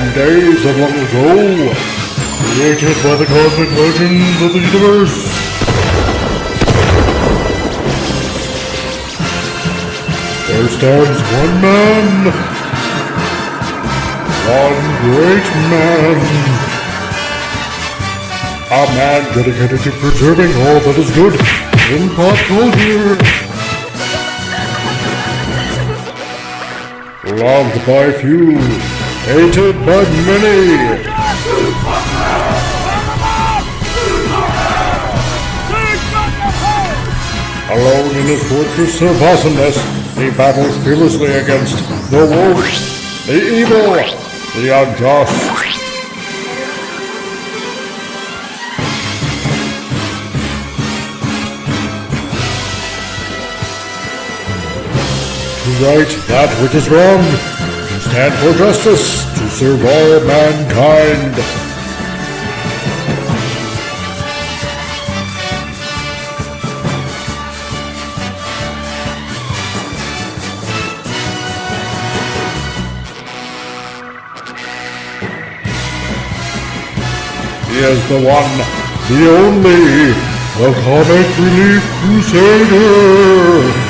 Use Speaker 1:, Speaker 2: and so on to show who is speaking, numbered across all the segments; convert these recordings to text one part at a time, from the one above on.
Speaker 1: From days of long ago, created by the cosmic legends of the universe. There stands one man, one great man. A man dedicated to preserving all that is good in pop culture. Loved by few, hated by many. Alone in his fortress of awesomeness, he battles fearlessly against the wolf, the evil, the unjust. To right that which is wrong, to stand for justice, to serve all mankind. He is the one, the only, the comic Relief Crusader.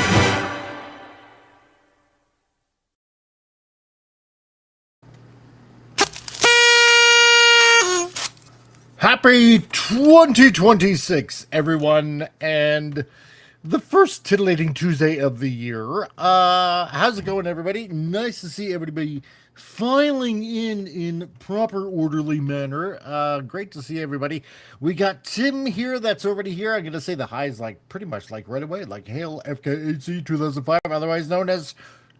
Speaker 1: Happy 2026, everyone, and the first Titillating Tuesday of the year. How's it going, everybody? Nice to see everybody filing in proper, orderly manner. Great to see everybody. We got Tim here that's already here. I'm going to say the highs pretty much right away. Hail FKHC 2005, otherwise known as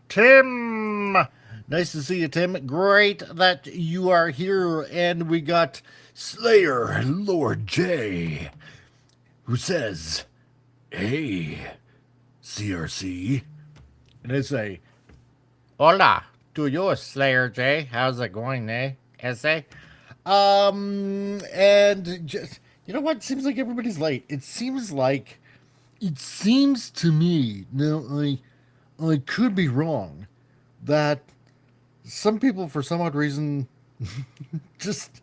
Speaker 1: Tim. Nice to see you, Tim. Great that you are here. And we got Slayer Lord J, who says, "Hey, CRC." And I say, "Hola to you, Slayer J. How's it going, eh? Essay?" And just, you know what? It seems like everybody's late. It seems to me, now I could be wrong, that some people, for some odd reason, just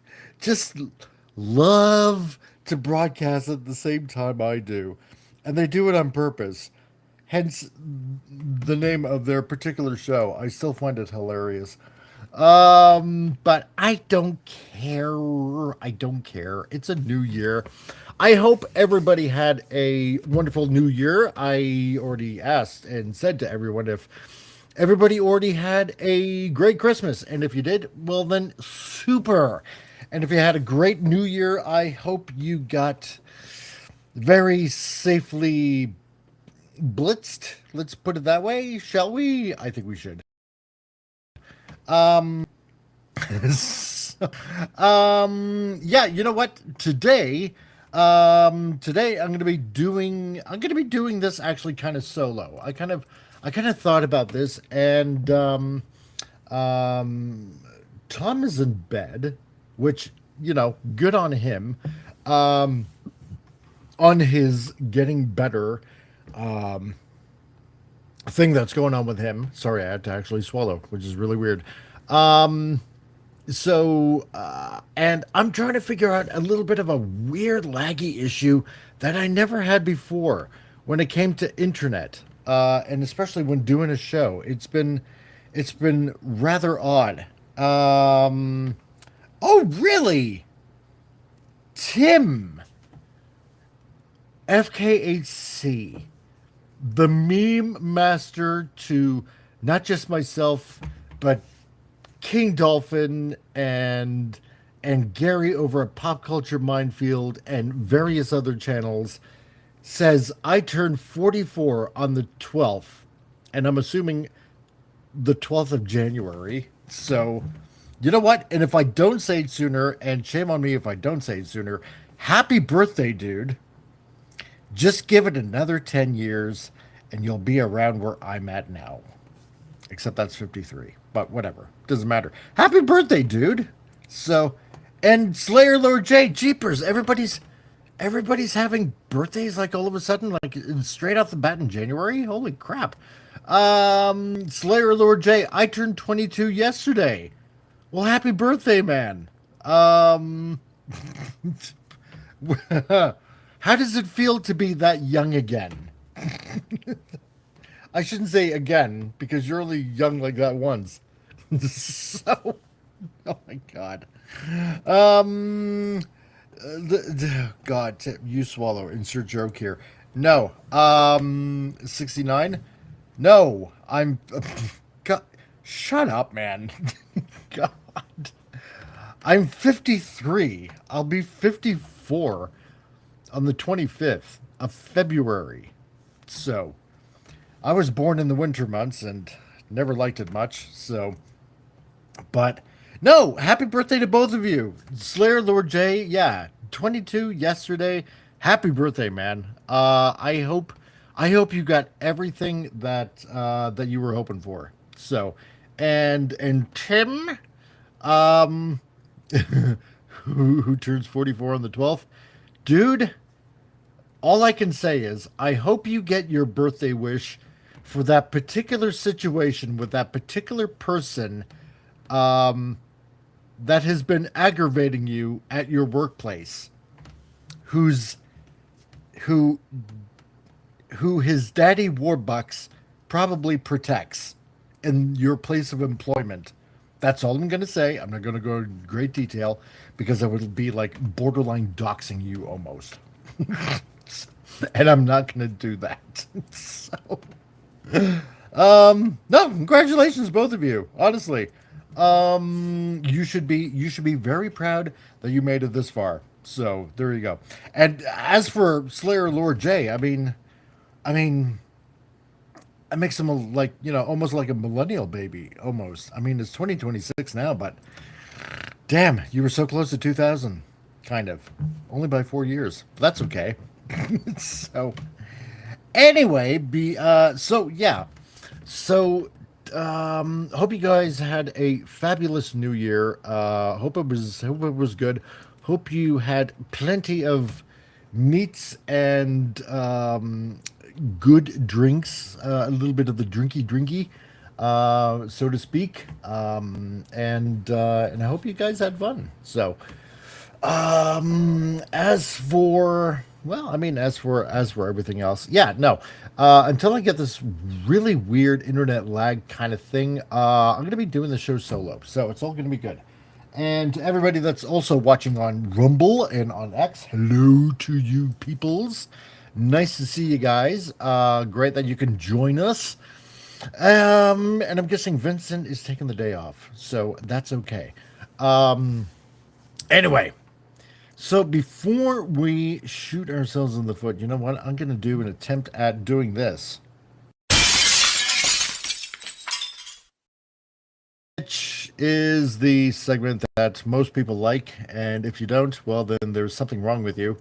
Speaker 1: love to broadcast at the same time I do. And they do it on purpose. Hence the name of their particular show. I still find it hilarious. But I don't care. I don't care. It's a new year. I hope everybody had a wonderful new year. I already asked and said to everyone if everybody already had a great Christmas. And if you did, well then, super. And if you had a great new year, I hope you got very safely blitzed. Let's put it that way, shall we? I think we should. Yeah, you know what? Today I'm going to be doing this actually kind of solo. I kind of thought about this, and Tom is in bed, which, good on him, on his getting better thing that's going on with him. Sorry, I had to actually swallow, which is really weird. And I'm trying to figure out a little bit of a weird laggy issue that I never had before when it came to internet, and especially when doing a show. It's been rather odd. Oh, really? Tim, FKHC, the meme master to not just myself, but King Dolphin and Gary over at Pop Culture Minefield and various other channels, says I turned 44 on the 12th, and I'm assuming the 12th of January. So, you know what? And if I don't say it sooner, and shame on me if I don't say it sooner, happy birthday, dude. Just give it another 10 years, and you'll be around where I'm at now. Except that's 53. But whatever. Doesn't matter. Happy birthday, dude. So, and Slayer Lord J, jeepers, everybody's having birthdays all of a sudden, straight off the bat in January. Holy crap. Slayer Lord J, I turned 22 yesterday. Well, happy birthday, man. Um, how does it feel to be that young again? I shouldn't say again because you're only young like that once. So, oh my God. Um, God, you swallow. Insert joke here. No. 69. No, God, shut up, man. God. I'm 53. I'll be 54 on the 25th of February. So, I was born in the winter months and never liked it much. So, but no, happy birthday to both of you. Slayer Lord J, yeah, 22 yesterday. Happy birthday, man. I hope you got everything that you were hoping for. So, and Tim, um who turns 44 on the 12th. Dude, all I can say is I hope you get your birthday wish for that particular situation with that particular person that has been aggravating you at your workplace, who's who who his daddy Warbucks probably protects in your place of employment. That's all I'm going to say. I'm not going to go in great detail because it would be like borderline doxing you almost. And I'm not going to do that. So, no, congratulations, both of you. Honestly, you should be very proud that you made it this far. So there you go. And as for Slayer Lord J, I mean, it makes him like almost like a millennial baby. Almost. I mean, it's 2026 now, but damn, you were so close to 2000. Kind of, only by 4 years. But that's okay. So anyway, so yeah. So, hope you guys had a fabulous New Year. Hope it was good. Hope you had plenty of meats and good drinks. A little bit of the drinky, so to speak. And I hope you guys had fun. So, as for everything else, yeah, no. Until I get this really weird internet lag kind of thing, I'm gonna be doing the show solo, so it's all gonna be good. And to everybody that's also watching on Rumble and on X, hello to you peoples. Nice to see you guys. Great that you can join us. And I'm guessing Vincent is taking the day off, so that's okay. Anyway, so before we shoot ourselves in the foot, you know what? I'm going to do an attempt at doing this, which is the segment that most people like. And if you don't, well, then there's something wrong with you.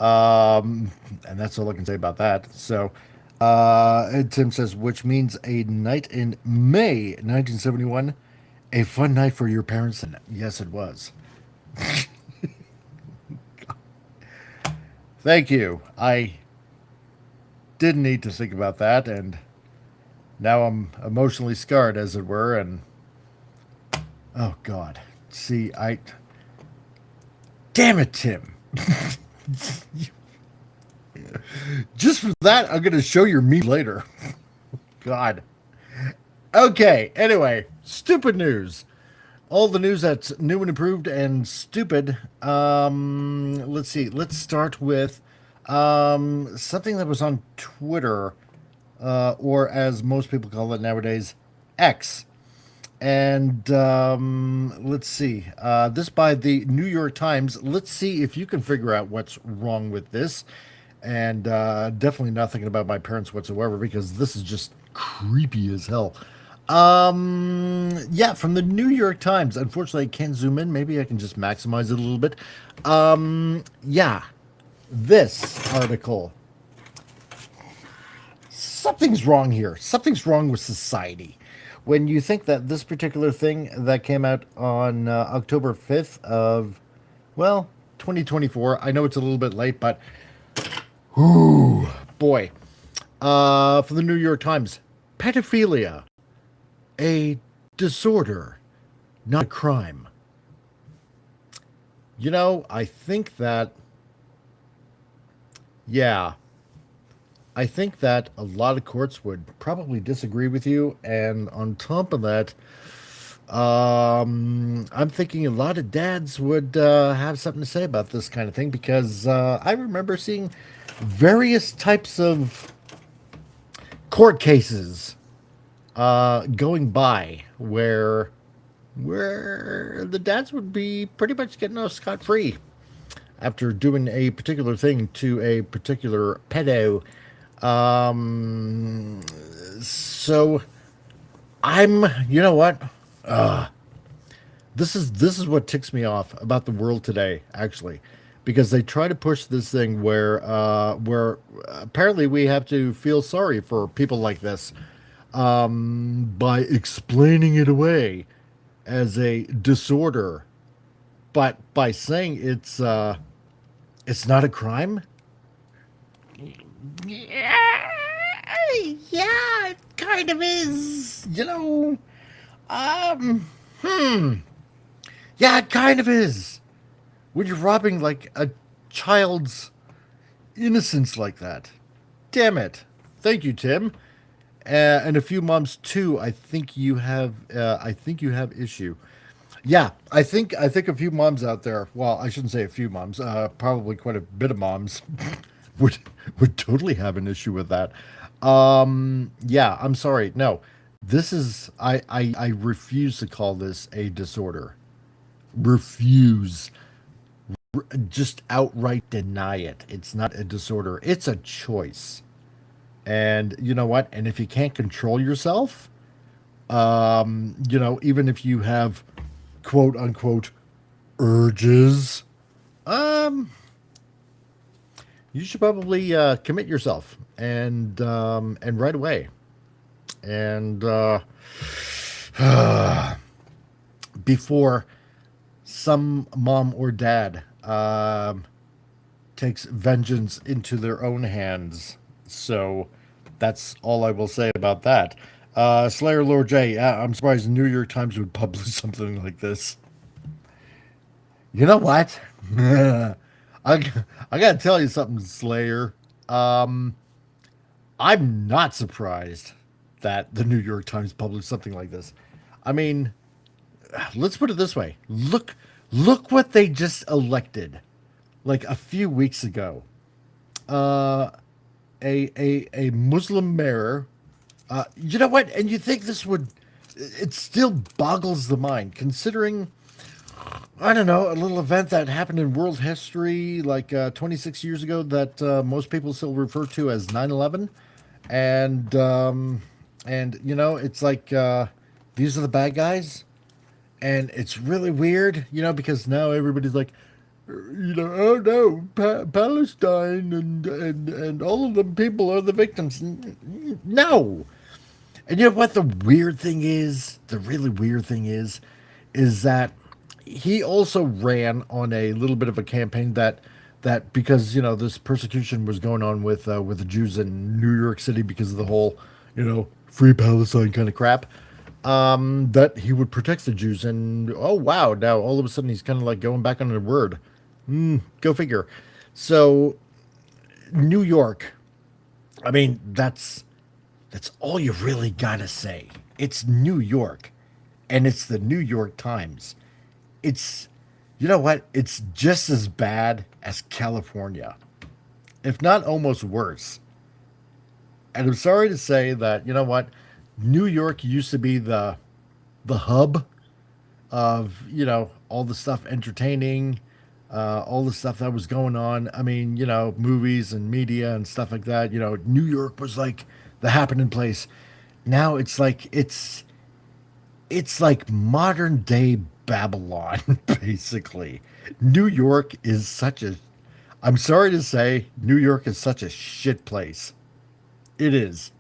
Speaker 1: And that's all I can say about that. So, Tim says, which means a night in May 1971, a fun night for your parents. And yes, it was. Thank you. I didn't need to think about that, and now I'm emotionally scarred, as it were. And oh God, see, damn it, Tim. Just for that, I'm gonna show your me later. God. Okay. Anyway, stupid news. All the news that's new and improved and stupid. Let's see. Let's start with something that was on Twitter, or as most people call it nowadays, X. And let's see. This by the New York Times. Let's see if you can figure out what's wrong with this. And definitely not thinking about my parents whatsoever because this is just creepy as hell. Yeah, from the New York Times. Unfortunately, I can't zoom in. Maybe I can just maximize it a little bit. Yeah, this article. Something's wrong here. Something's wrong with society. When you think that this particular thing that came out on October 5th of, well, 2024, I know it's a little bit late, but, whoo, boy. From the New York Times, pedophilia, a disorder not a crime. I think that, yeah, I think that a lot of courts would probably disagree with you. And on top of that, I'm thinking a lot of dads would have something to say about this kind of thing because I remember seeing various types of court cases going by where the dads would be pretty much getting off scot free after doing a particular thing to a particular pedo. Um, so you know what? This is what ticks me off about the world today, actually, because they try to push this thing where apparently we have to feel sorry for people like this by explaining it away as a disorder, but by saying it's not a crime. Yeah, yeah, it kind of is. Um, hmm. Yeah, it kind of is. When you're robbing like a child's innocence like that. Damn it. Thank you, Tim. And a few moms too. I think you have. I think you have issue. Yeah, I think a few moms out there. Well, I shouldn't say a few moms. Probably quite a bit of moms would would totally have an issue with that. Yeah, I'm sorry. No, this is I refuse to call this a disorder. Refuse. Just outright deny it. It's not a disorder. It's a choice. And you know what? And if you can't control yourself, even if you have quote unquote urges, um, you should probably commit yourself and right away. And before some mom or dad takes vengeance into their own hands. So that's all I will say about that. Slayer Lord J, I'm surprised the New York Times would publish something like this. You know what? I gotta tell you something, Slayer. Um, I'm not surprised that the New York Times published something like this. I mean, let's put it this way. Look what they just elected like a few weeks ago. Uh, a Muslim mayor. You know what? And you think this would? It still boggles the mind, considering I don't know a little event that happened in world history like 26 years ago that most people still refer to as 9/11, and it's like these are the bad guys, and it's really weird, because now everybody's like, oh no, Palestine and all of them people are the victims. No. And you know what the weird thing is? The really weird thing is that he also ran on a little bit of a campaign that because this persecution was going on with the Jews in New York City because of the whole free Palestine kind of crap. That he would protect the Jews, and oh wow, now all of a sudden he's kind of like going back on the word. Go figure. So New York, I mean, that's all you really gotta say. It's New York, and it's the New York Times. It's, you know what? It's just as bad as California, if not almost worse. And I'm sorry to say that, you know what? New York used to be the hub of, all the stuff entertaining, all the stuff that was going on. I mean, movies and media and stuff like that. New York was like the happening place. Now it's like modern day Babylon, basically. New York is such a I'm sorry to say, New York is such a shit place. It is.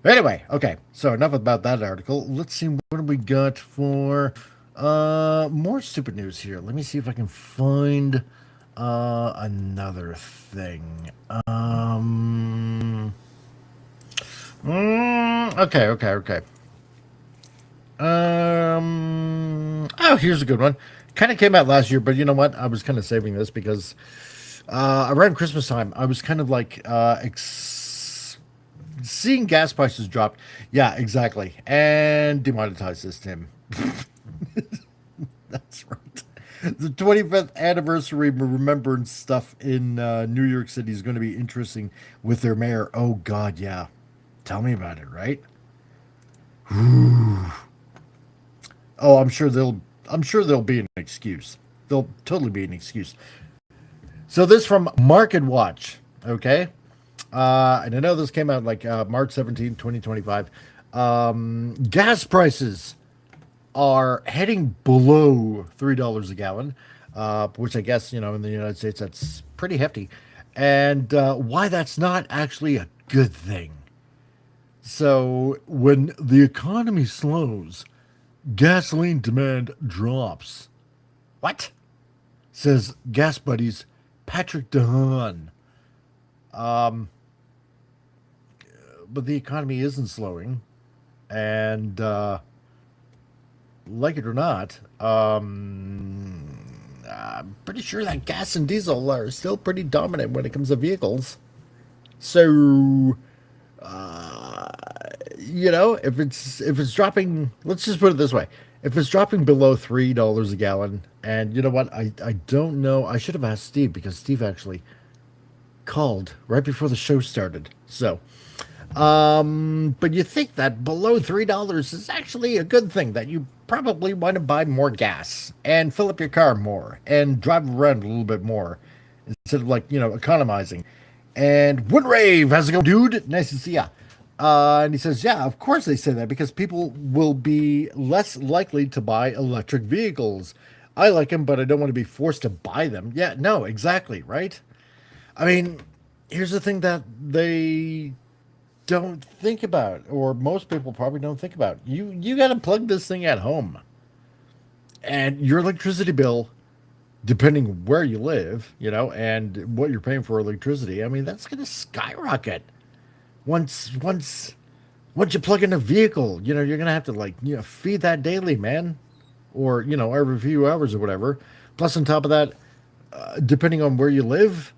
Speaker 1: Anyway, okay. So enough about that article. Let's see what we got for more stupid news here. Let me see if I can find another thing. Okay. Oh, here's a good one. Kind of came out last year, but you know what? I was kind of saving this because around Christmas time, I was kind of like seeing gas prices drop. Yeah, exactly. And demonetize this, Tim. That's right. The 25th anniversary remembrance stuff in New York City is going to be interesting with their mayor. Oh God, yeah. Tell me about it, right? Oh, I'm sure there'll be an excuse. There'll totally be an excuse. So this from Market Watch, okay? And I know this came out like March 17th, 2025. Gas prices are heading below $3 a gallon, which I guess, you know, in the United States, that's pretty hefty. And why that's not actually a good thing. So, when the economy slows, gasoline demand drops. What? Says Gas Buddies Patrick DeHaan. But the economy isn't slowing. And like it or not, I'm pretty sure that gas and diesel are still pretty dominant when it comes to vehicles. So, you know, if it's dropping, let's just put it this way: if it's dropping below $3 a gallon, and you know what, I don't know. I should have asked Steve because Steve actually called right before the show started. So, but you think that below $3 is actually a good thing, that you probably want to buy more gas and fill up your car more and drive around a little bit more instead of, like, you know, economizing. And Woodrave, how's it going, dude? Nice to see ya. And he says, yeah, of course they say that because people will be less likely to buy electric vehicles. I like them, but I don't want to be forced to buy them. Yeah, no, exactly, right? I mean, here's the thing that they don't think about, or most people probably don't think about. You got to plug this thing at home, and your electricity bill, depending where you live, you know, and what you're paying for electricity. I mean, that's going to skyrocket once you plug in a vehicle. You know, you're going to have to, like, you know, feed that daily, man, or you know, every few hours or whatever. Plus, on top of that, depending on where you live,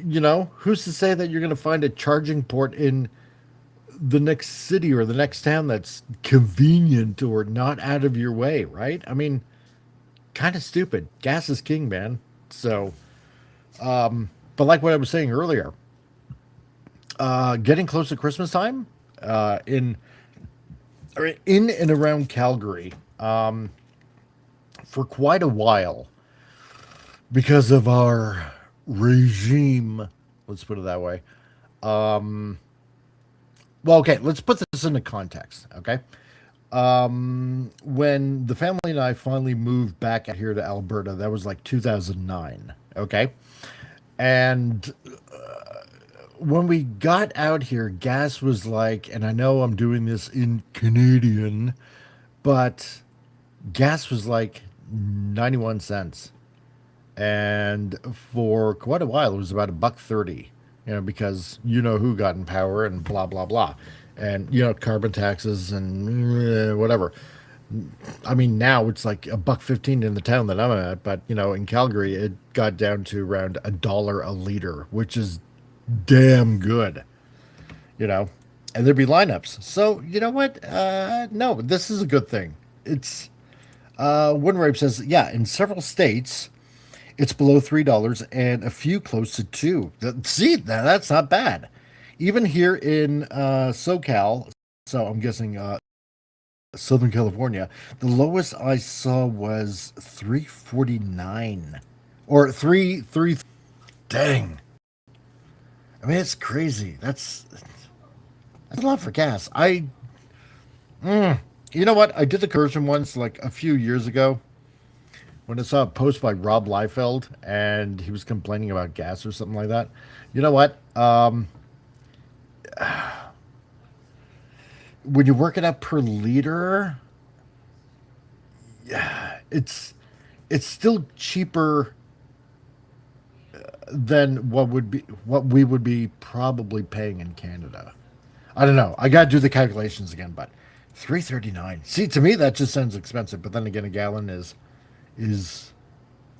Speaker 1: you know, who's to say that you're going to find a charging port in the next city or the next town that's convenient or not out of your way, right? I mean, kind of stupid. Gas is king, man. So, but like what I was saying earlier, getting close to Christmas time, in and around Calgary, for quite a while, because of our regime, let's put it that way. Well, okay, let's put this into context, okay? When the family and I finally moved back out here to Alberta, that was like 2009, okay? And when we got out here, gas was like, and I know I'm doing this in Canadian, but gas was like 91 cents. And for quite a while, it was about a buck 30, you know, because you know who got in power and blah, blah, blah. And, you know, carbon taxes and whatever. I mean, now it's like a buck 15 in the town that I'm at, but, you know, in Calgary, it got down to around $1 a liter, which is damn good, you know, and there'd be lineups. So, you know what? No, this is a good thing. It's, Winrape says, yeah, in several states, it's below $3 and a few close to two. See, that's not bad. Even here in SoCal, so I'm guessing Southern California, the lowest I saw was 349 or three. Dang. I mean, it's crazy. That's a lot for gas. You know what? I did the conversion once, like a few years ago, when I saw a post by Rob Liefeld and he was complaining about gas or something like that. You know what? When you work it out per liter, yeah, it's still cheaper than what we would be probably paying in Canada. I don't know. I got to do the calculations again, but $3.39. See, to me that just sounds expensive, but then again, a gallon is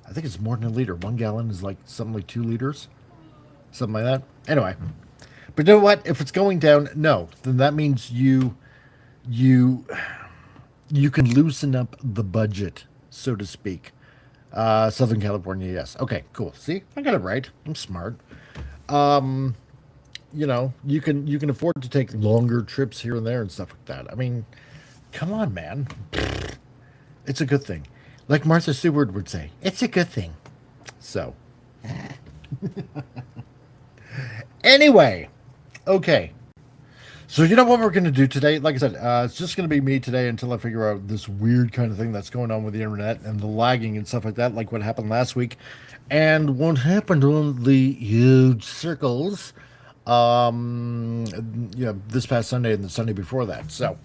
Speaker 1: I think it's more than a liter. 1 gallon is like something like 2 liters, something like that. Anyway, but you know what? If it's going down, no, then that means you you can loosen up the budget, so to speak. Southern California, yes. Okay, cool. See, I got it right. I'm smart. You can afford to take longer trips here and there and stuff like that. I mean, come on, man. It's a good thing. Like Martha Stewart would say, it's a good thing. So, anyway, okay. So you know what we're going to do today? Like I said, it's just going to be me today until I figure out this weird kind of thing that's going on with the internet and the lagging and stuff like that, like what happened last week and what happened on the huge circles. This past Sunday and the Sunday before that. So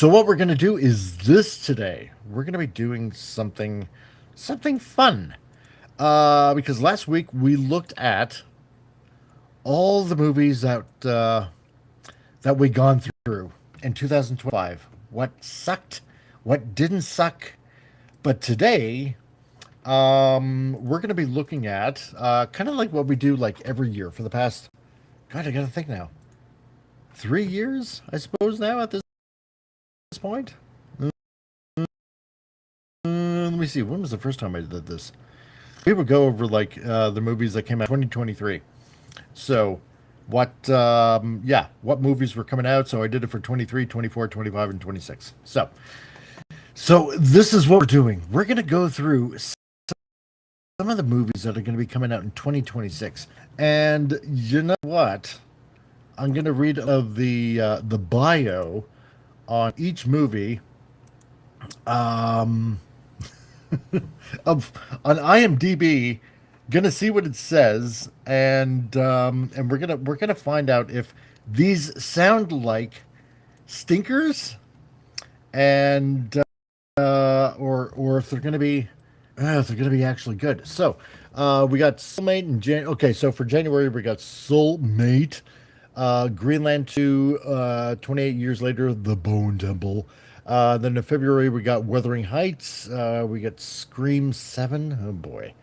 Speaker 1: what we're going to do is this today. We're going to be doing something fun. Because last week we looked at all the movies that we gone through in 2025. What sucked, what didn't suck. But today, we're going to be looking at kind of like what we do like every year for the past, God, I got to think now, 3 years, I suppose now at this point. Let me see. When was the first time I did this? We would go over like the movies that came out 2023. So what movies were coming out. So I did it for 23, 24, 25, and 26. So this is what we're doing. We're going to go through some of the movies that are going to be coming out in 2026. And you know what? I'm going to read of the bio on each movie. Of on IMDb, gonna see what it says, and we're gonna find out if these sound like stinkers, and or if they're gonna be actually good. So we got Soulmate in Okay, so for January we got Soulmate, Greenland 2, 28 years later, The Bone Temple. Then in February we got Wuthering Heights. We got Scream 7. Oh boy.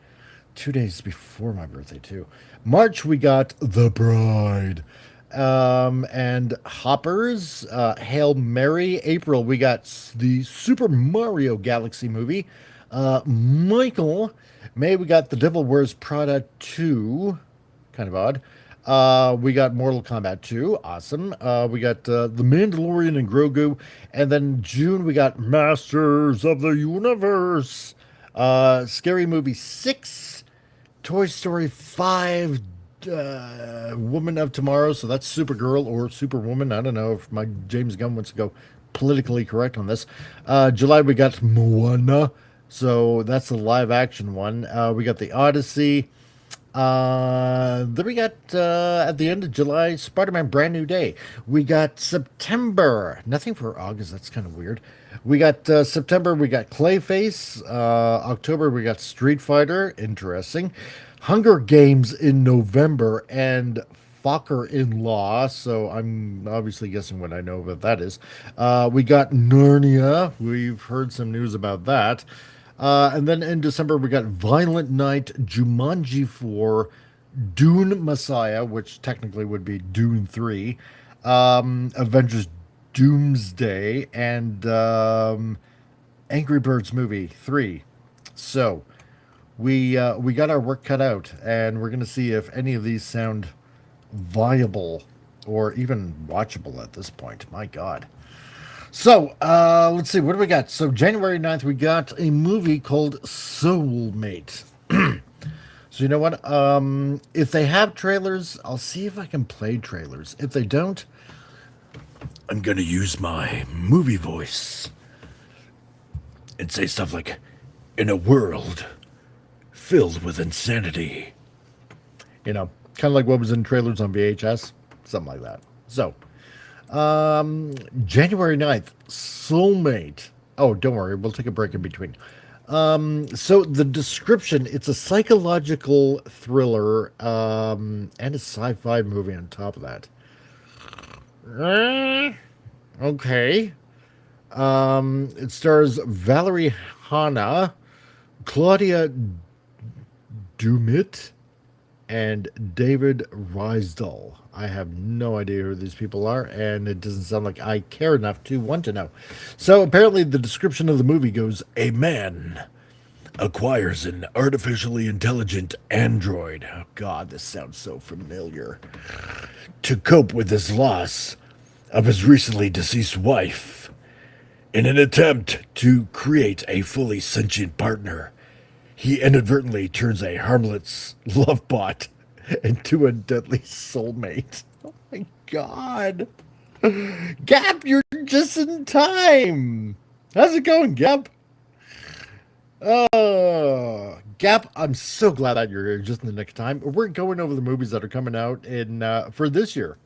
Speaker 1: 2 days before my birthday too. March we got The Bride, and Hoppers, Hail Mary. April we got the Super Mario Galaxy movie. Michael. May we got The Devil Wears Prada 2, kind of odd. We got Mortal Kombat 2, awesome. We got The Mandalorian and Grogu, and then June we got Masters of the Universe, Scary Movie 6, Toy Story 5, Woman of Tomorrow, so that's Supergirl or Superwoman. I don't know if my James Gunn wants to go politically correct on this. July we got Moana, so that's the live action one. We got The Odyssey. Then we got at the end of July, Spider-Man Brand New Day. We got September. Nothing for August. That's kind of weird. We got September. We got Clayface. October. We got Street Fighter. Interesting. Hunger Games in November and Fokker in Law. So I'm obviously guessing what I know what that is. We got Narnia. We've heard some news about that. And then in December, we got Violent Night, Jumanji 4, Dune Messiah, which technically would be Dune 3, Avengers Doomsday, and Angry Birds movie 3. So we got our work cut out, and we're going to see if any of these sound viable or even watchable at this point. My God. So, let's see, what do we got? So, January 9th, we got a movie called Soulmate. So, you know what? If they have trailers, I'll see if I can play trailers. If they don't, I'm going to use my movie voice and say stuff like, in a world filled with insanity. You know, kind of like what was in trailers on VHS. Something like that. So, January 9th, Soulmate. Oh, don't worry, we'll take a break in between. So the description, it's a psychological thriller, and a sci-fi movie on top of that. Okay. It stars Valerie Hanna, Claudia Dumit, and David Rysdal. I have no idea who these people are, and it doesn't sound like I care enough to want to know. So apparently, the description of the movie goes: a man acquires an artificially intelligent android. Oh, God, this sounds so familiar. To cope with his loss of his recently deceased wife. In an attempt to create a fully sentient partner, he inadvertently turns a harmless love bot into a deadly soulmate. Oh my God. Gap, you're just in time. How's it going, Gap? Gap, I'm so glad that you're here just in the nick of time. We're going over the movies that are coming out in for this year.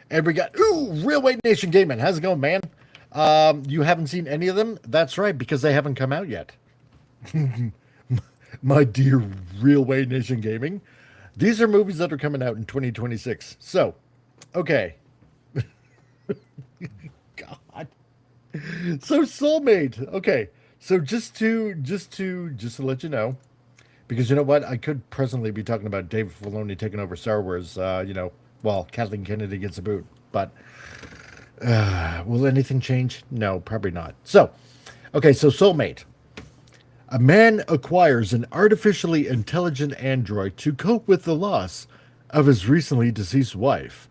Speaker 1: And we got, Railway Nation Gaming. How's it going, man? You haven't seen any of them? That's right, because they haven't come out yet. My dear Railway Nation Gaming. These are movies that are coming out in 2026. So, okay. God. So Soulmate. Okay. So just to let you know, because you know what, I could presently be talking about David Filoni taking over Star Wars. While Kathleen Kennedy gets a boot. But will anything change? No, probably not. So, okay. So Soulmate. A man acquires an artificially intelligent android to cope with the loss of his recently deceased wife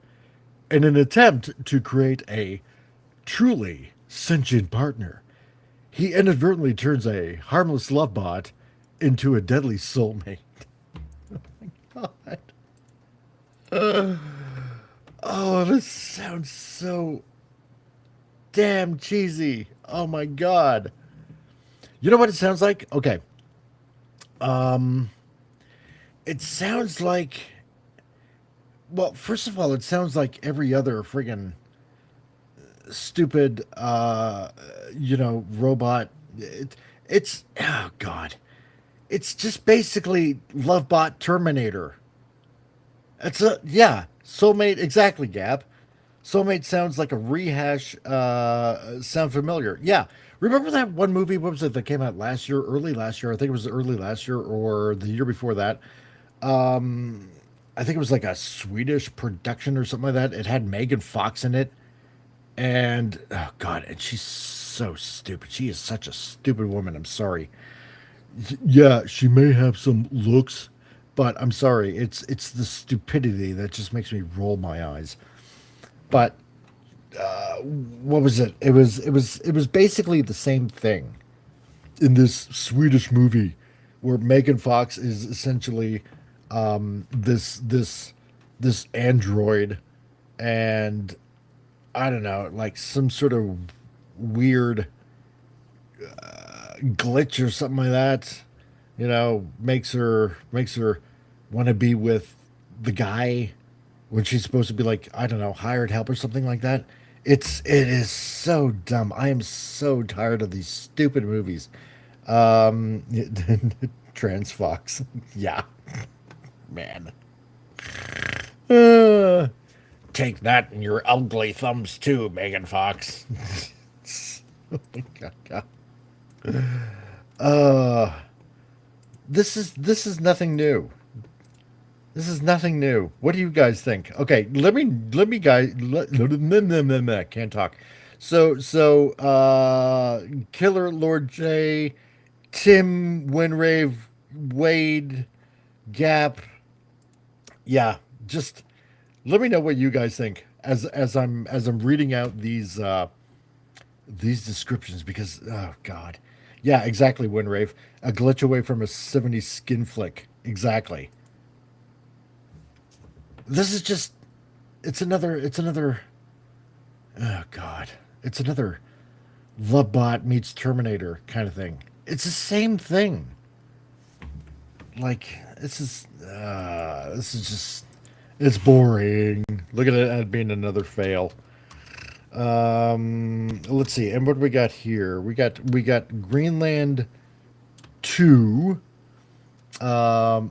Speaker 1: in an attempt to create a truly sentient partner. He inadvertently turns a harmless love bot into a deadly soulmate. God. Oh, this sounds so damn cheesy. Oh my God. You know what it sounds like? Okay. It sounds like, well, first of all, it sounds like every other friggin' stupid, robot. It's, oh God. It's just basically Lovebot Terminator. Yeah, Soulmate, exactly, Gab. Soulmate sounds like a rehash, sound familiar. Yeah. Remember that one movie, what was it, that came out last year, early last year? I think it was early last year or the year before that. I think it was like a Swedish production or something like that. It had Megan Fox in it. And, oh God, and she's so stupid. She is such a stupid woman. I'm sorry. Yeah, she may have some looks, but I'm sorry. It's the stupidity that just makes me roll my eyes. But what was it? It was basically the same thing in this Swedish movie where Megan Fox is essentially this android, and I don't know, like some sort of weird glitch or something like that. Makes her want to be with the guy when she's supposed to be, like, I don't know, hired help or something like that. It is so dumb. I am so tired of these stupid movies. Um, Trans Fox. Yeah, man. Uh, Take that in your ugly thumbs too, Megan Fox. Oh my God. Uh, this is nothing new. This is nothing new. What do you guys think? Okay, let me guys can't talk. Killer Lord J, Tim Winrave, Wade, Gap. Yeah, just let me know what you guys think as I'm reading out these descriptions, because oh God. Yeah, exactly, Winrave. A glitch away from a 70s skin flick. Exactly. This is just it's another oh God. It's another Lovebot meets Terminator kind of thing. It's the same thing. Like, this is just, it's boring. Look at it as being another fail. Let's see. And what do we got here? We got Greenland 2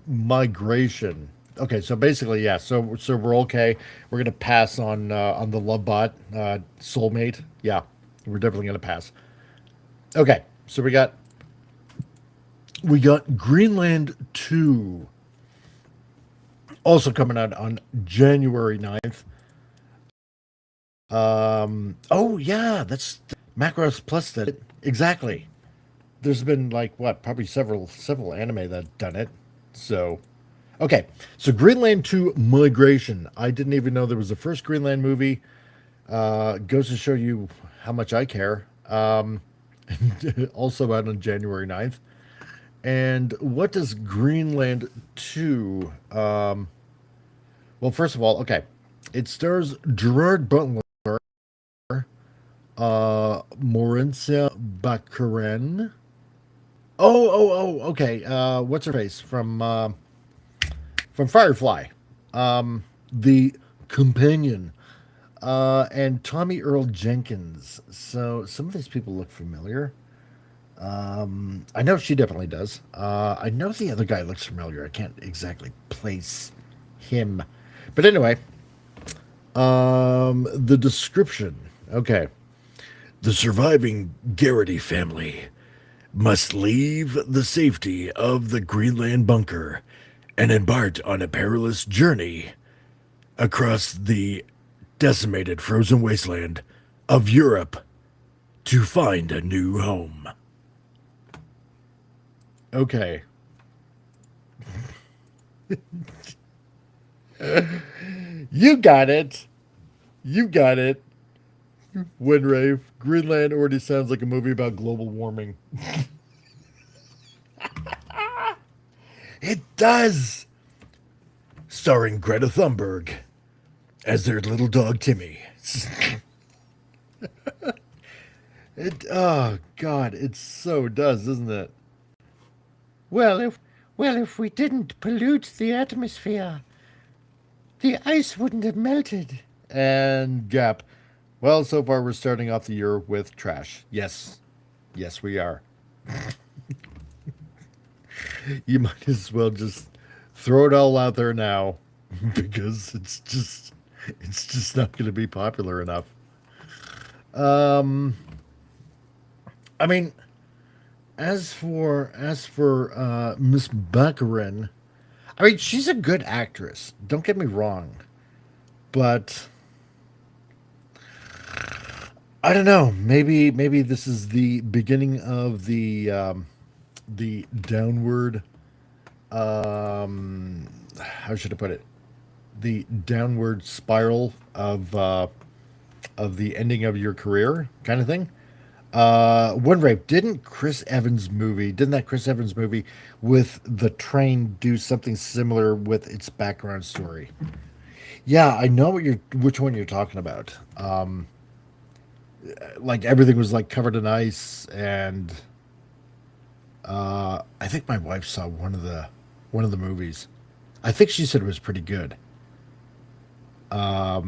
Speaker 1: migration. Okay, so basically, yeah. So we're okay. We're gonna pass on the love bot, soulmate. Yeah, we're definitely gonna pass. Okay, so we got Greenland 2 also coming out on January 9th. Oh yeah, that's Macross Plus did it. Exactly. There's been like what, probably several anime that done it. So okay, so Greenland 2 Migration. I didn't even know there was a first Greenland movie. Goes to show you how much I care. Also out on January 9th. And what does Greenland 2? Well, first of all, okay. It stars Gerard Butler, Mauricia Baccarin. Okay. What's her face from Firefly? The companion, and Tommy Earl Jenkins. So some of these people look familiar. I know she definitely does. I know the other guy looks familiar. I can't exactly place him, but anyway, the description. Okay, the surviving Garrity family must leave the safety of the Greenland bunker and embark on a perilous journey across the decimated frozen wasteland of Europe to find a new home. Okay. You got it. You got it. Winrave. Greenland already sounds like a movie about global warming. It does. Starring Greta Thunberg as their little dog Timmy. Oh God, it so does, doesn't it?
Speaker 2: Well, if we didn't pollute the atmosphere, the ice wouldn't have melted.
Speaker 1: And Gap. Well, so far we're starting off the year with trash. Yes. Yes, we are. You might as well just throw it all out there now because it's just not going to be popular enough. Um I mean, as for Miss Baccarin, I mean, she's a good actress. Don't get me wrong, but I don't know. Maybe this is the beginning of the downward. How should I put it? The downward spiral of the ending of your career, kind of thing. One rape. Didn't that Chris Evans movie with the train do something similar with its background story? Yeah, I know which one you're talking about. Like everything was like covered in ice, and I think my wife saw one of the movies. I think she said it was pretty good. But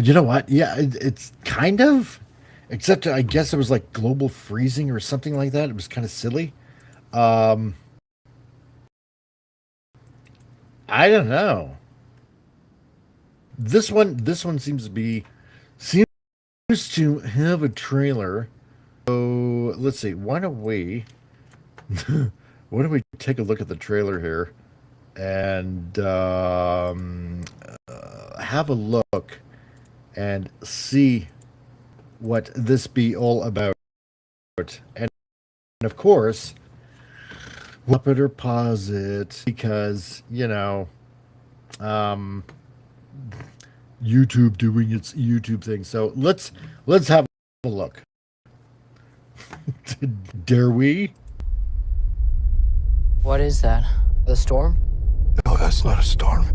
Speaker 1: you know what? Yeah, it's kind of, except I guess it was like global freezing or something like that. It was kind of silly. Um, I don't know. This one seems to have a trailer. So let's see. Why don't we take a look at the trailer here and have a look and see what this be all about. And of course, we'll up it or pause it because um, YouTube doing its YouTube thing. So let's have a look. Dare we?
Speaker 3: What is that? The storm?
Speaker 4: No, that's not a storm.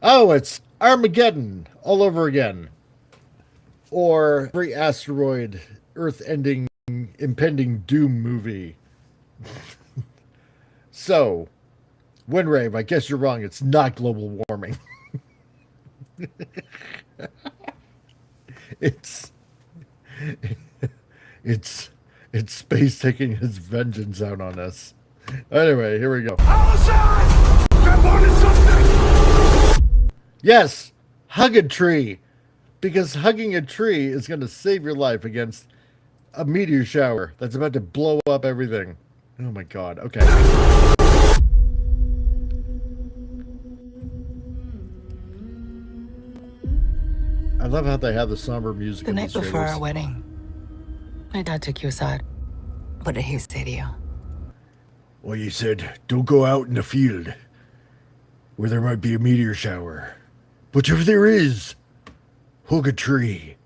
Speaker 1: Oh, it's Armageddon all over again. Or every asteroid, Earth ending, impending doom movie. So, Windrave, I guess you're wrong. It's not global warming. it's it's It's space taking its vengeance out on us. Anyway, here we go. Yes, hug a tree. Because hugging a tree is going to save your life against a meteor shower that's about to blow up everything. Oh my god, okay. I love how they have the somber music.
Speaker 5: The
Speaker 1: in
Speaker 5: night
Speaker 1: these
Speaker 5: before
Speaker 1: trailers.
Speaker 5: our wedding, my dad took you aside. What did he say to you?
Speaker 1: Well, you said, don't go out in the field where there might be a meteor shower. But if there is, hug a tree.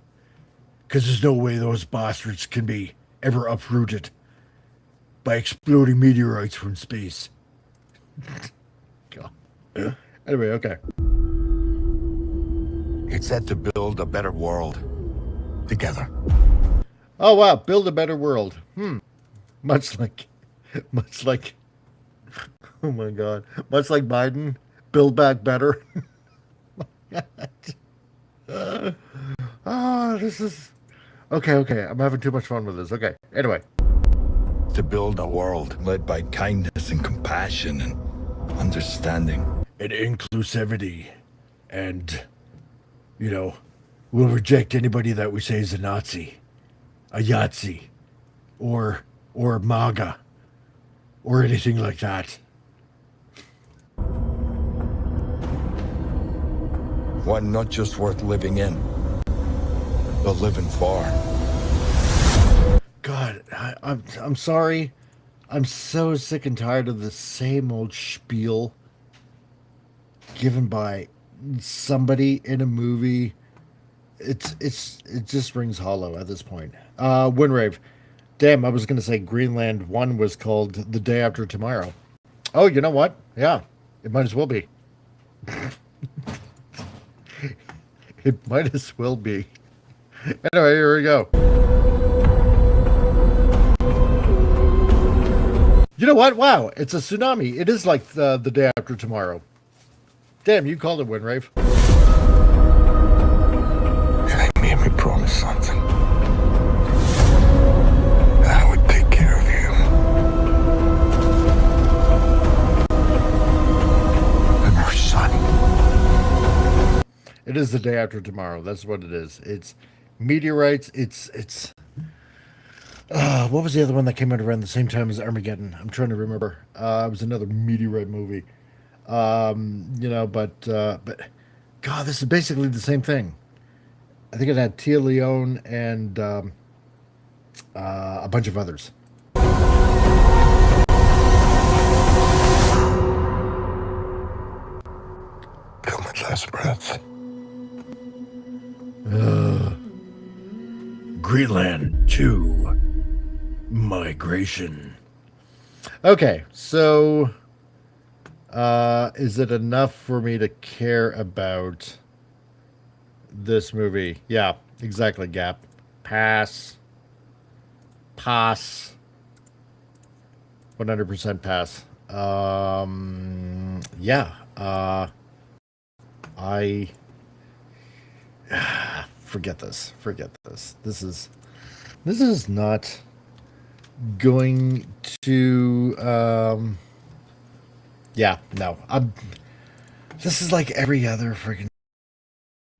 Speaker 1: Because there's no way those bastards can be ever uprooted by exploding meteorites from space. God. Anyway, okay.
Speaker 4: It's set to build a better world together.
Speaker 1: Oh, wow. Build a better world. Much like, oh my God. Much like Biden, build back better. This is, okay. I'm having too much fun with this. Okay. Anyway.
Speaker 4: To build a world led by kindness and compassion and understanding.
Speaker 1: And inclusivity. And, you know, we'll reject anybody that we say is a Nazi, a Yahtzee, or MAGA, or anything like that.
Speaker 4: One not just worth living in, but living for.
Speaker 1: God, I'm sorry. I'm so sick and tired of the same old spiel given by somebody in a movie. It just rings hollow at this point. Windrave. Damn, I was gonna say Greenland 1 was called The Day After Tomorrow. Oh, you know what? Yeah, it might as well be. It might as well be. Anyway, here we go. You know what? Wow, it's a tsunami. It is like the day after tomorrow. Damn, you called it, Windrave.
Speaker 4: And they made me promise something. That I would take care of you. And your son.
Speaker 1: It is the day after tomorrow. That's what it is. It's meteorites. It's. What was the other one that came out around the same time as Armageddon? I'm trying to remember. It was another meteorite movie. But God, this is basically the same thing. I think it had Tia Leone and a bunch of others.
Speaker 4: Till my last breath.
Speaker 1: Greenland 2. Migration. Okay, so is it enough for me to care about this movie? Yeah, exactly, Gap. Pass. 100% pass. I forget this. This is not going to this is like every other freaking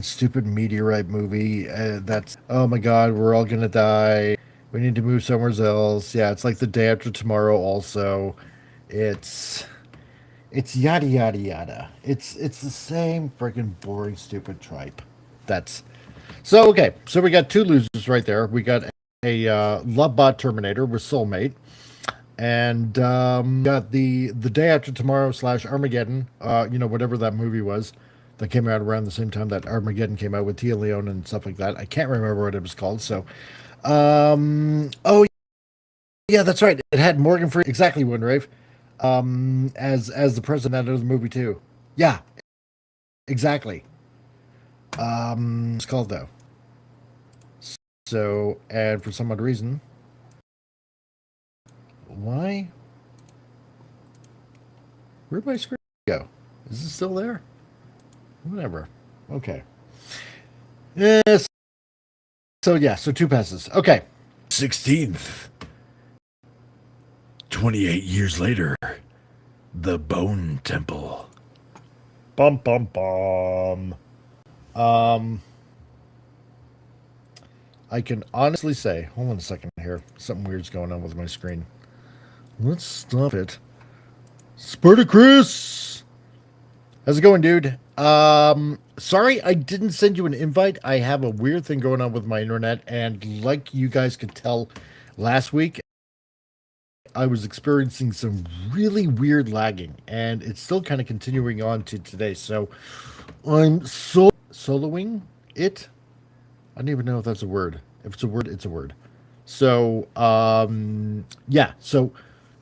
Speaker 1: stupid meteorite movie that's, oh my god, we're all gonna die, we need to move somewhere else. Yeah, it's like the day after tomorrow also. It's yada yada yada. It's the same freaking boring stupid tripe. That's so okay. So we got two losers right there. We got a Lovebot Terminator with Soulmate, and got the day after tomorrow / Armageddon. Whatever that movie was that came out around the same time that Armageddon came out with Tia Leone and stuff like that. I can't remember what it was called. So, oh yeah, that's right. It had Morgan Freeman, exactly, Windrave, as the president of the movie too. Yeah, exactly. It's called though. So, and for some odd reason, where'd my screen go? Is it still there? Whatever. Okay. Yes. So 2 passes. Okay. 16th
Speaker 4: 28 years later, the Bone Temple.
Speaker 1: Bum bum bum. I can honestly say, hold on a second here. Something weird's going on with my screen. Let's stop it. Spartacus! How's it going, dude? Sorry I didn't send you an invite. I have a weird thing going on with my internet, and like you guys could tell last week, I was experiencing some really weird lagging, and it's still kind of continuing on to today. So I'm soloing it. I don't even know if that's a word. If it's a word, it's a word. So, yeah. So,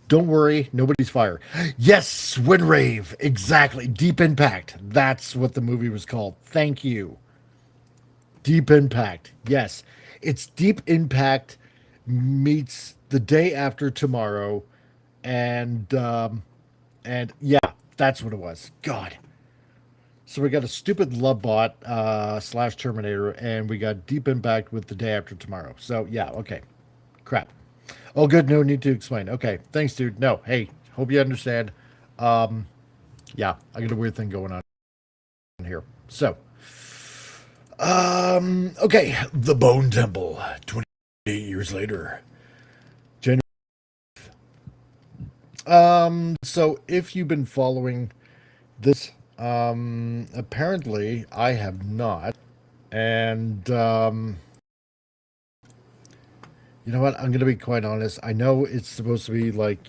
Speaker 1: don't worry. Nobody's fired. Yes, Windrave. Exactly. Deep Impact. That's what the movie was called. Thank you. Deep Impact. Yes. It's Deep Impact meets The Day After Tomorrow. And yeah, that's what it was. God. So we got a stupid love bot slash Terminator, and we got Deep Impact with The Day After Tomorrow. So yeah, okay. Crap. Oh, good. No need to explain. Okay. Thanks, dude. No. Hey, hope you understand. Yeah, I got a weird thing going on here. So, okay. The Bone Temple, 28 years later. January. So if you've been following this, apparently I have not. And, you know what? I'm going to be quite honest. I know it's supposed to be like,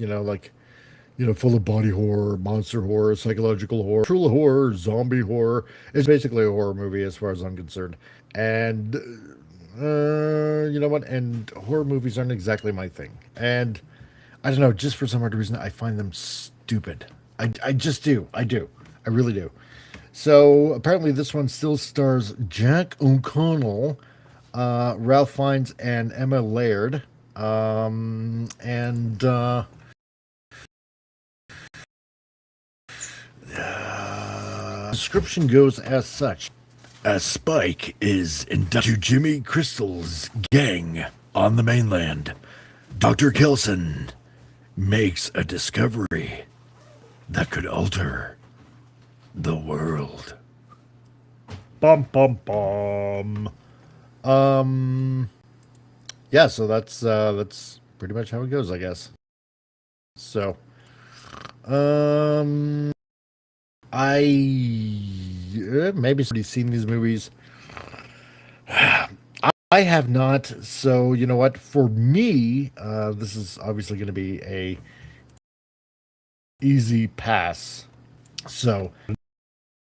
Speaker 1: full of body horror, monster horror, psychological horror, true horror, zombie horror. It's basically a horror movie as far as I'm concerned. And, you know what? And horror movies aren't exactly my thing. And I don't know, just for some odd reason, I find them stupid. I just do. I do. I really do. So apparently this one still stars Jack O'Connell, Ralph Fiennes, and Emma Laird. Description goes as such.
Speaker 4: A Spike is inducted to Jimmy Crystal's gang on the mainland. Dr. Kelson makes a discovery that could alter the world.
Speaker 1: Bum bum bum. Yeah, so that's pretty much how it goes, I guess. So, I maybe somebody's seen these movies. I have not. So you know what? For me, this is obviously going to be a easy pass. So I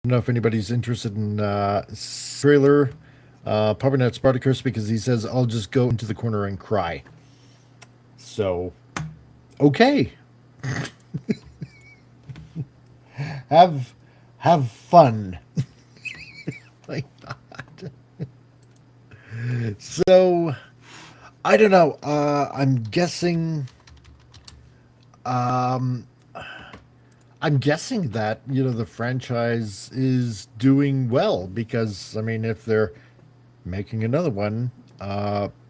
Speaker 1: don't know if anybody's interested in trailer. Probably not Spartacus because he says I'll just go into the corner and cry. So, okay. Have fun. My God. So, I don't know. I'm guessing that, the franchise is doing well because, I mean, if they're making another one,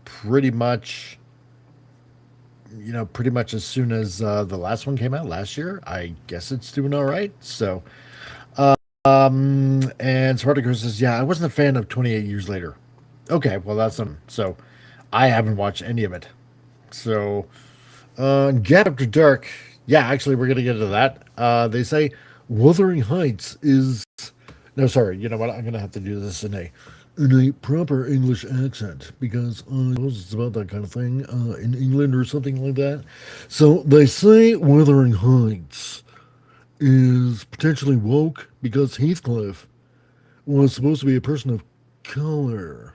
Speaker 1: pretty much as soon as the last one came out last year, I guess it's doing all right. So, and Spartacus says, yeah, I wasn't a fan of 28 Years Later. Okay, well, that's so I haven't watched any of it. So, Get After Dark. Yeah, actually, we're going to get into that. They say Wuthering Heights is... No, sorry. You know what? I'm going to have to do this in a proper English accent because I suppose it's about that kind of thing in England or something like that. So they say Wuthering Heights is potentially woke because Heathcliff was supposed to be a person of color,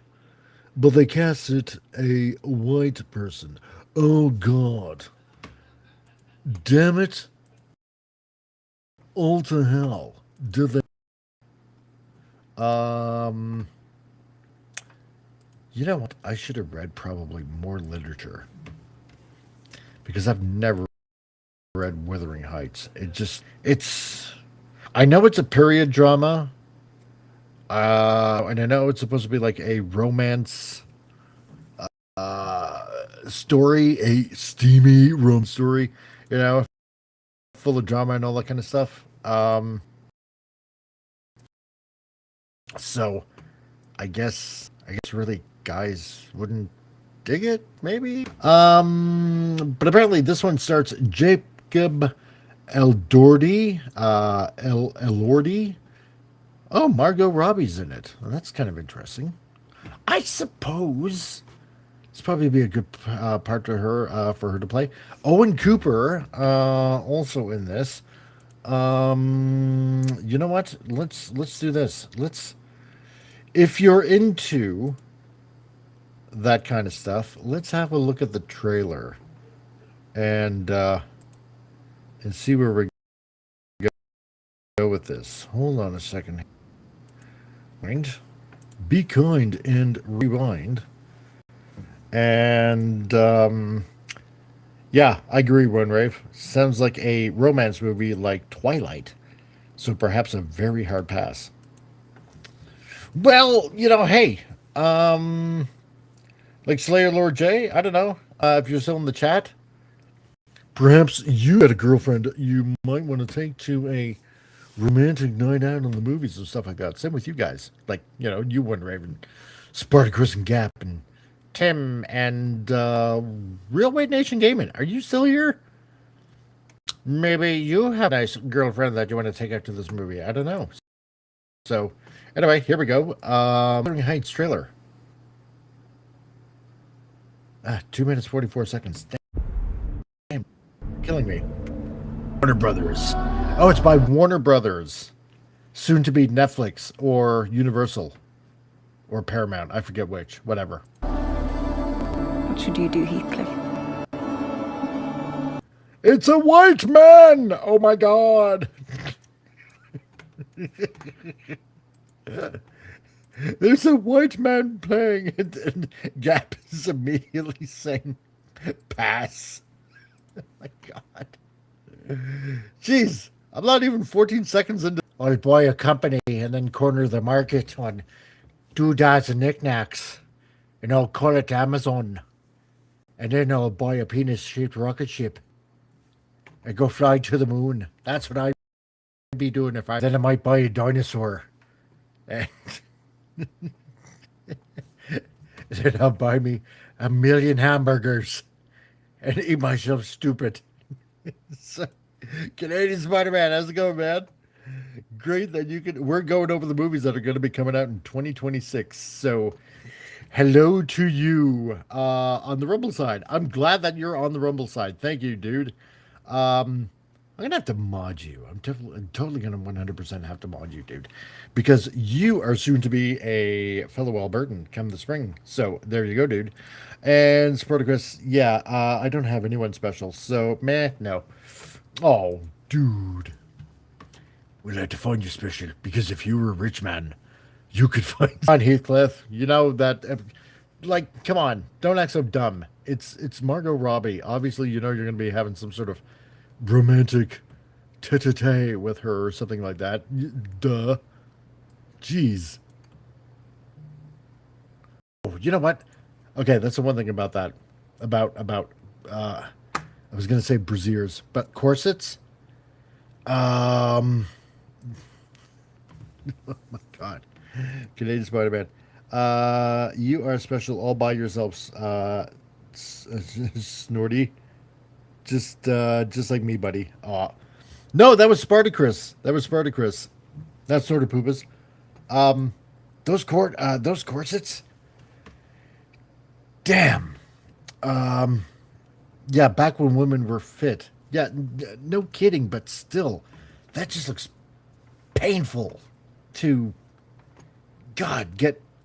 Speaker 1: but they casted a white person. Oh, God. Damn it. All to hell. Did they... You know what? I should have read probably more literature. Because I've never read Wuthering Heights. I know it's a period drama. And I know it's supposed to be like a romance story, a steamy romance story. you know, full of drama and all that kind of stuff. So I guess really guys wouldn't dig it, maybe. But apparently this one starts Jacob Elordi. Elordi. Oh, Margot Robbie's in it. Well, that's kind of interesting. I suppose it's probably be a good part to her for her to play. Owen Cooper also in this. You know what? Let's do this. If you're into that kind of stuff, let's have a look at the trailer and see where we go with this. Hold on a second. Be kind and rewind. And yeah, I agree, Runrave. Sounds like a romance movie like Twilight. So perhaps a very hard pass. Well, hey, like Slayer Lord J, I don't know. If you're still in the chat, perhaps you had a girlfriend you might want to take to a romantic night out on the movies and stuff like that. Same with you guys. Like, you, Runrave, and Spartacus and Gap and Tim and Real Weight Nation Gaming. Are you still here? Maybe you have a nice girlfriend that you want to take out to this movie. I don't know. So, anyway, here we go. Wuthering Heights trailer. 2 minutes, 44 seconds. Damn. Killing me. Warner Brothers. Oh, it's by Warner Brothers. Soon to be Netflix or Universal. Or Paramount. I forget which. Whatever.
Speaker 6: What should you do, Heathcliff?
Speaker 1: It's a white man! Oh my god! There's a white man playing, and Gap is immediately saying, pass. Oh my god. Jeez, I'm not even 14 seconds into... I'll buy a company and then corner the market on doodads and knickknacks. And I'll call it Amazon. And then I'll buy a penis-shaped rocket ship. And go fly to the moon. That's what I'd be doing if I... Then I might buy a dinosaur. And... then I'll buy me 1,000,000 hamburgers. And eat myself stupid. So, Canadian Spider-Man, how's it going, man? Great that you can... We're going over the movies that are going to be coming out in 2026. So... hello to you on the Rumble side. I'm glad that you're on the Rumble side. Thank you, dude. I'm going to have to mod you. I'm totally going to 100% have to mod you, dude. Because you are soon to be a fellow Albertan come the spring. So there you go, dude. And Spartacus, yeah, I don't have anyone special. So, meh, no. Oh, dude. We'd like to find you special. Because if you were a rich man... you could find on Heathcliff. You know that, like, come on, don't act so dumb. It's Margot Robbie. Obviously, you're going to be having some sort of romantic tete-a-tete with her or something like that. Duh. Jeez. Oh, you know what? Okay, that's the one thing about that. About I was going to say brassieres, but corsets. Oh my God. Canadian Spider-Man. You are special all by yourselves, Snorty. Just like me, buddy. No, that was Spartacus. That's Snorty Poopas. Those corsets. Damn. Yeah, back when women were fit. Yeah, no kidding, but still, that just looks painful to... God,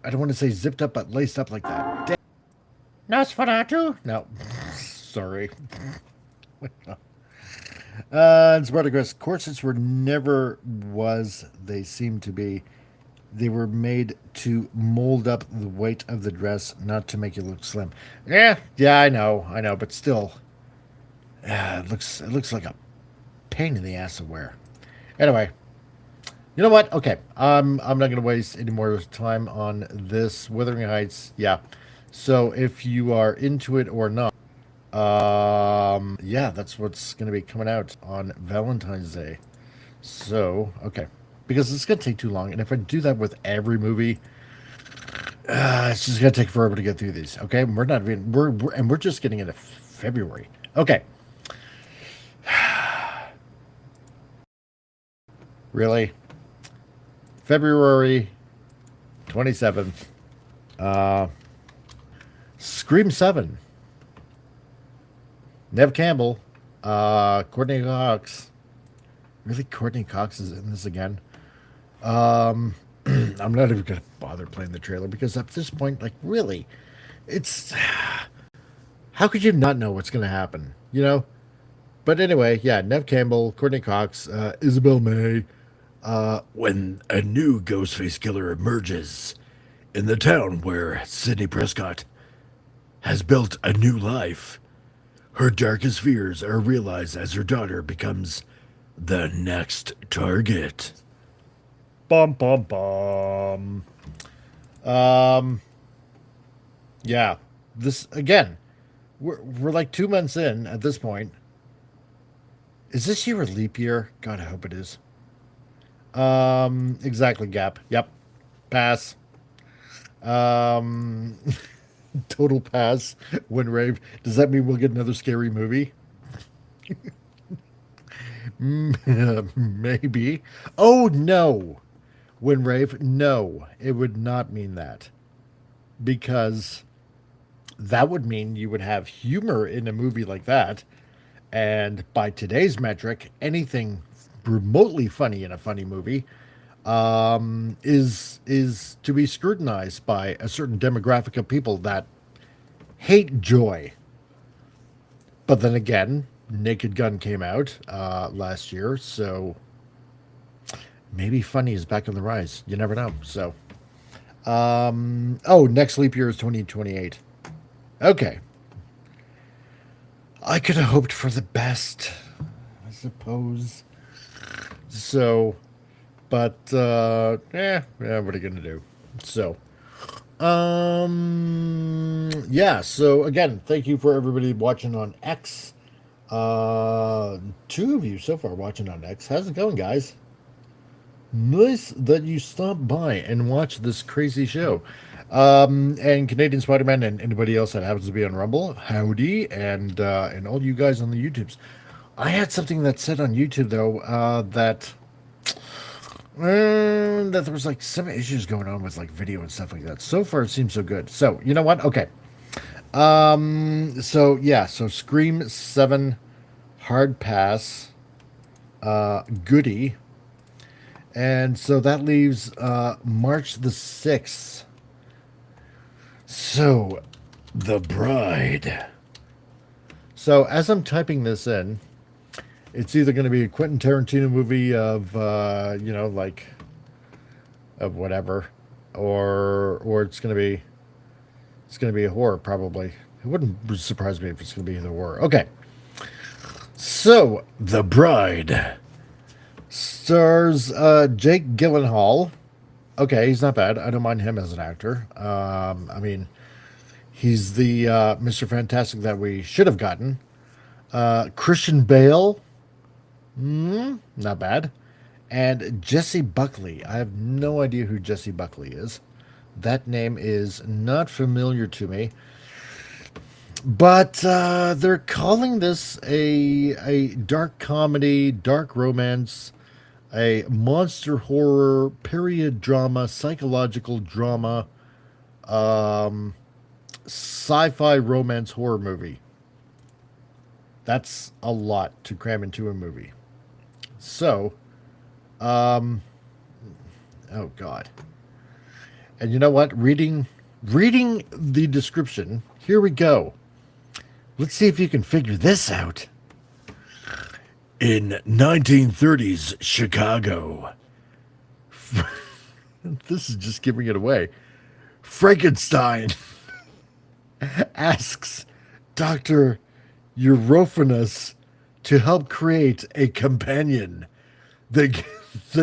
Speaker 1: I don't want to say zipped up, but laced up like that. Damn. Nosferatu? No. Sorry. And Spartacus, corsets were never was, they seem to be. They were made to mold up the weight of the dress, not to make you look slim. Yeah, I know, but still. It looks like a pain in the ass to wear. Anyway. You know what? Okay, I'm not going to waste any more time on this. Wuthering Heights, yeah. So if you are into it or not, Yeah, that's what's going to be coming out on Valentine's Day. So, okay. Because it's going to take too long. And if I do that with every movie, it's just going to take forever to get through these. Okay. We're not even, we're just getting into February. Okay. Really? February 27th. Scream 7. Nev Campbell. Courtney Cox. Really? Courtney Cox is in this again? I'm not even going to bother playing the trailer because at this point, like, really, it's... How could you not know what's going to happen? You know? But anyway, yeah, Nev Campbell, Courtney Cox, Isabel May.
Speaker 4: When a new Ghostface killer emerges in the town where Sidney Prescott has built a new life, her darkest fears are realized as her daughter becomes the next target.
Speaker 1: Bum, bum, bum. Yeah, this, again, we're like 2 months in at this point. Is this year a leap year? God, I hope it is. Exactly, Gap. Yep. Pass. Total pass. When Rave. Does that mean we'll get another scary movie? Maybe. Oh, no. When Rave. No, it would not mean that. Because that would mean you would have humor in a movie like that. And by today's metric, anything remotely funny in a funny movie is to be scrutinized by a certain demographic of people that hate joy. But then again, Naked Gun came out last year, so maybe funny is back on the rise. You never know. So, next leap year is 2028. Okay. I could have hoped for the best, I suppose. So, but, what are you going to do? So, yeah, so again, thank you for everybody watching on X. 2 of you so far watching on X. How's it going, guys? Nice that you stopped by and watched this crazy show. And Canadian Spider-Man and anybody else that happens to be on Rumble, howdy, and all you guys on the YouTubes. I had something that said on YouTube though that there was like some issues going on with like video and stuff like that. So far, it seems so good. So you know what? Okay. So yeah. So Scream 7, hard pass, goodie, and so that leaves March the 6th. So, The Bride. So, as I'm typing this in, it's either going to be a Quentin Tarantino movie of, like, of whatever, or it's going to be a horror, probably. It wouldn't surprise me if it's going to be the horror. Okay. So, The Bride stars Jake Gyllenhaal. Okay, he's not bad. I don't mind him as an actor. I mean, he's the Mr. Fantastic that we should have gotten. Christian Bale. Not bad. And Jesse Buckley. I have no idea who Jesse Buckley is. That name is not familiar to me. But they're calling this a dark comedy, dark romance, a monster horror, period drama, psychological drama, sci-fi romance horror movie. That's a lot to cram into a movie. So, oh God. And you know what? Reading the description, here we go. Let's see if you can figure this out.
Speaker 4: In 1930s Chicago.
Speaker 1: This is just giving it away. Frankenstein asks Dr. Europhanus to help create a companion. They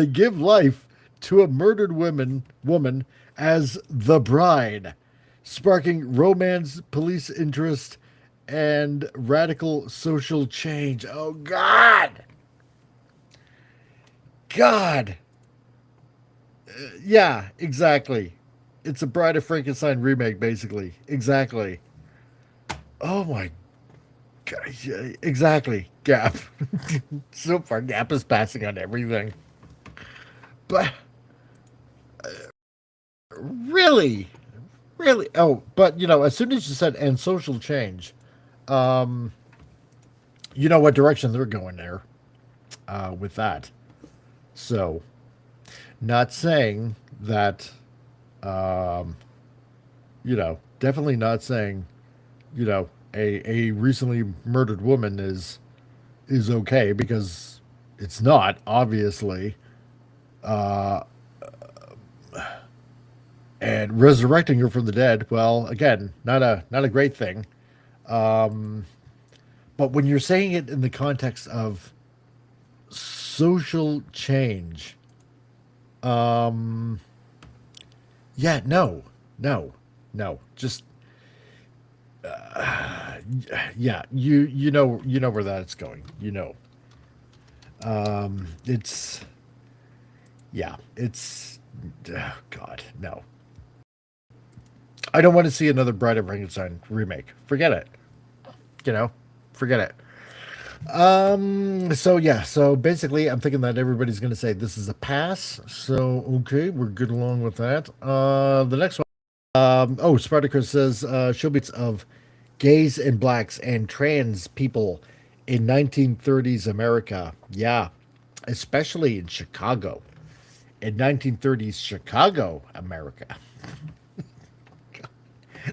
Speaker 1: give life to a murdered woman as the bride, sparking romance, police interest, and radical social change. Oh, God. God. Yeah, exactly. It's a Bride of Frankenstein remake, basically. Exactly. Oh, my God. Yeah, exactly. Gap. So far, Gap is passing on everything. But really, really. Oh, but as soon as you said and social change, you know what direction they're going there with that. So, not saying that, definitely not saying, a recently murdered woman is okay, because it's not, obviously. And resurrecting her from the dead, well, again, not a great thing. But when you're saying it in the context of social change, yeah, no, just yeah, you know where that's going. It's it's oh, God, no. I don't want to see another Bride of Frankenstein remake. Forget it. Forget it. So yeah, so basically I'm thinking that everybody's gonna say this is a pass. So okay, we're good along with that. The next one. Spartacus says showbiz of gays and blacks and trans people in 1930s America. Yeah, especially in Chicago. In 1930s Chicago, America.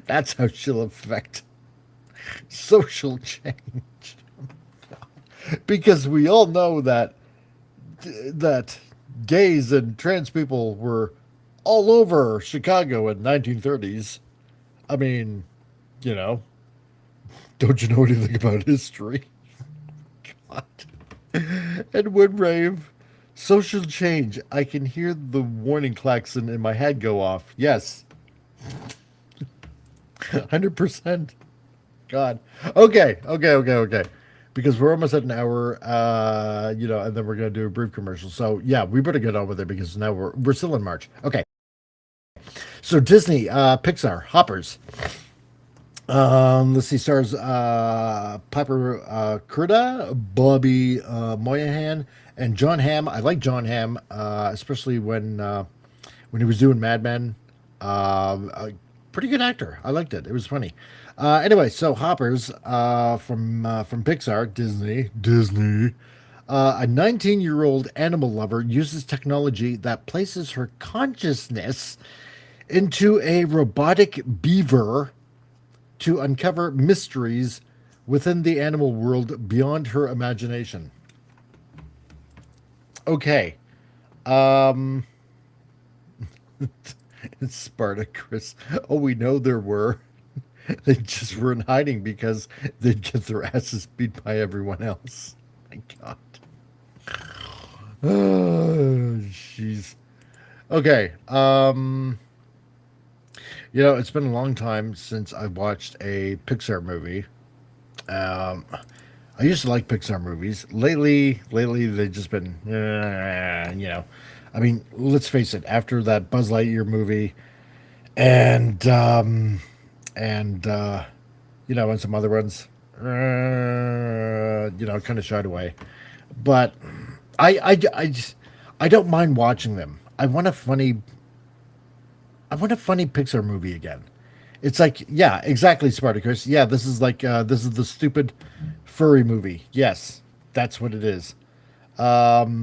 Speaker 1: That's how she'll affect social change. Because we all know that gays and trans people were all over Chicago in 1930s. I mean, you know, don't you know anything about history? God. And when rave, social change. I can hear the warning klaxon in my head go off. Yes. 100%. God. Okay. Because we're almost at an hour, and then we're gonna do a brief commercial. So yeah, we better get on with it because now we're still in March. Okay. So Disney, Pixar, Hoppers. Let's see, stars Piper Curda, Bobby Moynihan, and John Hamm. I like John Hamm, especially when he was doing Mad Men. A pretty good actor. I liked it. It was funny. Anyway, so Hoppers from Pixar, Disney. A 19-year-old animal lover uses technology that places her consciousness into a robotic beaver to uncover mysteries within the animal world beyond her imagination. Okay. It's Spartacus. Oh, we know there were. They just were in hiding because they'd get their asses beat by everyone else. My God. Oh, jeez. Okay. It's been a long time since I watched a Pixar movie. I used to like Pixar movies. Lately they've just been, I mean, let's face it. After that Buzz Lightyear movie, and and some other ones, kind of shied away. But I don't mind watching them. I want a funny Pixar movie again. It's like, yeah, exactly, Spartacus. Yeah, this is the stupid furry movie. Yes, that's what it is. Yeah.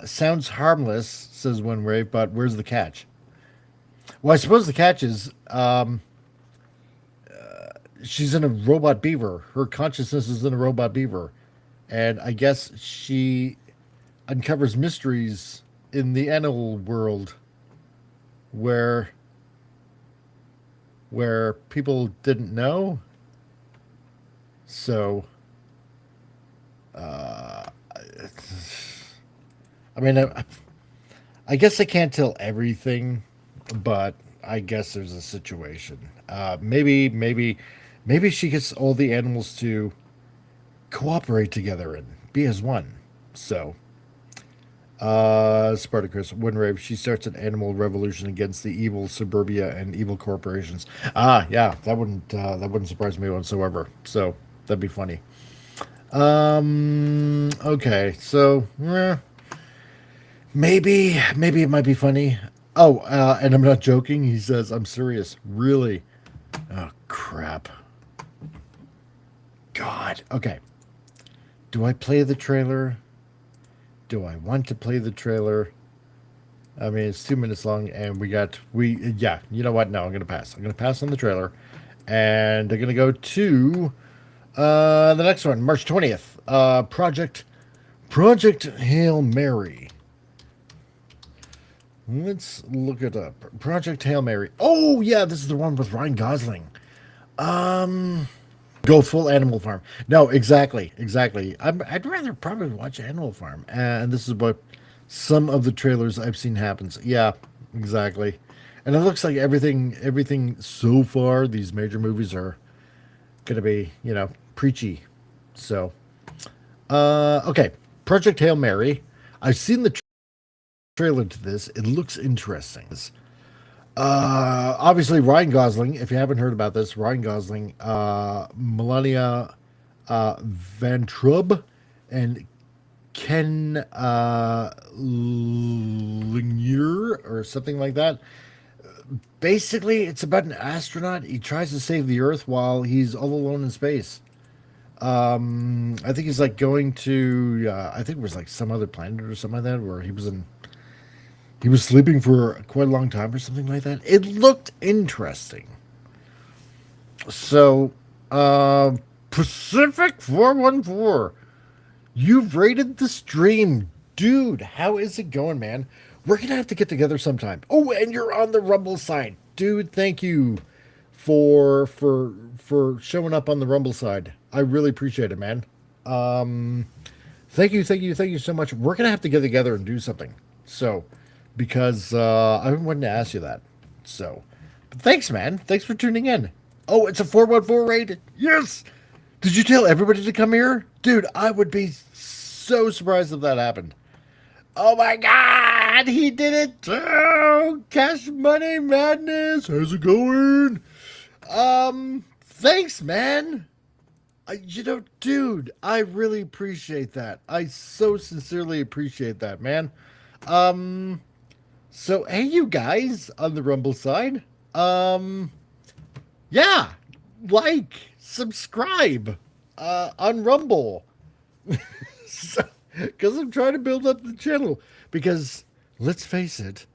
Speaker 1: Sounds harmless, says one rave, but where's the catch? Well, I suppose the catch is she's in a robot beaver. Her consciousness is in a robot beaver. And I guess she uncovers mysteries in the animal world where people didn't know. So I mean, I guess I can't tell everything, but I guess there's a situation. Maybe she gets all the animals to cooperate together and be as one. So, Spartacus, Winrave, she starts an animal revolution against the evil suburbia and evil corporations. Yeah, that wouldn't surprise me whatsoever. So that'd be funny. Okay, so maybe it might be funny. Oh, and I'm not joking. He says, "I'm serious, really." Oh crap. God. Okay. Do I play the trailer? Do I want to play the trailer? I mean, it's 2 minutes long, and yeah, you know what? No, I'm going to pass. I'm going to pass on the trailer, and I'm going to go to the next one, March 20th, Project Hail Mary. Let's look it up. Project Hail Mary. Oh, yeah, this is the one with Ryan Gosling. Go full Animal Farm. No, exactly. I'd rather probably watch Animal Farm. And this is what some of the trailers I've seen happens. Yeah, exactly. And it looks like everything so far, these major movies are going to be, preachy. So, okay. Project Hail Mary. I've seen the trailer to this. It looks interesting. Obviously Ryan Gosling, if you haven't heard about this, Ryan Gosling, Melania Van Trub, and Ken Linier or something like that. Basically, it's about an astronaut. He tries to save the Earth while he's all alone in space. I think he's like going to, I think it was like some other planet or something like that, where he was sleeping for quite a long time or something like that. It looked interesting. So, Pacific 414, you've rated the stream. Dude, how is it going, man? We're going to have to get together sometime. Oh, and you're on the Rumble side. Dude, thank you for showing up on the Rumble side. I really appreciate it, man. Thank you so much. We're going to have to get together and do something. So, because I wanted to ask you that. So, but thanks, man. Thanks for tuning in. Oh, it's a 414 raid. Yes. Did you tell everybody to come here? Dude, I would be so surprised if that happened. Oh my God, he did it too. Cash Money Madness. How's it going? Thanks, man. Dude, I really appreciate that. I so sincerely appreciate that, man. So, hey, you guys on the Rumble side, yeah, like, subscribe, on Rumble, because I'm trying to build up the channel, because, let's face it,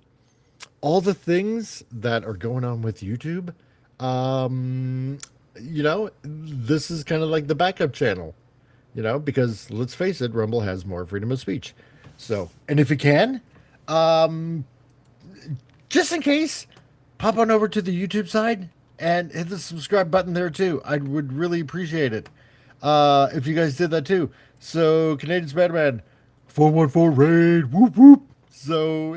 Speaker 1: all the things that are going on with YouTube, this is kind of like the backup channel, because, let's face it, Rumble has more freedom of speech, so, and if you can, just in case, pop on over to the YouTube side and hit the subscribe button there too. I would really appreciate it if you guys did that too. So, Canadian Spider-Man, 414 raid, whoop whoop. So,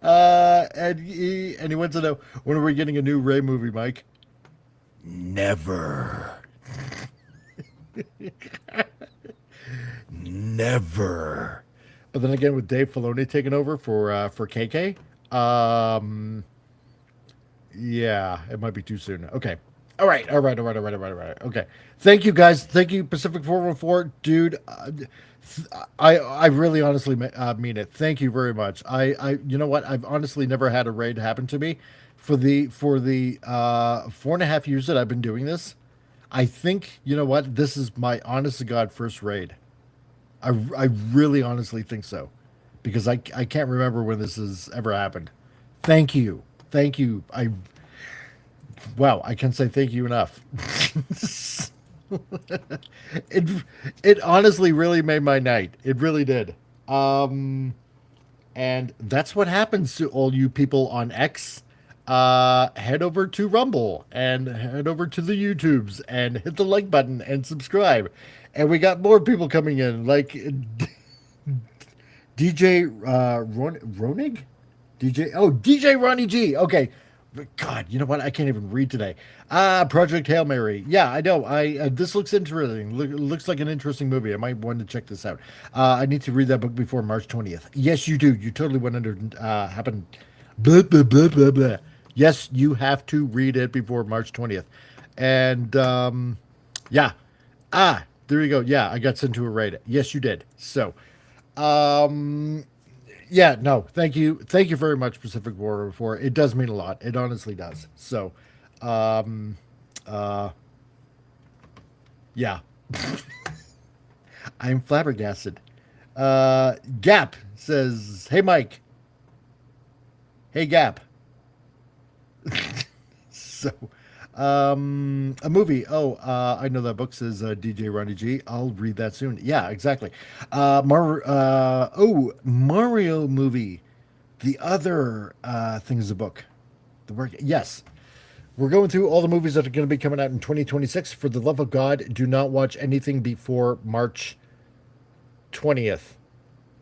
Speaker 1: and he wants to know, when are we getting a new Ray movie, Mike?
Speaker 4: Never. Never.
Speaker 1: But then again, with Dave Filoni taking over for KK, yeah, it might be too soon. Okay. All right. Okay. Thank you, guys. Thank you, Pacific 414. Dude, I really honestly mean it. Thank you very much. You know what? I've honestly never had a raid happen to me for the 4.5 years that I've been doing this. I think, you know what? This is my honest to God first raid. I really honestly think so, because I can't remember when this has ever happened. Thank you. I can't say thank you enough. It honestly really made my night. It really did. And that's what happens to all you people on X. Head over to Rumble and head over to the YouTubes and hit the like button and subscribe. And we got more people coming in, like DJ Ronig. DJ Ronnie G. Okay. God, you know what? I can't even read today. Project Hail Mary. Yeah, I know. This looks interesting. Looks like an interesting movie. I might want to check this out. I need to read that book before March 20th. Yes, you do. You totally went under happen. Blah blah blah blah blah. Yes, you have to read it before March 20th. And yeah. There you go. Yeah, I got sent to a raid. Yes, you did. So, yeah, no, thank you very much, Pacific War 4. It does mean a lot. It honestly does. So, yeah, I'm flabbergasted. Gap says, "Hey, Mike." Hey, Gap. So, a movie. Oh, I know that book says DJ Ronnie G. I'll read that soon. Yeah, exactly. Mario movie. The other thing is a book. The work. Yes, we're going through all the movies that are going to be coming out in 2026. For the love of God, do not watch anything before March 20th.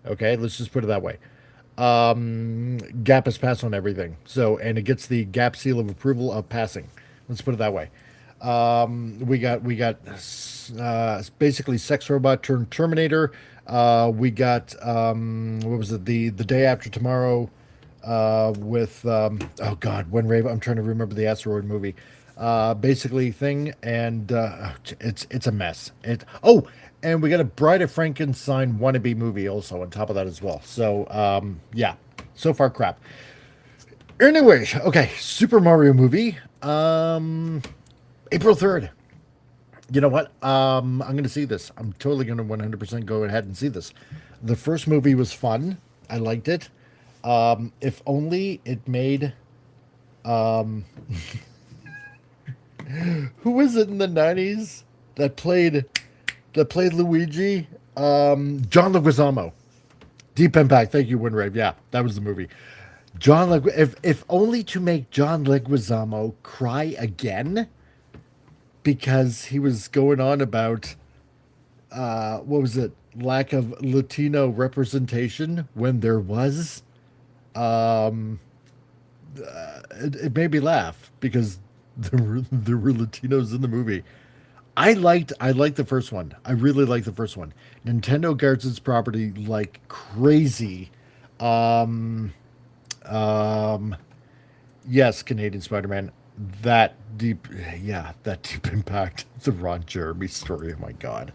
Speaker 1: Okay, let's just put it that way. Gap has passed on everything. So, and it gets the Gap seal of approval of passing. Let's put it that way. We got basically Sex Robot turned Terminator. We got what was it? The Day After Tomorrow with oh God, when Rave. I'm trying to remember the asteroid movie. Basically thing, and it's a mess. And we got a Bride of Frankenstein wannabe movie also on top of that as well. So yeah, so far crap. Anyway, okay, Super Mario movie. April 3rd. You know what? I'm going to see this. I'm totally going to 100% go ahead and see this. The first movie was fun. I liked it. If only it made who was it in the 90s that played Luigi? John Leguizamo. Deep Impact. Thank you, Winrave. Yeah, that was the movie. If only to make John Leguizamo cry again, because he was going on about what was it, lack of Latino representation when there was. It made me laugh because there were Latinos in the movie. I liked the first one. I really liked the first one. Nintendo guards its property like crazy. Yes, Canadian Spider-Man. That deep impact. The Ron Jeremy story. Oh my God.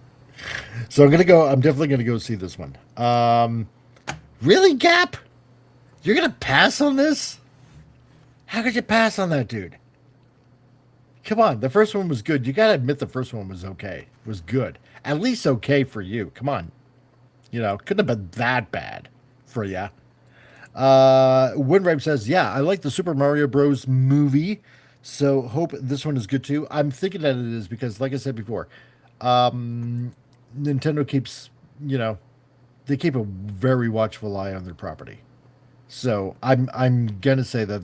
Speaker 1: So I'm definitely gonna go see this one. Really, Gap? You're gonna pass on this? How could you pass on that, dude? Come on, the first one was good. You gotta admit the first one was okay. It was good. At least okay for you. Come on. You know, couldn't have been that bad for you. Windrape says, yeah, I like the Super Mario Bros. Movie, so hope this one is good too. I'm thinking that it is because, like I said before, Nintendo keeps, they keep a very watchful eye on their property. So I'm gonna say that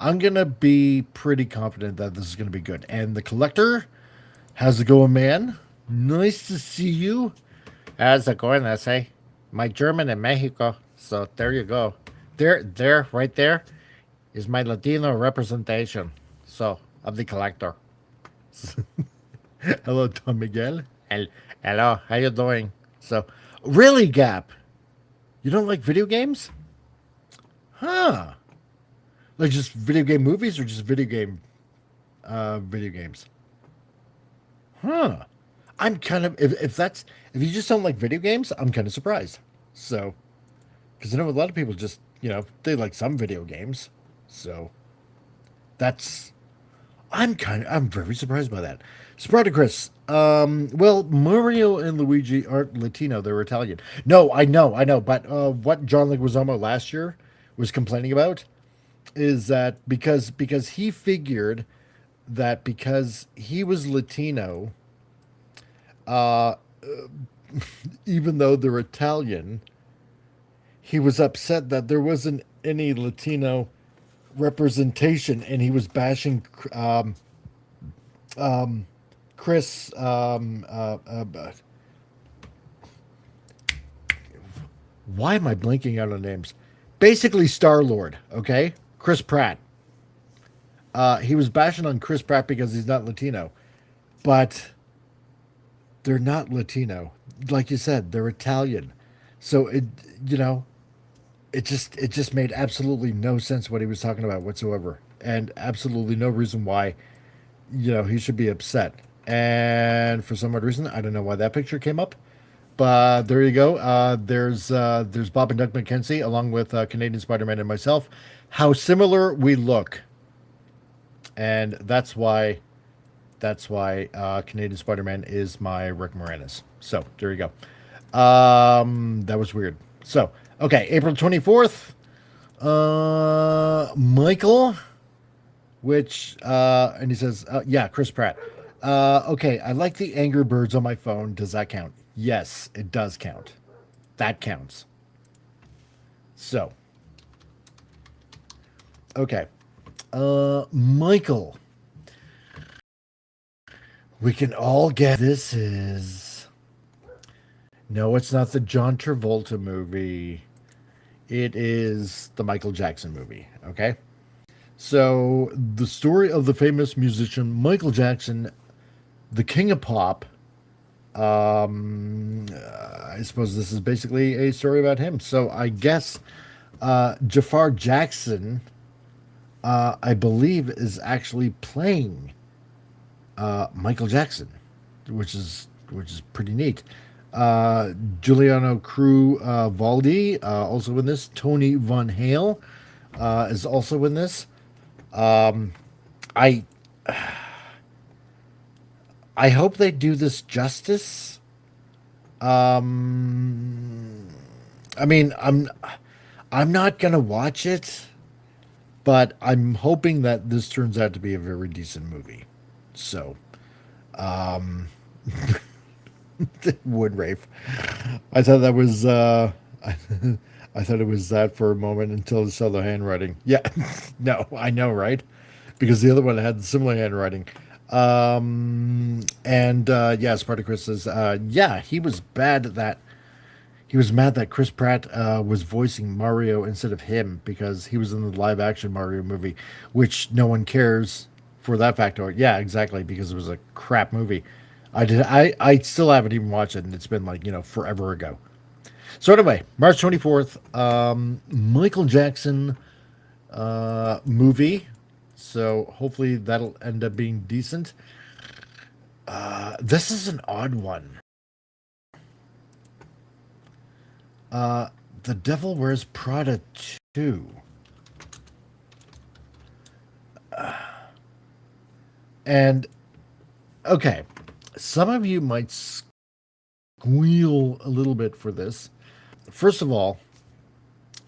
Speaker 1: I'm gonna be pretty confident that this is gonna be good. And the collector, how's it going, man? Nice to see you. How's it going, SA? My German in Mexico. So there you go. There, right there, is my Latino representation. So of the collector. Hello, Don Miguel. Hello, how you doing? So, really, Gap? You don't like video games? Huh? Like just video game movies or just video games? Huh? I'm kind of if you just don't like video games, I'm kind of surprised. So, because I know a lot of people just they like some video games. So, I'm very surprised by that. Spartacus. Well, Mario and Luigi aren't Latino; they're Italian. No, I know. But what John Leguizamo last year was complaining about is that because he figured that because he was Latino, even though they're Italian, he was upset that there wasn't any Latino representation, and he was bashing Chris. Why am I blanking out on names? basically Star-Lord, okay? Chris Pratt. He was bashing on Chris Pratt because he's not Latino, but they're not Latino. Like you said, they're Italian. So it just made absolutely no sense what he was talking about whatsoever, and absolutely no reason why he should be upset. And for some odd reason, I don't know why that picture came up, but there you go. There's Bob and Doug McKenzie along with Canadian Spider-Man and myself. How similar we look, and that's why Canadian Spider-Man is my Rick Moranis. So there you go. That was weird. So okay, April 24th. Michael, and he says, yeah, Chris Pratt. Okay, I like the Angry Birds on my phone. Does that count? Yes, it does count. That counts. So, okay. Michael. We can all get this is... No, it's not the John Travolta movie. It is the Michael Jackson movie, okay? So, the story of the famous musician Michael Jackson, the king of pop. I suppose this is basically a story about him. So, I guess Jafar Jackson, I believe, is actually playing Michael Jackson, which is pretty neat. Giuliano Crew Valdi, also in this. Tony Von Hale is also in this. I hope they do this justice. I mean, I'm not gonna watch it, but I'm hoping that this turns out to be a very decent movie. So, Wood Rafe. I thought that was I thought it was that for a moment until I saw the handwriting. Yeah, no, I know, right? Because the other one had similar handwriting. Yeah, Spartacus says, yeah, he was bad at that. He was mad that Chris Pratt was voicing Mario instead of him because he was in the live action Mario movie, which no one cares for that factor. Yeah, exactly, because it was a crap movie. I still haven't even watched it, and it's been forever ago. So anyway, March 24th, Michael Jackson movie. So hopefully that'll end up being decent. This is an odd one. The Devil Wears Prada 2. And okay, some of you might squeal a little bit for this. First of all,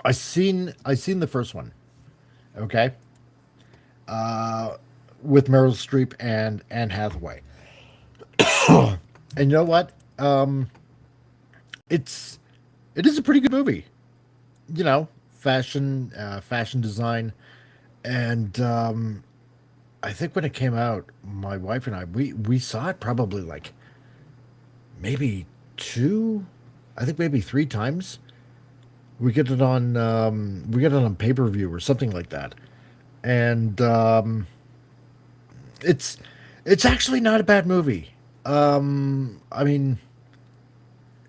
Speaker 1: I seen the first one. Okay. With Meryl Streep and Anne Hathaway. And you know what? It is a pretty good movie. Fashion design, and I think when it came out, my wife and I we saw it probably maybe maybe 3 times. We get it on pay-per-view or something like that. And it's actually not a bad movie. I mean,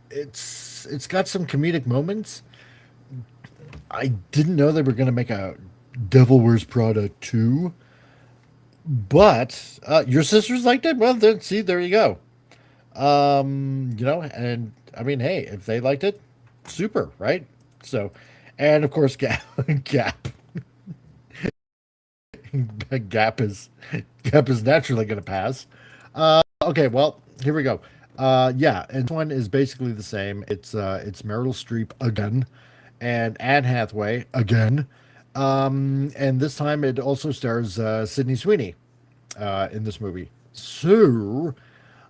Speaker 1: it's got some comedic moments. I didn't know they were going to make a Devil Wears Prada 2, but your sisters liked it. Well, then see, there you go. And I mean, hey, if they liked it, super, right? So, and of course, Gap. Gap is naturally going to pass. Okay, well, here we go. Yeah, and this one is basically the same. It's Meryl Streep again, and Anne Hathaway again, and this time it also stars Sydney Sweeney in this movie. So,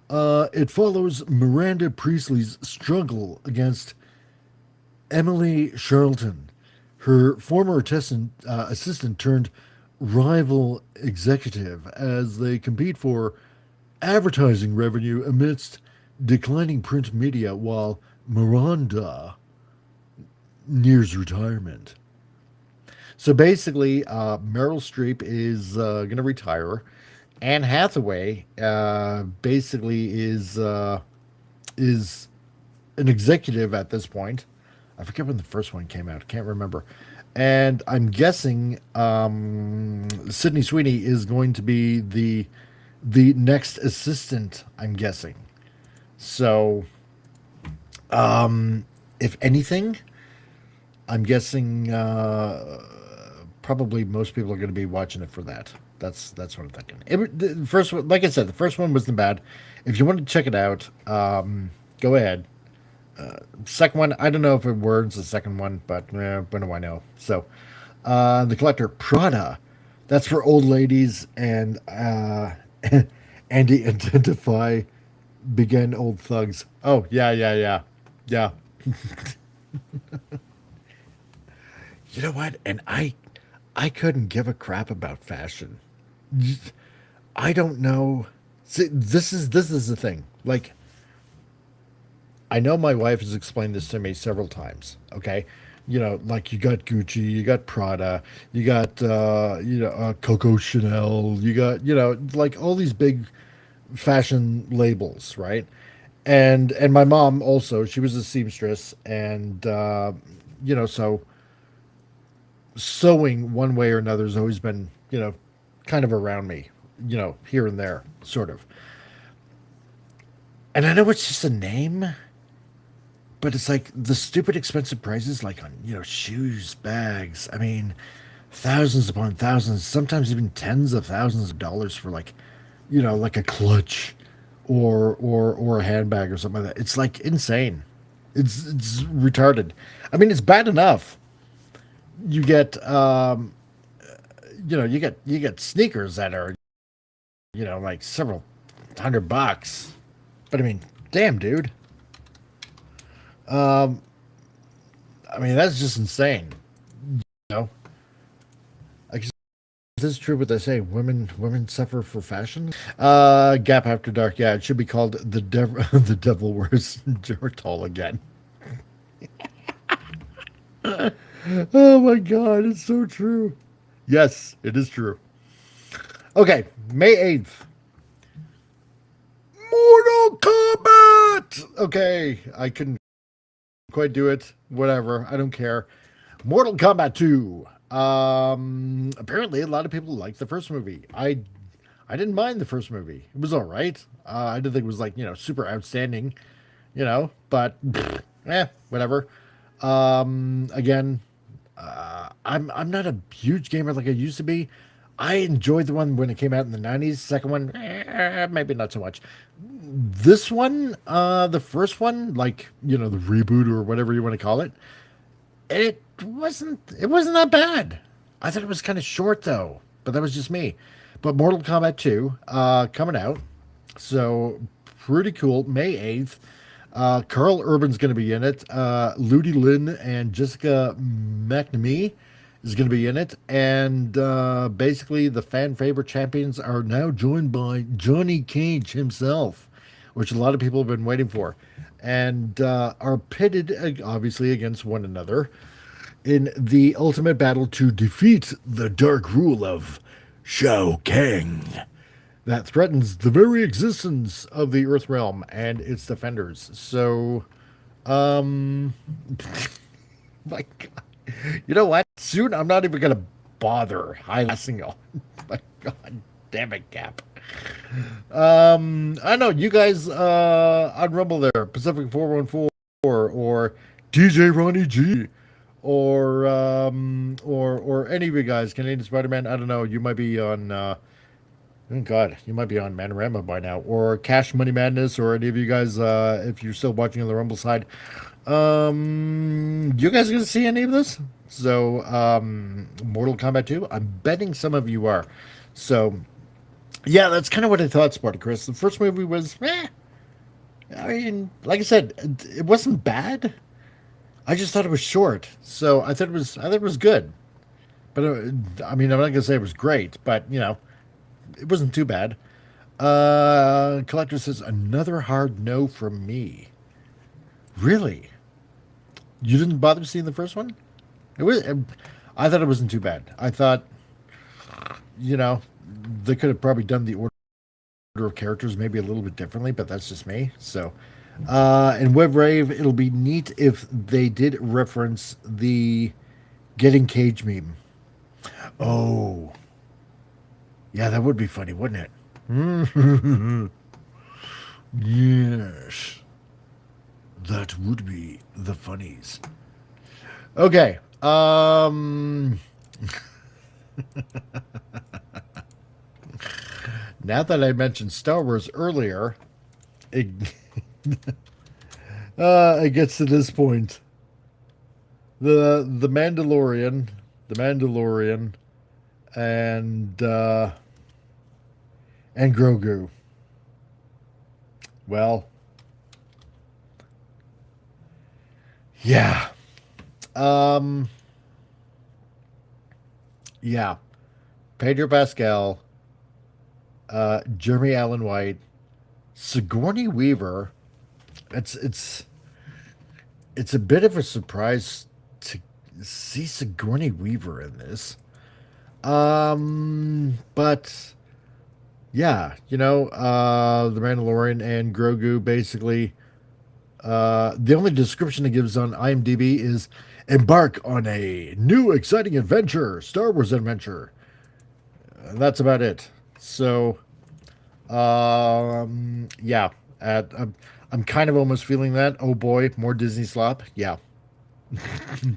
Speaker 1: it follows Miranda Priestley's struggle against Emily Charlton, her former assistant turned rival executive, as they compete for advertising revenue amidst declining print media while Miranda nears retirement. So basically, Meryl Streep is going to retire. Anne Hathaway basically is an executive at this point. I forget when the first one came out. Can't remember. And I'm guessing Sydney Sweeney is going to be the next assistant. I'm guessing. So, if anything, I'm guessing probably most people are going to be watching it for that. That's what I'm thinking. The first one, like I said, the first one wasn't bad. If you want to check it out, go ahead. Second one, I don't know if it works the second one, but what do I know? So, the collector Prada, that's for old ladies and anti-identify begin old thugs. Oh yeah. You know what? And I couldn't give a crap about fashion. I don't know. See, this is the thing. Like, I know my wife has explained this to me several times. Okay, you know, like you got Gucci, you got Prada, you got Coco Chanel, you got like all these big fashion labels, right? And my mom also, she was a seamstress, and so sewing one way or another has always been kind of around me, here and there, sort of. And I know it's just a name, but it's like the stupid expensive prices, like on shoes, bags. I mean, thousands upon thousands, sometimes even tens of thousands of dollars for like a clutch or a handbag or something like that. It's like insane. It's retarded. I mean, it's bad enough. You get you get sneakers that are like several $100. But I mean, damn, dude. I mean, that's just insane. You know, I guess this is true what they say. Women suffer for fashion. Gap After Dark. Yeah, it should be called the devil. The Devil Wears Geritol again. Oh my God, it's so true. Yes, it is true. Okay, May 8th. Mortal Kombat! Okay, I couldn't quite do it. Whatever, I don't care. Mortal Kombat 2. Apparently a lot of people liked the first movie. I didn't mind the first movie. It was all right. I didn't think it was like, super outstanding, but whatever. Again, I'm not a huge gamer like I used to be. I enjoyed the one when it came out in the 90s. Second one, maybe not so much. This one, the first one, like, the reboot or whatever you want to call it, it wasn't that bad. I thought it was kind of short though, but that was just me. But Mortal Kombat 2, coming out. So pretty cool. May 8th. Carl Urban's going to be in it. Ludi Lin and Jessica McNamee is going to be in it. And basically the fan favorite champions are now joined by Johnny Cage himself, which a lot of people have been waiting for, and are pitted obviously against one another in the ultimate battle to defeat the dark rule of Shao Kahn that threatens the very existence of the Earth realm and its defenders. So, my God. You know what? Soon I'm not even going to bother highlighting on. My God damn it, Cap. I know you guys on Rumble there, Pacific 414 or DJ Ronnie G or any of you guys, Canadian Spider-Man. I don't know. You might be on oh God, you might be on Manorama by now, or Cash Money Madness, or any of you guys if you're still watching on the Rumble side. You guys gonna see any of this? So Mortal Kombat 2, I'm betting some of you are. So yeah, that's kind of what I thought, Spartacus. The first movie was I mean, like I said, it wasn't bad. I just thought it was short. So I thought it was good. But I mean, I'm not gonna say it was great, but it wasn't too bad. Collector says another hard no from me. Really? You didn't bother seeing the first one? It was. I thought it wasn't too bad. I thought, you know, they could have probably done the order of characters maybe a little bit differently, but that's just me. So, in Web Rave, it'll be neat if they did reference the getting cage meme. Oh, yeah, that would be funny, wouldn't it? Yes, that would be the funnies. Okay. Now that I mentioned Star Wars earlier, it, it gets to this point. The Mandalorian, and Grogu. Well, yeah. Yeah. Pedro Pascal, Jeremy Allen White, Sigourney Weaver. It's a bit of a surprise to see Sigourney Weaver in this. But yeah, The Mandalorian and Grogu basically. The only description it gives on IMDb is embark on a new exciting adventure, Star Wars adventure. And that's about it. So, yeah, I'm kind of almost feeling that. Oh boy, more Disney slop. Yeah,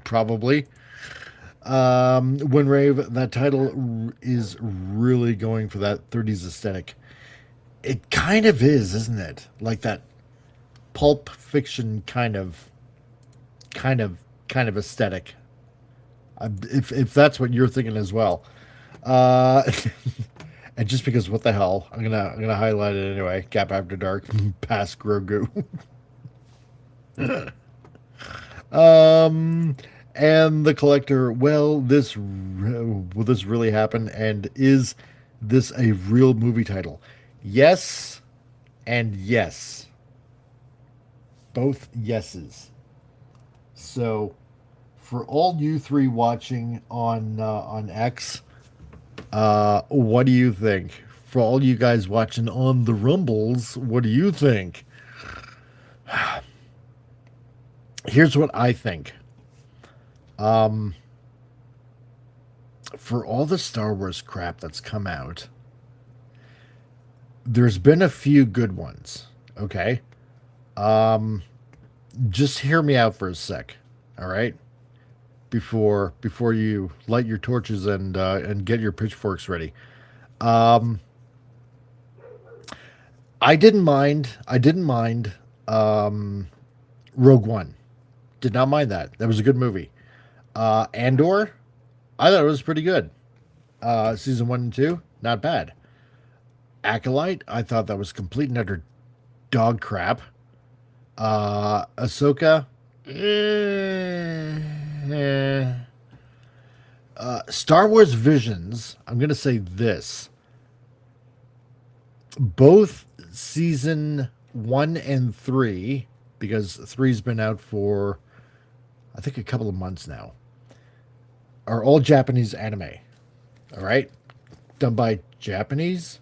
Speaker 1: probably. When Rave, that title is really going for that 30s aesthetic. It kind of is, isn't it? Like that pulp fiction kind of aesthetic. If that's what you're thinking as well. And just because, what the hell, I'm gonna highlight it anyway. Gap After Dark, past Grogu. And the Collector. Well, will this really happen? And is this a real movie title? Yes, and yes. Both yeses. So, for all you three watching on X, what do you think? For all you guys watching on the Rumbles, what do you think? Here's what I think. For all the Star Wars crap that's come out, there's been a few good ones. Okay. Just hear me out for a sec. All right. Before you light your torches and get your pitchforks ready. I didn't mind Rogue One. Did not mind that. That was a good movie. Andor, I thought it was pretty good. Season 1 and 2, not bad. Acolyte, I thought that was complete and utter dog crap. Ahsoka, Star Wars Visions, I'm going to say this. Both season 1 and 3, because 3's been out for, I think, a couple of months now, are all Japanese anime. All right? Done by Japanese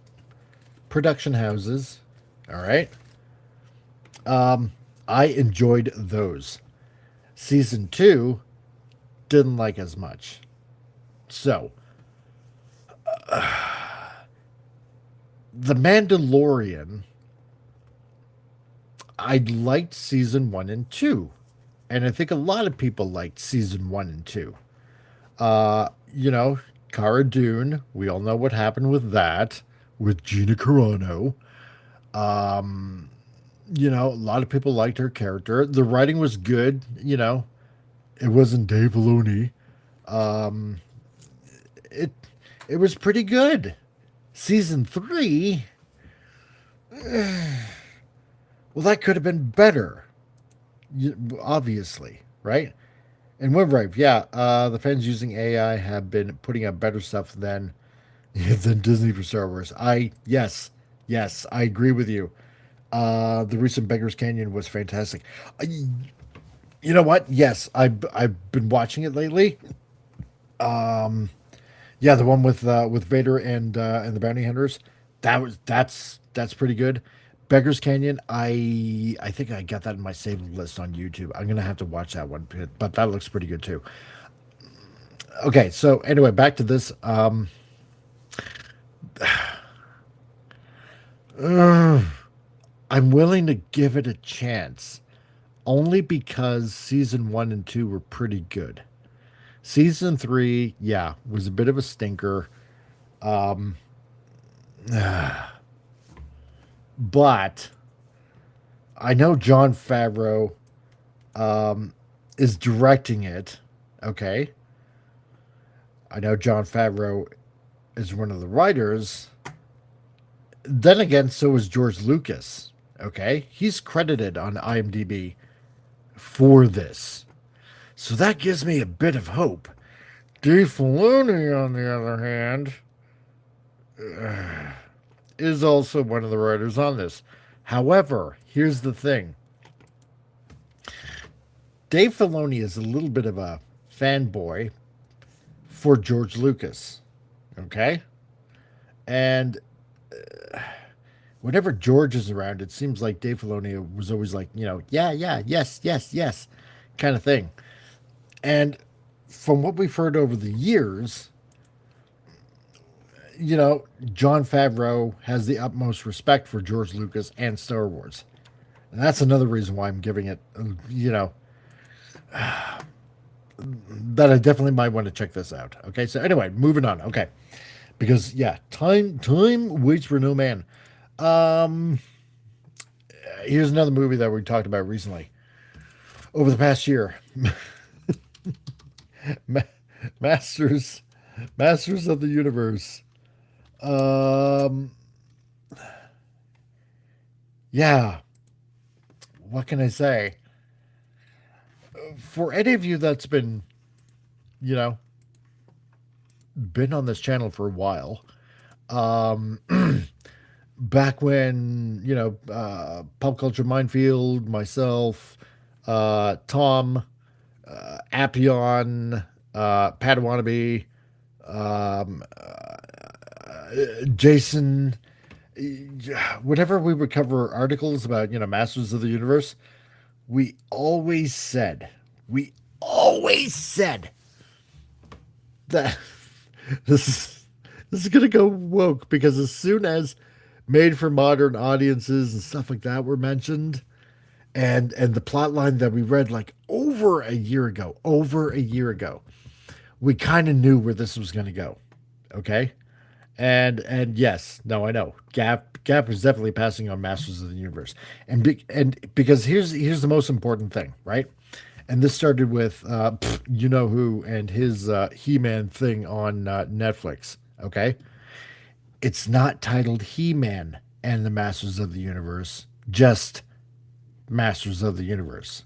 Speaker 1: production houses. All right? I enjoyed those. Season 2, didn't like as much. So, The Mandalorian, I liked season 1 and 2. And I think a lot of people liked season 1 and 2. Cara Dune, we all know what happened with that, with Gina Carano. A lot of people liked her character. The writing was good, It wasn't Dave Filoni. It was pretty good. Season 3, well, that could have been better. Obviously, right? And Windrive, yeah, the fans using AI have been putting out better stuff than Disney for Star Wars. Yes, I agree with you. The recent Beggar's Canyon was fantastic. You know what? Yes, I've been watching it lately. Yeah, the one with Vader and the bounty hunters. That's pretty good. Beggar's Canyon. I think I got that in my saved list on YouTube. I'm gonna have to watch that one, but that looks pretty good too. Okay, so anyway, back to this. I'm willing to give it a chance, only because season 1 and 2 were pretty good. Season 3, yeah, was a bit of a stinker. But I know Jon Favreau is directing it. Okay. I know Jon Favreau is one of the writers. Then again, so is George Lucas. Okay. He's credited on IMDb for this. So that gives me a bit of hope. Dave Filoni, on the other hand, is also one of the writers on this. However, here's the thing. Dave Filoni is a little bit of a fanboy for George Lucas. Okay? And whenever George is around, it seems like Dave Filoni was always like, yeah, yes, kind of thing. And from what we've heard over the years, Jon Favreau has the utmost respect for George Lucas and Star Wars. And that's another reason why I'm giving it, that I definitely might want to check this out. Okay, so anyway, moving on. Okay, because yeah, time waits for no man. Here's another movie that we talked about recently over the past year. Masters of the Universe. Yeah. What can I say? For any of you that's been on this channel for a while, back when, Pop Culture Minefield, myself, Tom, Appion, Padawannabe, Jason, whenever we would cover articles about, Masters of the Universe, we always said that this is going to go woke, because as soon as made for modern audiences and stuff like that were mentioned, and the plot line that we read like over a year ago, we kind of knew where this was going to go. Okay. And yes, no, I know Gap is definitely passing on Masters of the Universe. And because here's the most important thing, right? And this started with, you know who, and his He-Man thing on Netflix. Okay. It's not titled He-Man and the Masters of the Universe, just Masters of the Universe.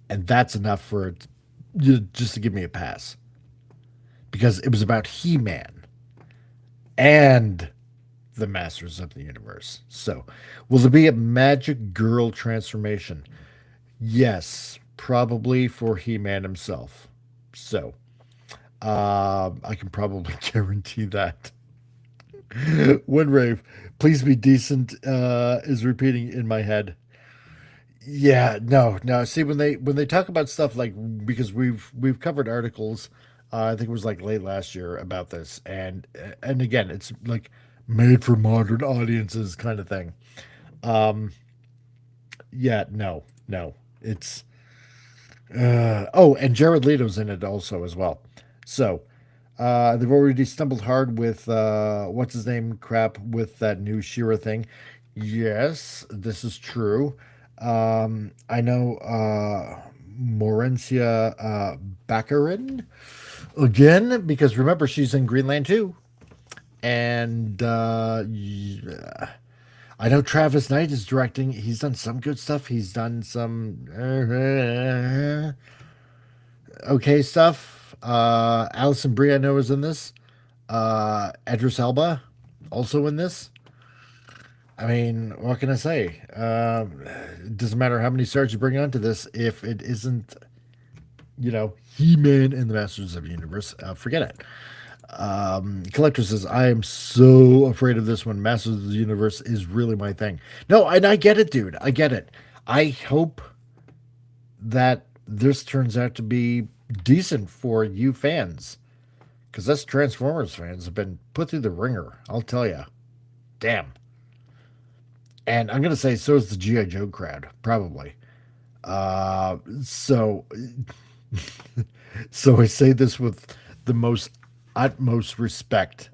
Speaker 1: And that's enough for it just to give me a pass, because it was about He-Man and the Masters of the Universe. So, will there be a magic girl transformation? Yes, probably for He-Man himself. So, I can probably guarantee that. Winrave, please be decent, is repeating in my head. Yeah, no. See, when they talk about stuff like, because we've covered articles, I think it was like late last year about this, and again, it's like made for modern audiences kind of thing. Yeah, no, it's and Jared Leto's in it also as well. So they've already stumbled hard with what's his name crap with that new She-Ra thing. Yes, this is true. I know Morencia Baccarin again, because remember, she's in Greenland too. And yeah. I know Travis Knight is directing. He's done some good stuff. He's done some okay stuff. Alison Brie, I know, is in this. Idris Elba also in this. I mean, what can I say? It doesn't matter how many stars you bring onto this if it isn't He-Man and the Masters of the Universe, forget it. Collector says, I am so afraid of this one. Masters of the Universe is really my thing. No, and I get it, dude. I get it. I hope that this turns out to be decent for you fans. Because us Transformers fans have been put through the ringer, I'll tell you. Damn. And I'm going to say so is the G.I. Joe crowd, probably. So I say this with the most utmost respect.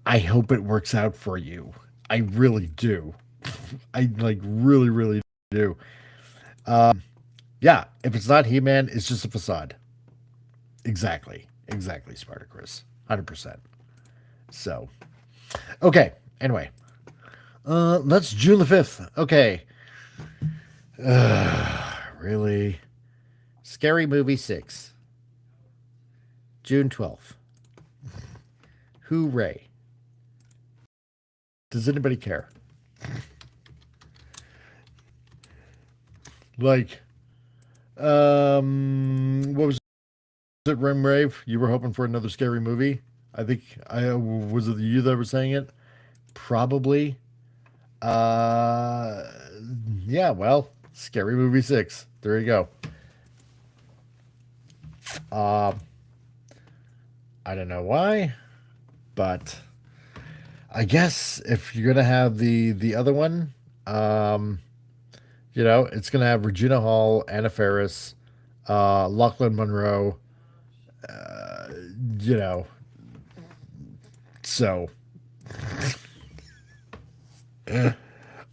Speaker 1: I hope it works out for you. I really do. I really, really do. Yeah, if it's not He-Man, it's just a facade. Exactly, Spartacus. 100%. So, okay, anyway. That's June the 5th. Okay. Really? Scary Movie 6. June 12th. Hooray. Does anybody care? Like, what was it, Rim Rave? You were hoping for another scary movie? I think, was it you that were saying it? Probably. Yeah, well, Scary Movie 6. There you go. I don't know why, but I guess if you're gonna have the other one, it's gonna have Regina Hall, Anna Faris, Lachlan Monroe, so.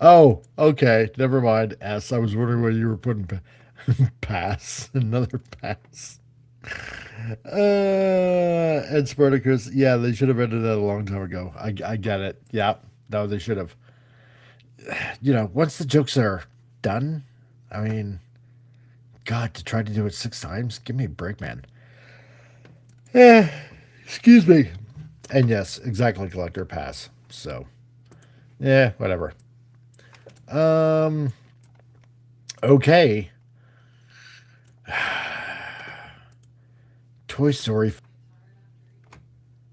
Speaker 1: Oh, okay. Never mind. S. I was wondering where you were putting pass. Another pass. And Spartacus. Yeah, they should have ended that a long time ago. I get it. Yeah. No, they should have. Once the jokes are done, I mean, God, to try to do it 6 times? Give me a break, man. Excuse me. And yes, exactly, Collector, pass. So, yeah, whatever. Okay. Toy Story.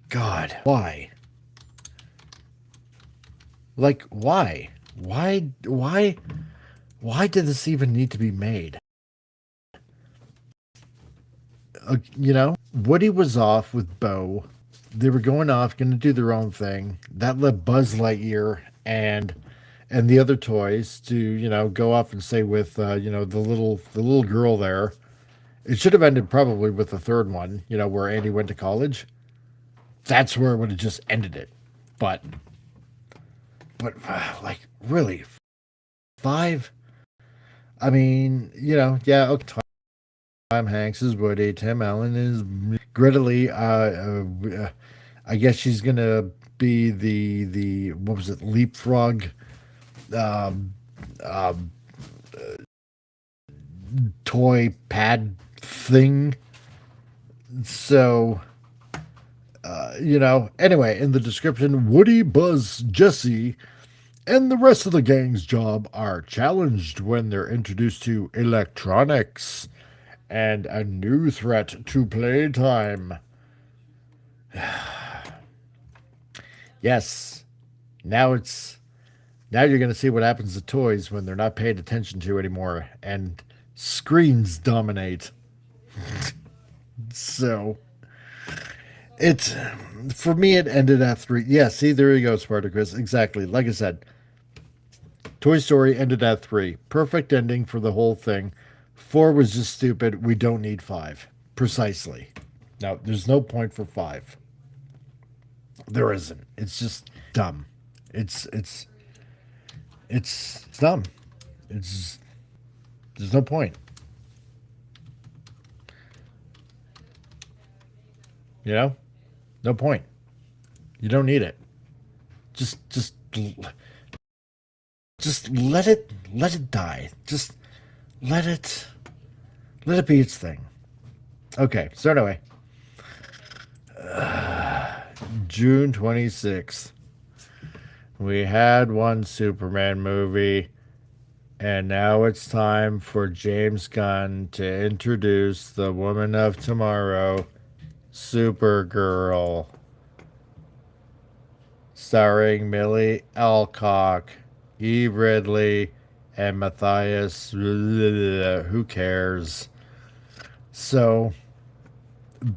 Speaker 1: God, why? Like, why? Why did this even need to be made? Woody was off with Bo. They were going off, going to do their own thing. That led Buzz Lightyear and the other toys to, go off and stay with, the little girl there. It should have ended probably with the third one, where Andy went to college. That's where it would have just ended it. But really, 5? I mean, yeah, okay. Tom Hanks is Woody. Tim Allen is Greta Lee. I guess she's gonna be the what was it? Leapfrog. Toy pad thing. So, anyway, in the description, Woody, Buzz, Jesse, and the rest of the gang's job are challenged when they're introduced to electronics and a new threat to playtime. Yes. Now you're going to see what happens to toys when they're not paid attention to anymore and screens dominate. So, for me, it ended at 3. Yeah, see, there you go, Spartacus. Exactly. Like I said, Toy Story ended at 3. Perfect ending for the whole thing. 4 was just stupid. We don't need 5. Precisely. Now, there's no point for 5. There isn't. It's just dumb. It's dumb. There's no point. No point. You don't need it. Just let it die. Just let it be its thing. Okay, so anyway, June 26th, we had one Superman movie, And now it's time for James Gunn to introduce the Woman of Tomorrow, Supergirl, starring Millie Alcock, Eve Ridley, and Matthias. Who cares? So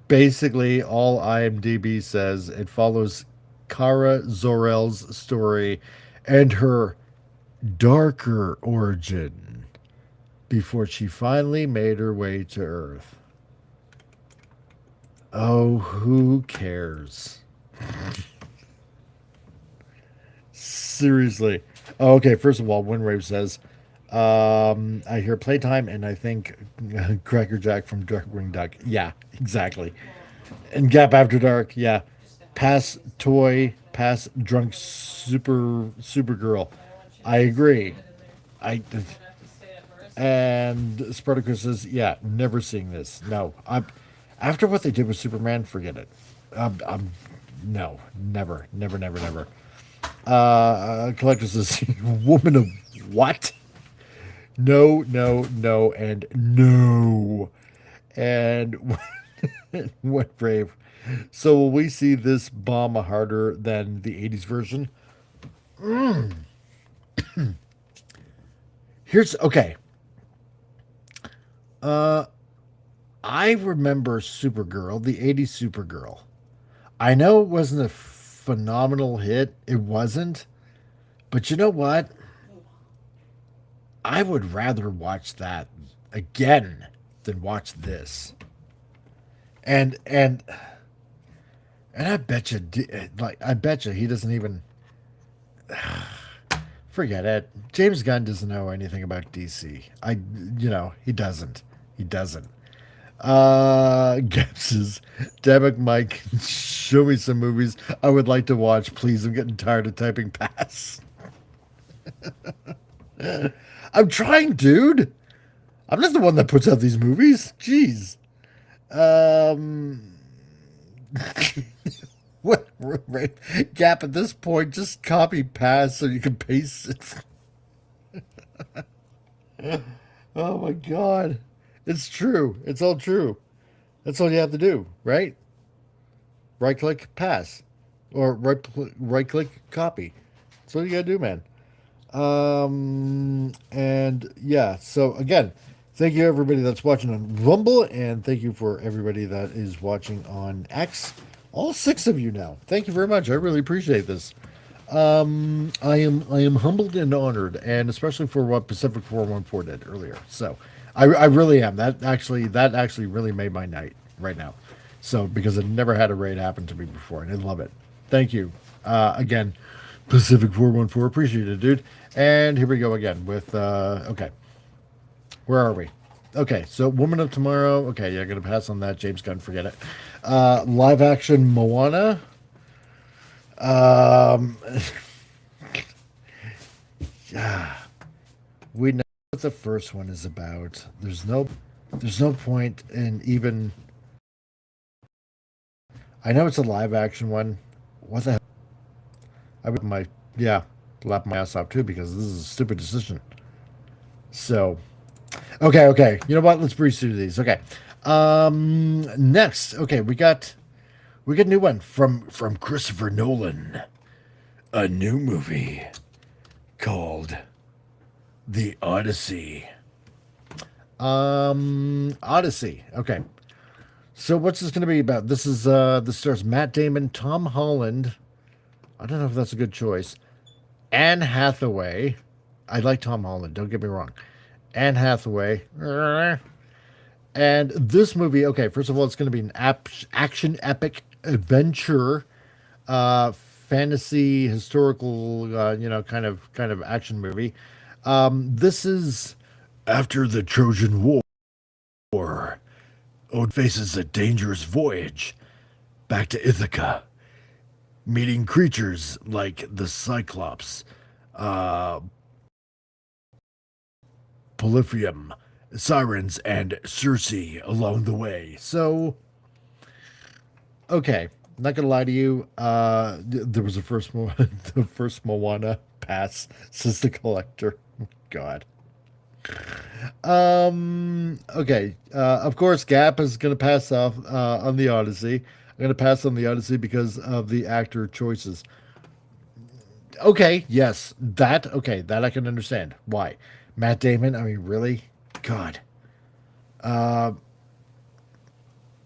Speaker 1: basically, all IMDb says it follows Kara Zor-El's story and her darker origin before she finally made her way to Earth. Oh, who cares? Seriously. Oh, okay, first of all, Winrave says, I hear playtime and I think Cracker Jack from Darkwing Duck. Yeah, exactly. And Gap After Dark, yeah. Pass toy, pass drunk Supergirl. I agree. I and Spartacus says, yeah, never seeing this. No, after what they did with Superman, forget it. No, never, never, never, never. Collector says, woman of what? No, no, no, and no. And what brave. So will we see this bomb harder than the 80s version? Here's okay. I remember Supergirl, the 80s Supergirl. I know it wasn't a phenomenal hit. It wasn't. But you know what? I would rather watch that again than watch this. And I bet you, I bet you he doesn't even. Forget it. James Gunn doesn't know anything about DC. He doesn't. He doesn't. Gap says, damn it, Mike, show me some movies I would like to watch, please. I'm getting tired of typing pass. I'm trying, dude. I'm not the one that puts out these movies. Jeez. What, right? Gap, at this point, just copy pass so you can paste it. Oh my god. It's true. It's all true. That's all you have to do, right? Right click pass. Or right click copy. That's all you gotta do, man. And yeah, so again, thank you everybody that's watching on Rumble, and thank you for everybody that is watching on X. All 6 of you now. Thank you very much. I really appreciate this. I am humbled and honored, and especially for what Pacific 414 did earlier. So I really am. That actually really made my night right now. So because I've never had a raid happen to me before, and I love it. Thank you. Again, Pacific 414, appreciate it, dude. And here we go again with okay. Where are we? Okay, so Woman of Tomorrow. Okay, yeah, gonna pass on that. James Gunn, forget it. Live action Moana. Yeah, we know what the first one is about. There's no point in even. I know it's a live action one. What the hell? I would lap my ass off too because this is a stupid decision. So, okay. You know what? Let's breeze through these. Okay. Next, okay, we got a new one from Christopher Nolan. A new movie called The Odyssey. Odyssey. Okay. So what's this going to be about? This stars Matt Damon, Tom Holland. I don't know if that's a good choice. Anne Hathaway. I like Tom Holland, don't get me wrong. Anne Hathaway. And this movie, okay, first of all, it's going to be an action epic adventure, fantasy, historical, kind of action movie. This is
Speaker 4: After the Trojan War, Odin faces a dangerous voyage back to Ithaca, meeting creatures like the Cyclops, Polyphium, Sirens, and Circe along the way.
Speaker 1: so okay. Not gonna lie to you. There was the first Moana pass, says the collector. God. Okay. Of course, Gap is going to pass off on the Odyssey. I'm going to pass on the Odyssey because of the actor choices. Okay, yes, that I can understand. Why? Matt Damon, I mean, really? God. Anne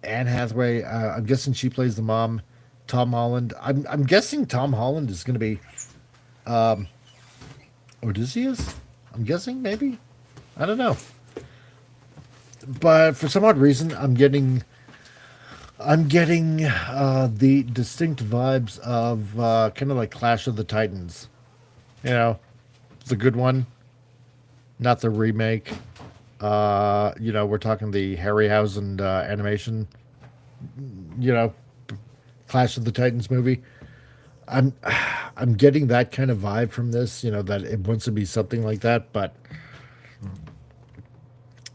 Speaker 1: Hathaway, I'm guessing she plays the mom. Tom Holland, I'm guessing Tom Holland is going to be Odysseus? I'm guessing, maybe? I don't know. But for some odd reason, I'm getting the distinct vibes of kind of like Clash of the Titans. You know, the good one, not the remake. We're talking the Harryhausen animation. You know, Clash of the Titans movie. I'm I'm getting that kind of vibe from this. You know, that it wants to be something like that, but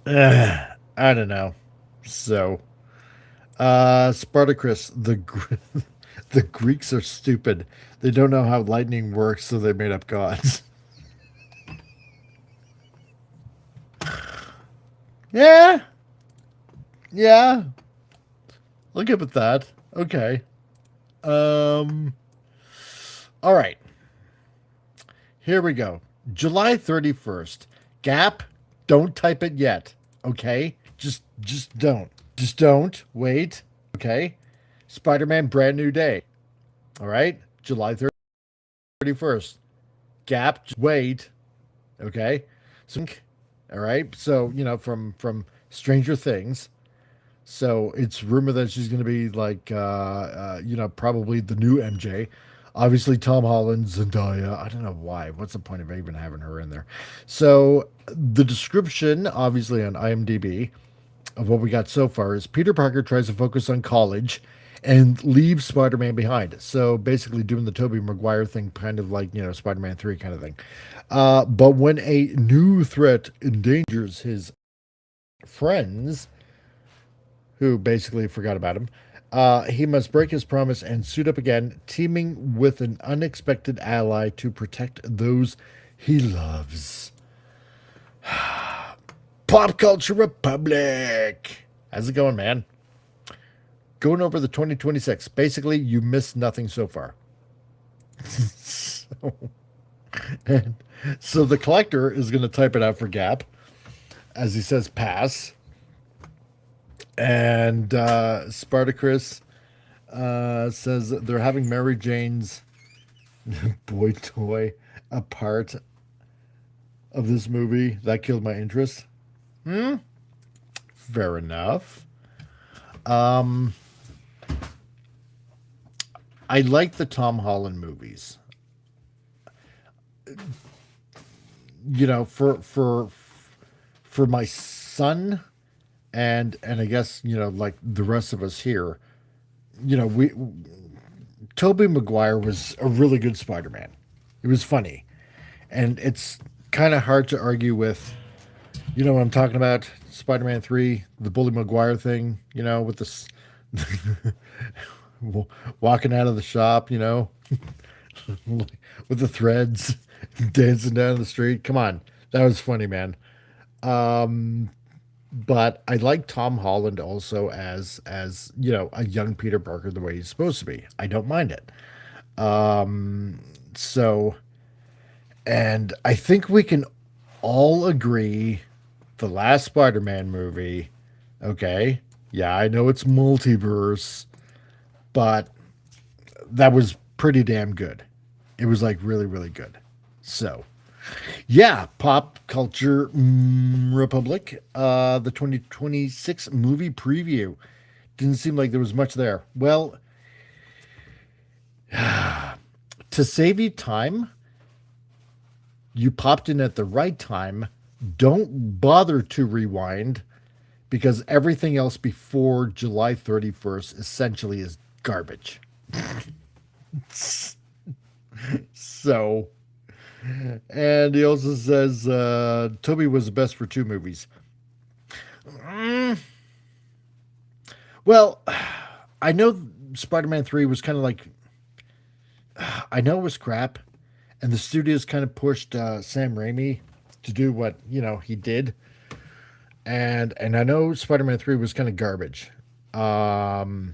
Speaker 1: I don't know. So. Spartacus, the Greeks are stupid. They don't know how lightning works, so they made up gods. Yeah. Yeah. Look up at that. Okay. All right. Here we go. July 31st. Gap, don't type it yet. Okay? Just don't. Just don't. Wait. Okay? Spider-Man Brand New Day. All right? July 31st. Gap, wait. Okay? So, all right? So, from Stranger Things. So, it's rumored that she's going to be like probably the new MJ. Obviously, Tom Holland, Zendaya. I don't know why. What's the point of even having her in there? So, the description, obviously, on IMDb of what we got so far is Peter Parker tries to focus on college and leaves Spider-Man behind. So, basically, doing the Tobey Maguire thing, kind of like, Spider-Man 3 kind of thing. But when a new threat endangers his friends, who basically forgot about him, he must break his promise and suit up again, teaming with an unexpected ally to protect those he loves. Pop Culture Republic. How's it going, man? Going over the 2026. Basically, you missed nothing so far. So the collector is going to type it out for Gap, as he says pass. And Spartacus says they're having Mary Jane's boy toy a part of this movie. That killed my interest. Fair enough. I like the Tom Holland movies. For my son and I guess, like the rest of us here, Tobey Maguire was a really good Spider-Man. It was funny. And it's kind of hard to argue with, what I'm talking about? Spider-Man 3, the Bully Maguire thing, with this walking out of the shop, with the threads, dancing down the street. Come on. That was funny, man. But I like Tom Holland also as a young Peter Parker the way he's supposed to be. I don't mind it. So, and I think we can all agree the last Spider-Man movie, okay, yeah, I know it's multiverse, but that was pretty damn good. It was like really, really good. So, yeah, Pop Culture Republic, the 2026 movie preview. Didn't seem like there was much there. Well, to save you time, you popped in at the right time. Don't bother to rewind because everything else before July 31st essentially is garbage. So, and he also says Toby was the best for 2 movies. Well, I know Spider-Man 3 was kind of like, I know it was crap, and the studios kind of pushed Sam Raimi to do what, you know, he did. And I know Spider-Man 3 was kind of garbage. You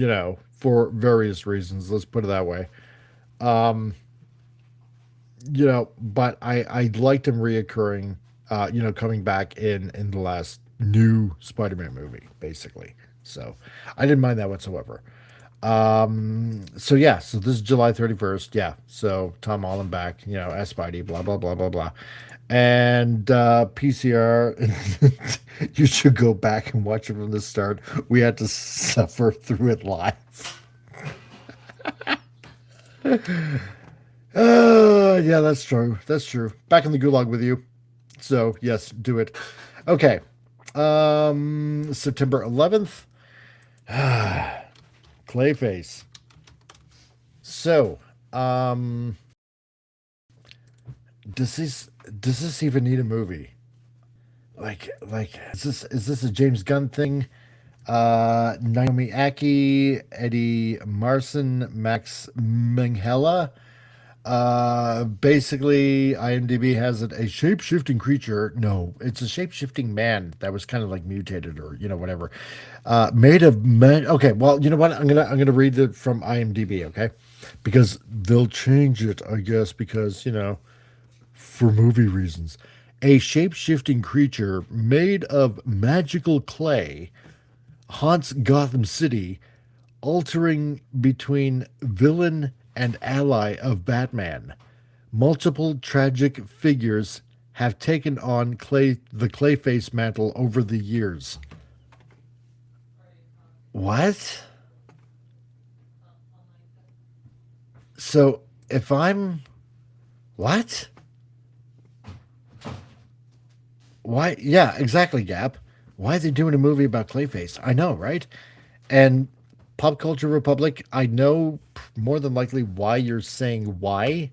Speaker 1: know, for various reasons, let's put it that way. You know, but I liked him reoccurring, you know, coming back in the last new Spider-Man movie, basically. So I didn't mind that whatsoever. So yeah, so this is July 31st. Yeah. So Tom Holland back, you know, as Spidey, blah, blah, blah, blah, blah. And PCR, you should go back and watch it from the start. We had to suffer through it live. Yeah, that's true. That's true. Back in the gulag with you. So yes, do it. Okay. September 11th. Clayface. So, does this even need a movie? Like is this a James Gunn thing? Naomi Aki, Eddie Marson, Max Minghella. Basically, IMDb has it a shape-shifting creature. No, it's a shape-shifting man that was kind of like mutated or, you know, whatever. Made of man. Okay, well, you know what? I'm gonna read it from IMDb, okay? Because they'll change it, I guess, because, you know, for movie reasons. A shape-shifting creature made of magical clay haunts Gotham City, altering between villain and ally of Batman. Multiple tragic figures have taken on the Clayface mantle over the years. What? So if I'm... What? Why? Yeah, exactly, Gap. Why are they doing a movie about Clayface? I know, right? And Pop Culture Republic, I know more than likely why you're saying why.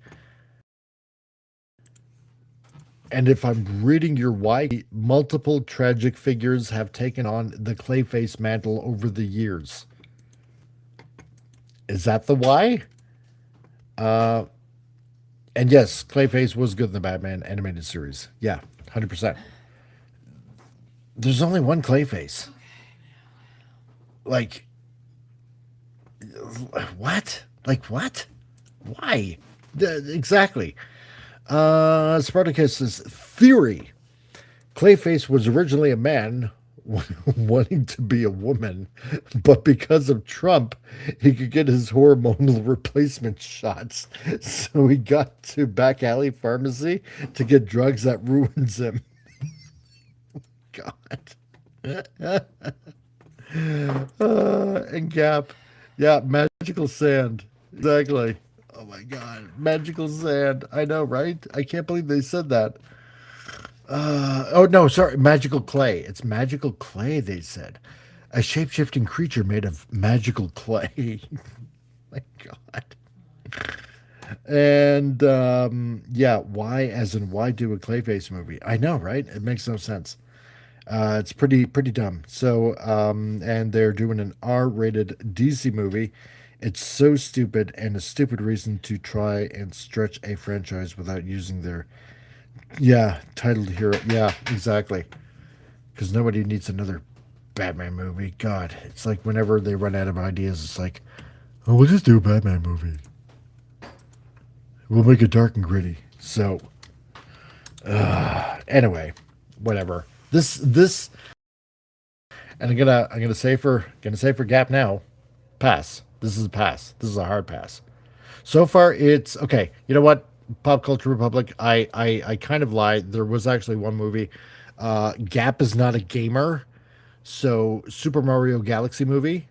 Speaker 1: And if I'm reading your why, multiple tragic figures have taken on the Clayface mantle over the years. Is that the why? And yes, Clayface was good in the Batman animated series. Yeah, 100%. There's only one Clayface. Like, what? Like, what? Why? Exactly. Spartacus's theory. Clayface was originally a man wanting to be a woman, but because of Trump, he could get his hormonal replacement shots. So he got to back alley pharmacy to get drugs that ruins him. God. And Gap. Yeah, magical sand. Exactly. Oh my God. Magical sand. I know, right? I can't believe they said that. Oh, no, sorry. Magical clay. It's magical clay, they said. A shape-shifting creature made of magical clay. My God. And, yeah, why, as in why do a Clayface movie? I know, right? It makes no sense. It's pretty dumb. So, and they're doing an R-rated DC movie. It's so stupid and a stupid reason to try and stretch a franchise without using their, titled hero. Yeah, exactly. Because nobody needs another Batman movie. God, it's like whenever they run out of ideas, it's like, oh, we'll just do a Batman movie. We'll make it dark and gritty. So, anyway, whatever. This, and I'm gonna say for Gap now, pass. This is a pass. This is a hard pass. So far, it's okay. You know what? Pop Culture Republic. I kind of lied. There was actually one movie. Gap is not a gamer, so Super Mario Galaxy movie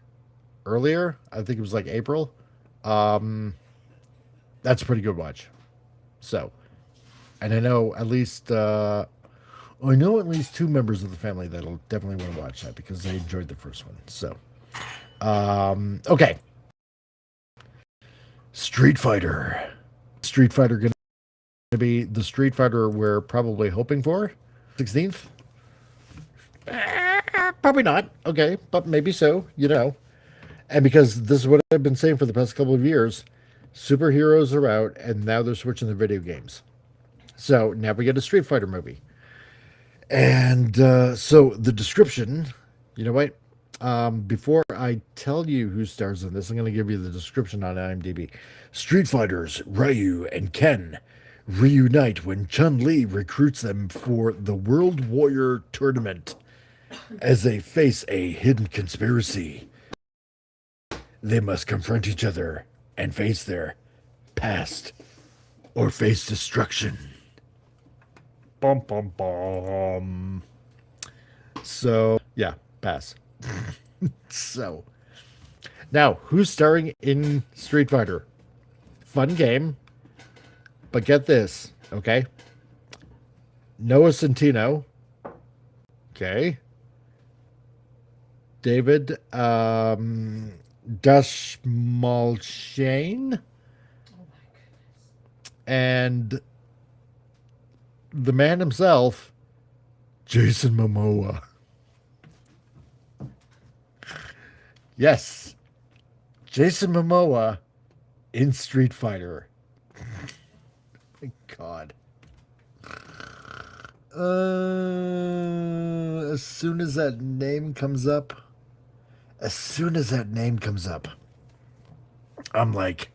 Speaker 1: earlier. I think it was like April. That's a pretty good watch. So, and I know at least. I know at least two members of the family that'll definitely want to watch that because they enjoyed the first one. So, okay. Street Fighter. Street Fighter going to be the Street Fighter we're probably hoping for? 16th? Probably not. Okay, but maybe so. You know. And because this is what I've been saying for the past couple of years, superheroes are out, and now they're switching to video games. So now we get a Street Fighter movie. And so the description, you know what? Before I tell you who stars in this, I'm going to give you the description on IMDb. Street Fighters Ryu and Ken reunite when Chun-Li recruits them for the World Warrior Tournament. As they face a hidden conspiracy, they must confront each other and face their past or face destruction. Bum, bum, bum. So, yeah, pass. So, now, who's starring in Street Fighter? Fun game, but get this, okay? Noah Centino, okay? David Dashmalshane, and the man himself, Jason Momoa. Yes, Jason Momoa in Street Fighter. My God. As soon as that name comes up, I'm like,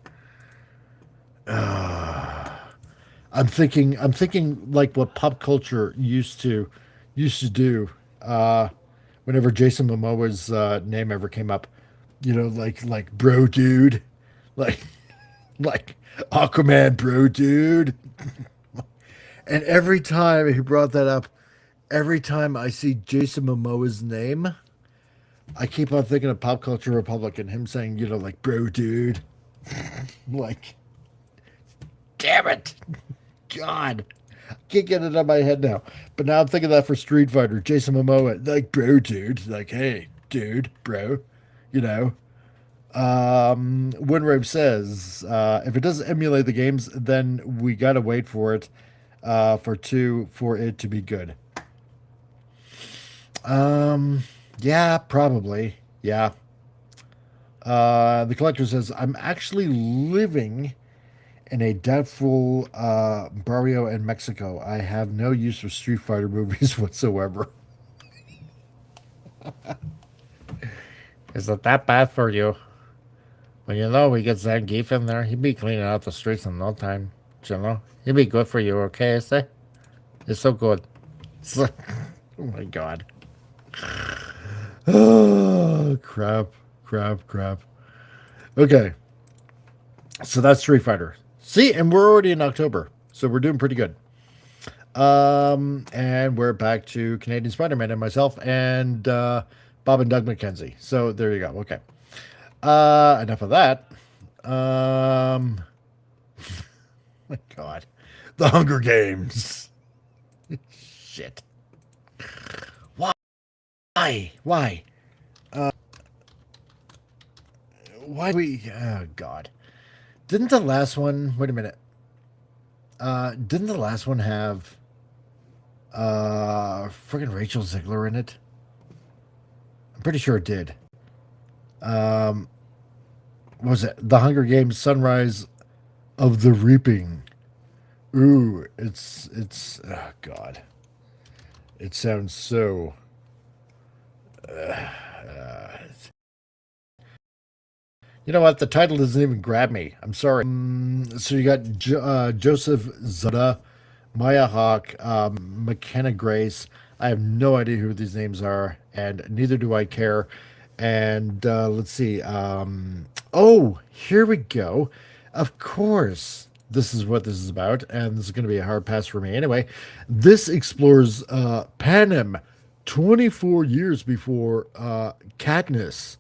Speaker 1: I'm thinking like what pop culture used to do. Whenever Jason Momoa's name ever came up, you know, like bro dude, like like Aquaman bro dude. And every time he brought that up, every time I see Jason Momoa's name, I keep on thinking of Pop Culture Republic and him saying, you know, like bro dude. Like, damn it. God. I can't get it out of my head now. But now I'm thinking that for Street Fighter. Jason Momoa, like, bro, dude. Like, hey, dude, bro. You know. Winrave says, if it doesn't emulate the games, then we gotta wait for it for it to be good. Yeah, probably. Yeah. The collector says, I'm actually living in a doubtful barrio in Mexico. I have no use for Street Fighter movies whatsoever.
Speaker 2: Is it that bad for you? Well, you know, we get Zangief in there. He'd be cleaning out the streets in no time. You know? He'd be good for you, okay, say? It's so good. It's like, oh my God.
Speaker 1: Oh, crap. Okay. So that's Street Fighter. See, and we're already in October, so we're doing pretty good. And we're back to Canadian Spider-Man and myself and Bob and Doug McKenzie. So there you go. Okay. Enough of that. My God. The Hunger Games. Shit. Why? Why? Why we... Oh, God. Didn't the last one... Wait a minute. Didn't the last one have friggin' Rachel Zegler in it? I'm pretty sure it did. What was it? The Hunger Games Sunrise of the Reaping. Ooh, it's oh God. It sounds so you know what? The title doesn't even grab me. I'm sorry. So you got Joseph Zada, Maya Hawk, McKenna Grace. I have no idea who these names are, and neither do I care. And let's see. Oh, here we go. Of course, this is what this is about, and this is going to be a hard pass for me. Anyway, this explores Panem 24 years before Katniss.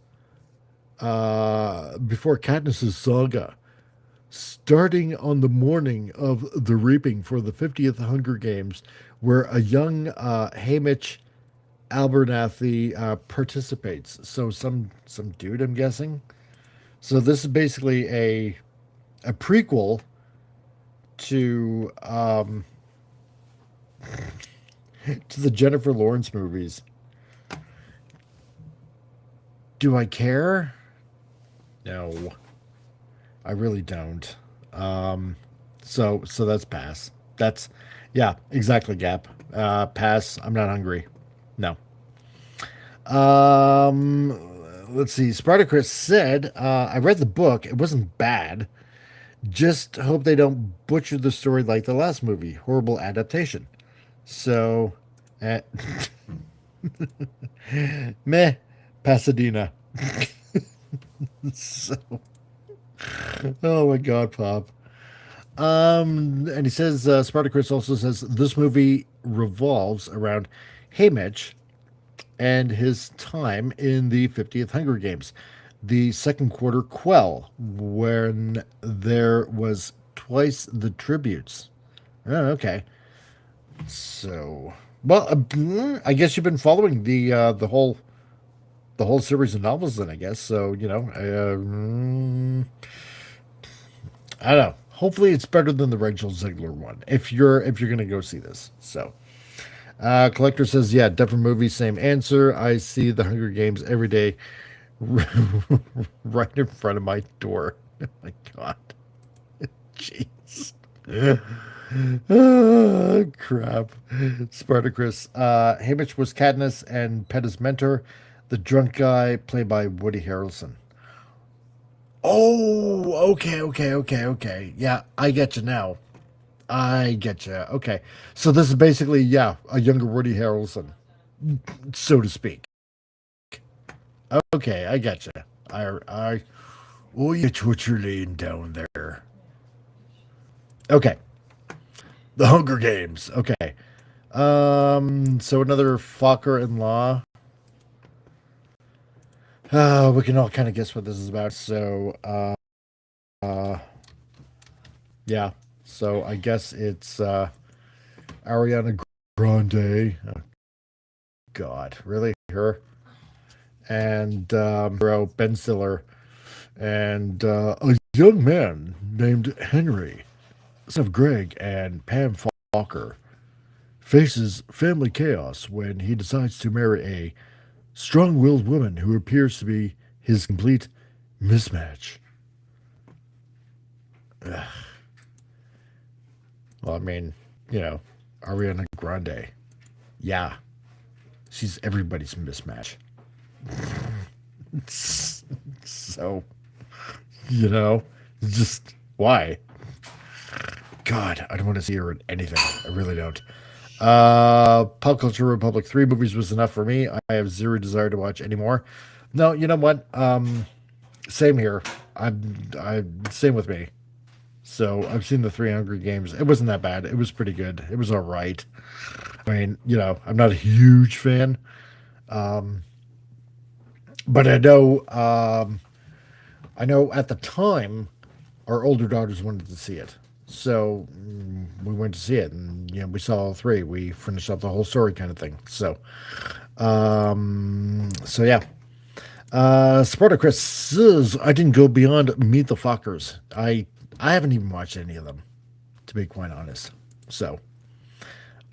Speaker 1: Before Katniss's saga, starting on the morning of the reaping for the 50th Hunger Games, where a young Hamish Abernathy participates. So some dude, I'm guessing. So this is basically a prequel to to the Jennifer Lawrence movies. Do I care? No, I really don't. So that's pass. That's, yeah, exactly, Gap. Pass. I'm not hungry. No. Let's see. Spartacus said, I read the book. It wasn't bad. Just hope they don't butcher the story like the last movie. Horrible adaptation. So, uh, meh, Pasadena. So, oh my God, Pop. And he says, Spartacus also says this movie revolves around Haymitch and his time in the 50th Hunger Games, the second quarter quell, when there was twice the tributes. Oh, okay. So, well, I guess you've been following the whole series of novels, then I guess. So I don't know. Hopefully, it's better than the Rachel Zegler one. If you're gonna go see this, so. Collector says, yeah, different movie, same answer. I see the Hunger Games every day right in front of my door. Oh my God. Jeez. Oh, crap. Spartacus. Haymitch was Katniss and Petta's mentor, the drunk guy played by Woody Harrelson. Oh, okay. Yeah, I get you now. I get you. Okay. So this is basically, yeah, a younger Woody Harrelson, so to speak. Okay, I get you.
Speaker 4: Oh, you get what you're laying down there.
Speaker 1: Okay.
Speaker 4: The Hunger Games.
Speaker 1: Okay. So another Fokker in law. We can all kind of guess what this is about. So, yeah. So I guess it's Ariana Grande. Oh, God, really? Her? And bro, Ben Stiller. And a young man named Henry, son of Greg and Pam Fokker, faces family chaos when he decides to marry a strong-willed woman who appears to be his complete mismatch. Ugh. Well, I mean, Ariana Grande. Yeah. She's everybody's mismatch. So, just why? God, I don't want to see her in anything. I really don't. Pop Culture Republic 3 movies was enough for me. I have zero desire to watch anymore. No, you know what? Same here. Same with me. So I've seen the 3 Hunger Games. It wasn't that bad. It was pretty good. It was all right. I mean, I'm not a huge fan. But I know at the time our older daughters wanted to see it. So we went to see it, and we saw all 3. We finished up the whole story, kind of thing. So, yeah. Spartacus says I didn't go beyond Meet the Fockers. I haven't even watched any of them, to be quite honest. So,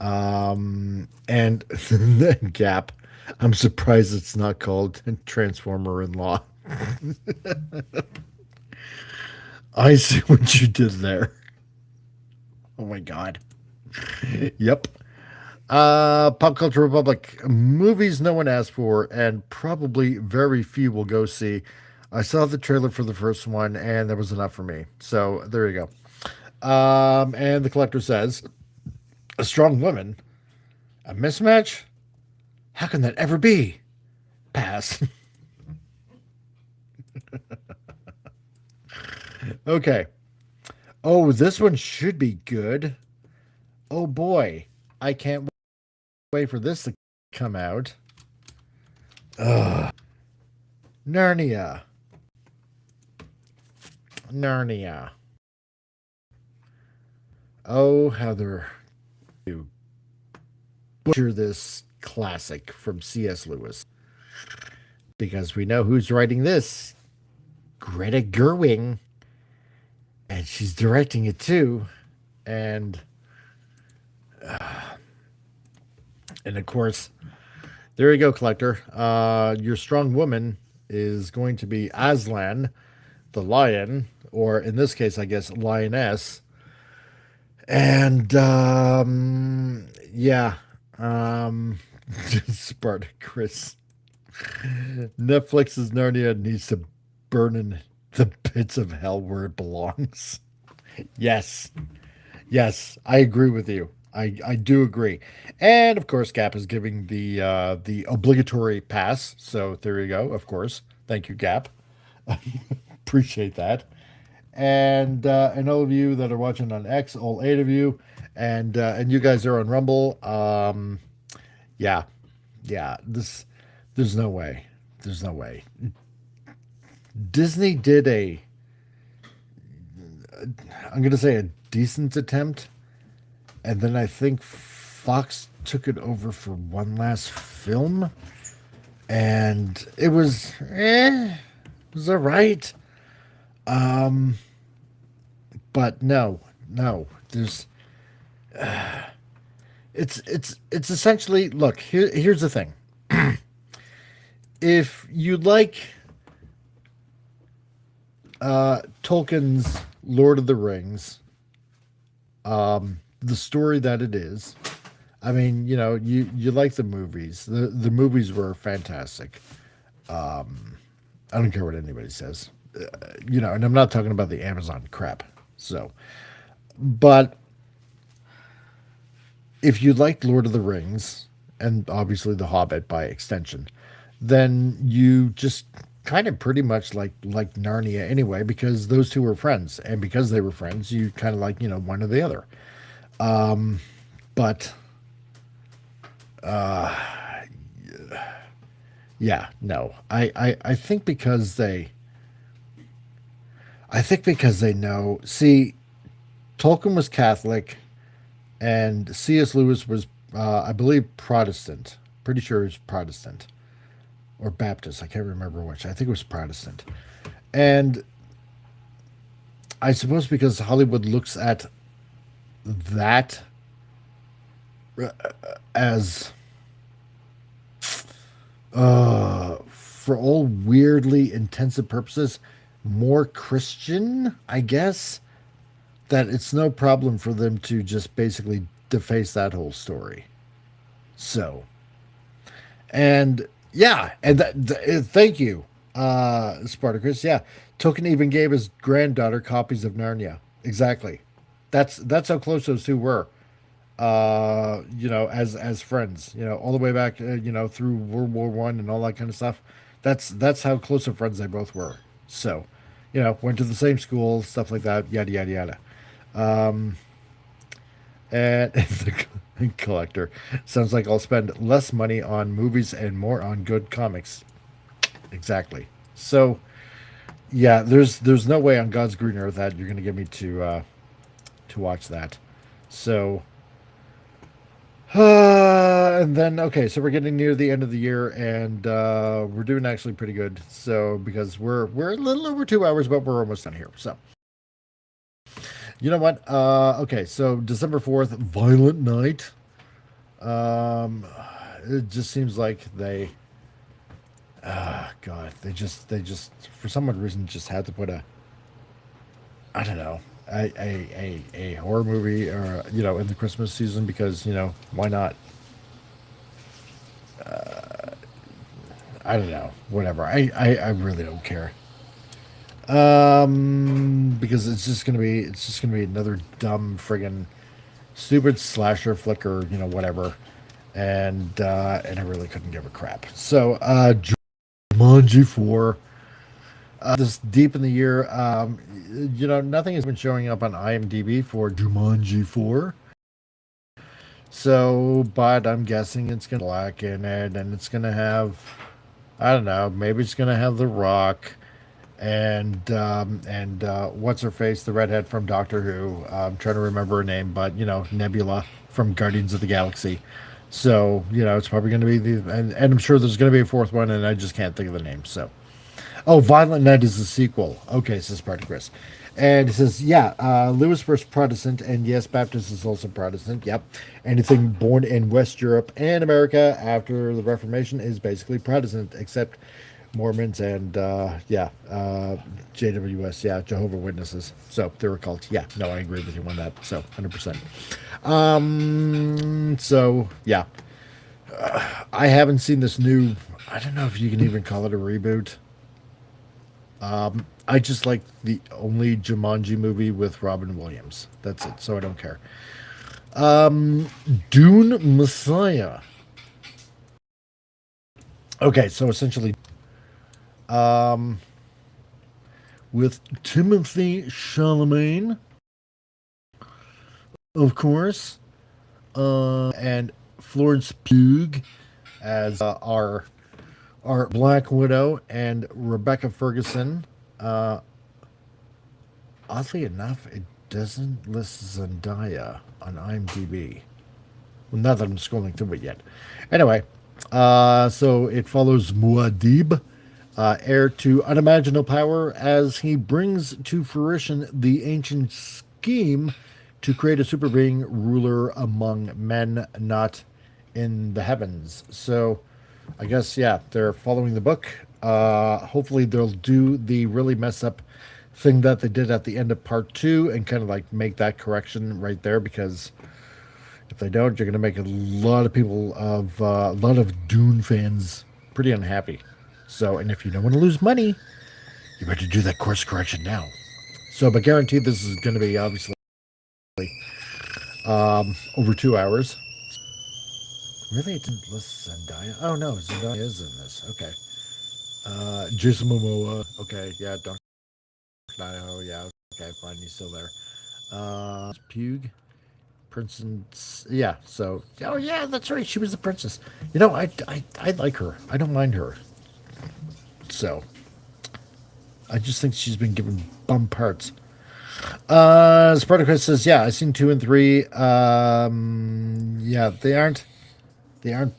Speaker 1: and then Gap. I'm surprised it's not called Transformer in Law. I see what you did there. Oh my God. Yep. Pop Culture Republic movies no one asked for and probably very few will go see. I saw the trailer for the first one and that was enough for me. So there you go. And the collector says, a strong woman, a mismatch? How can that ever be? Pass. Okay. Oh, this one should be good. Oh boy. I can't wait for this to come out. Ugh. Narnia. Oh, how they're to butcher this classic from C.S. Lewis. Because we know who's writing this. Greta Gerwig. And she's directing it too. And of course, there you go, collector. Your strong woman is going to be Aslan, the lion, or in this case, I guess, lioness. And yeah, um, Spartacus. Netflix's Narnia needs to burn in the pits of hell where it belongs. Yes, yes, I agree with you. I do agree. And of course, Gap is giving the obligatory pass. So there you go. Of course, thank you, Gap. Appreciate that. And all of you that are watching on X, all 8 of you, and you guys are on Rumble. Yeah, yeah. There's no way. There's no way. Disney did I'm gonna say a decent attempt, and then I think Fox took it over for one last film, and it was all right. But no, there's it's essentially, look, here's the thing. If you like Tolkien's Lord of the Rings, the story that it is, I mean, you like the movies. The movies were fantastic. I don't care what anybody says. And I'm not talking about the Amazon crap. So, but if you liked Lord of the Rings, and obviously The Hobbit by extension, then you just kind of pretty much like Narnia anyway, because those two were friends, and because they were friends, you kind of like one or the other. But yeah, no, I think because they know. See, Tolkien was Catholic, and C.S. Lewis was, I believe, Protestant. Pretty sure he was Protestant or Baptist. I can't remember which. I think it was Protestant. And I suppose because Hollywood looks at that as, for all weirdly intensive purposes, more Christian, I guess, that it's no problem for them to just basically deface that whole story. So, and yeah, and thank you, Spartacus. Yeah, Tolkien even gave his granddaughter copies of Narnia. Exactly. That's how close those two were. As friends. All the way back. Through World War One and all that kind of stuff. That's how close of friends they both were. So, went to the same school, stuff like that. Yada yada yada. And the collector sounds like I'll spend less money on movies and more on good comics. Exactly. So, yeah, there's no way on God's green earth that you're going to get me to watch that. So, and then okay, so we're getting near the end of the year, and we're doing actually pretty good. So because we're a little over 2 hours, but we're almost done here. So. You know what? Okay, so December 4th, Violent Night. It just seems like they, God, they just for some odd reason just had to put I don't know, a horror movie or in the Christmas season because why not? I don't know, whatever. I really don't care. Because it's just gonna be another dumb friggin' stupid slasher flick or whatever, and I really couldn't give a crap. So Jumanji 4, this deep in the year, nothing has been showing up on IMDb for Jumanji 4. So, but I'm guessing it's gonna black in it, and it's gonna have, I don't know, maybe it's gonna have The Rock. And what's her face, the redhead from Doctor Who? I'm trying to remember her name, but Nebula from Guardians of the Galaxy. So it's probably going to be and I'm sure there's going to be a fourth one, and I just can't think of the name. So, Violent Night is the sequel. Okay, says Spartacus, and it says Lewis was Protestant, and yes, Baptist is also Protestant. Yep, anything born in West Europe and America after the Reformation is basically Protestant, except Mormons and JWS, Jehovah Witnesses. So they're a cult. Yeah, no, I agree with you on that. So 100%. So yeah, I haven't seen this new. I don't know if you can even call it a reboot. I just like the only Jumanji movie with Robin Williams. That's it. So I don't care. Dune Messiah. Okay, so essentially, with Timothy Chalamet, of course, and Florence Pugh as our Black Widow, and Rebecca Ferguson. Oddly enough, it doesn't list Zendaya on IMDb. Well, not that I'm scrolling through it yet. Anyway, so it follows Muad'Dib, heir to unimaginable power, as he brings to fruition the ancient scheme to create a super being ruler among men, not in the heavens. So I guess, yeah, they're following the book. Hopefully they'll do the really mess up thing that they did at the end of part 2 and kind of like make that correction right there, because if they don't, you're going to make a lot of people a lot of Dune fans pretty unhappy. So, and if you don't want to lose money, you better do that course correction now. So, but guaranteed this is going to be obviously over 2 hours. Really, it didn't list Zendaya? Oh no, Zendaya is in this. Okay. Jason Momoa. Okay, yeah, Dr. Oh yeah, okay, fine, he's still there. Pugh. Princess, yeah, so, oh yeah, that's right, she was the princess. You know, I like her. I don't mind her. So, I just think she's been given bum parts. Spartacus says, yeah, I've seen 2 and 3. Yeah, they aren't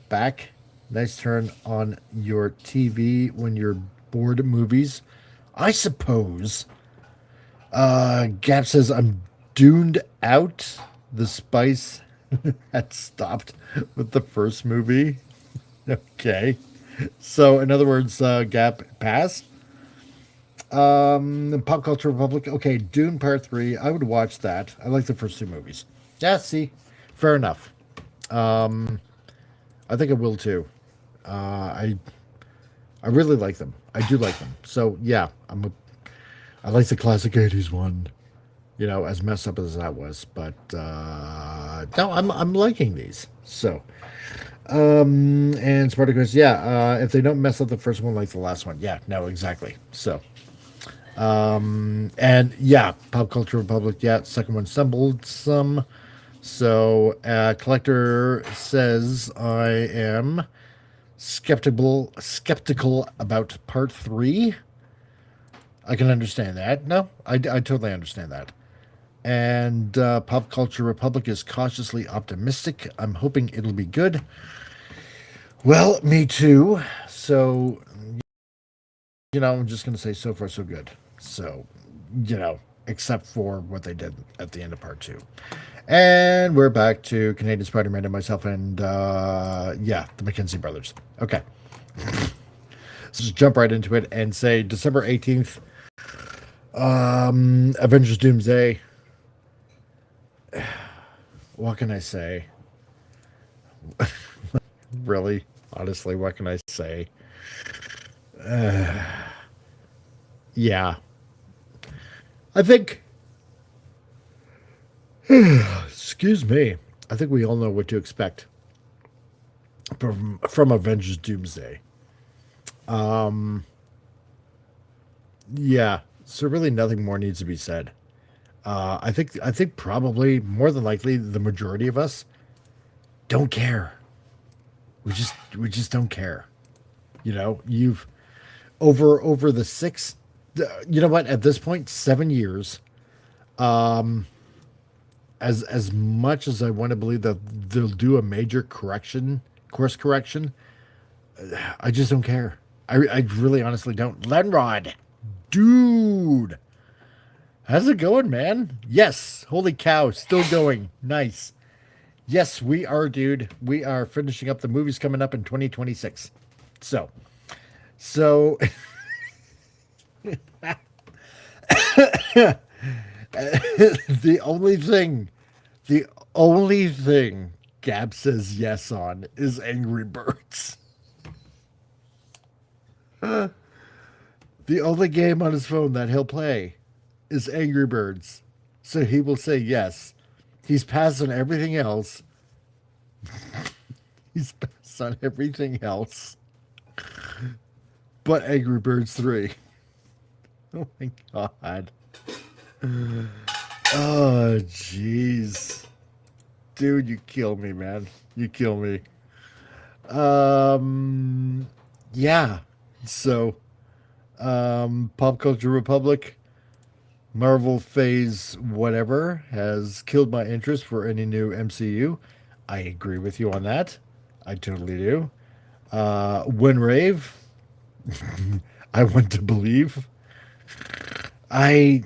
Speaker 1: back. Nice turn on your TV when you're bored of movies, I suppose. Gap says, I'm duned out. The spice had stopped with the first movie. Okay. So, in other words, Gap, pass. Pop Culture Republic. Okay, Dune Part 3. I would watch that. I like the first 2 movies. Yeah, see? Fair enough. I think I will too. I really like them. I do like them. So, yeah, I like the classic 80s one. You know, as messed up as that was, but no, I'm liking these. So, and Spartacus, yeah, if they don't mess up the first one like the last one, yeah, no, exactly. So, and yeah, Pop Culture Republic, yeah, second one stumbled some. So, Collector says I am skeptical about part 3. I can understand that. No, I totally understand that. And Pop Culture Republic is cautiously optimistic. I'm hoping it'll be good. Well, me too. So, you know, I'm just going to say so far so good. So, you know, except for what they did at the end of part 2. And we're back to Canadian Spider-Man and myself and, yeah, the McKenzie brothers. Okay. Let's just jump right into it and say December 18th, Avengers Doomsday. What can I say? Really? Honestly, what can I say? Yeah. I think... excuse me. I think we all know what to expect from Avengers Doomsday. Yeah. So really nothing more needs to be said. I think probably more than likely the majority of us don't care. We just don't care. You know, you've over the 6, you know what, at this point, 7 years, as much as I want to believe that they'll do a major course correction, I just don't care. I really honestly don't. Lenrod, dude, how's it going, man? Yes, holy cow, still going. Nice. Yes, we are, dude. We are finishing up. The movie's coming up in 2026. So, So the only thing Gab says yes on is Angry Birds. The only game on his phone that he'll play is Angry Birds. So he will say yes. He's passed on everything else. He's passed on everything else but Angry Birds 3. Oh my god. Oh, jeez. Dude, you kill me, man. You kill me. Yeah. So, Pop Culture Republic, Marvel Phase whatever has killed my interest for any new MCU. I agree with you on that. I totally do. When Rave, I want to believe. I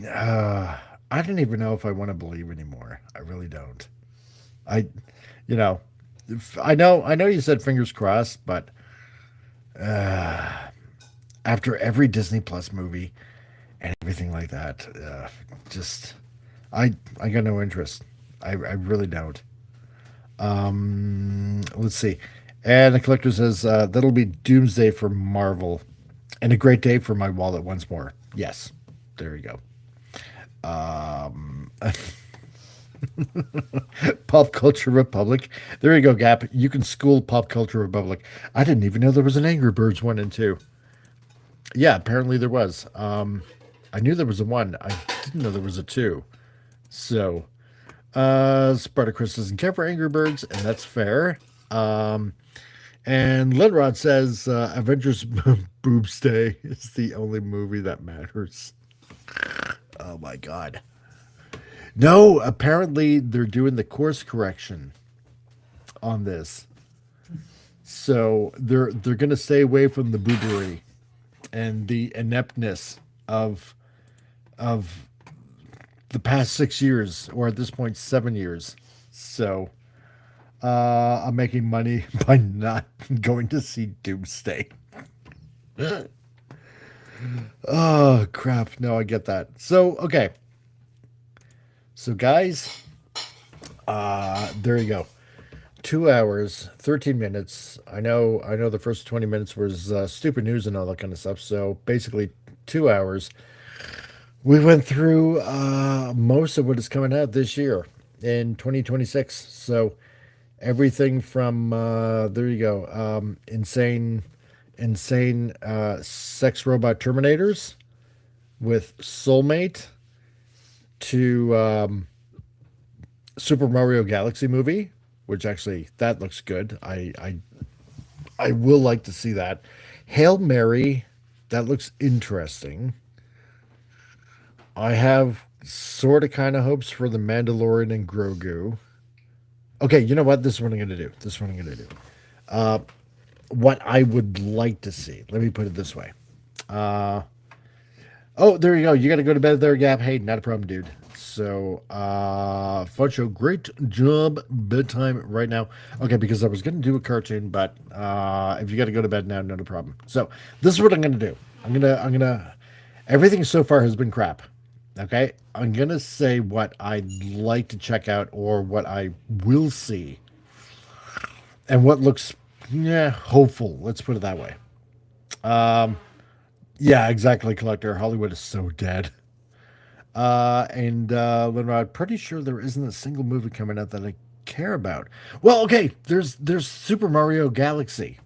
Speaker 1: don't even know if I want to believe anymore. I really don't. I know you said fingers crossed, but after every Disney Plus movie and everything like that, just I got no interest. I really don't. Let's see. And the collector says that'll be doomsday for Marvel and a great day for my wallet once more. Yes. There you go. Pop Culture Republic. There you go, Gap. You can school Pop Culture Republic. I didn't even know there was an Angry Birds 1 and 2. Yeah, apparently there was. I knew there was a 1. I didn't know there was a 2. So, Spartacus doesn't care for Angry Birds, and that's fair. And Linrod says Avengers Boobsday is the only movie that matters. Oh my god. No, apparently they're doing the course correction on this. So they're going to stay away from the boobery and the ineptness of the past 6 years, or at this point 7 years. So I'm making money by not going to see Doomsday. Oh crap. No, I get that. So okay. So guys, there you go. 2 hours, 13 minutes. I know the first 20 minutes was stupid news and all that kind of stuff. So basically 2 hours. We went through most of what is coming out this year in 2026. So everything from there you go. Insane sex robot Terminators with Soulmate to Super Mario Galaxy movie, which actually that looks good. I will like to see that. Hail Mary, that looks interesting. I have sort of kind of hopes for the Mandalorian and Grogu. Okay, you know what? This is what I'm going to do. What I would like to see. Let me put it this way. Oh, there you go. You got to go to bed there, Gap. Hey, not a problem, dude. So, Fun Show, great job. Bedtime right now. Okay, because I was going to do a cartoon, but if you got to go to bed now, not a problem. So, this is what I'm going to do. I'm gonna. Everything so far has been crap. Okay, I'm going to say what I'd like to check out or what I will see. And what looks, hopeful. Let's put it that way. Yeah, exactly, Collector. Hollywood is so dead. And Linrod, pretty sure there isn't a single movie coming out that I care about. Well, okay, there's Super Mario Galaxy.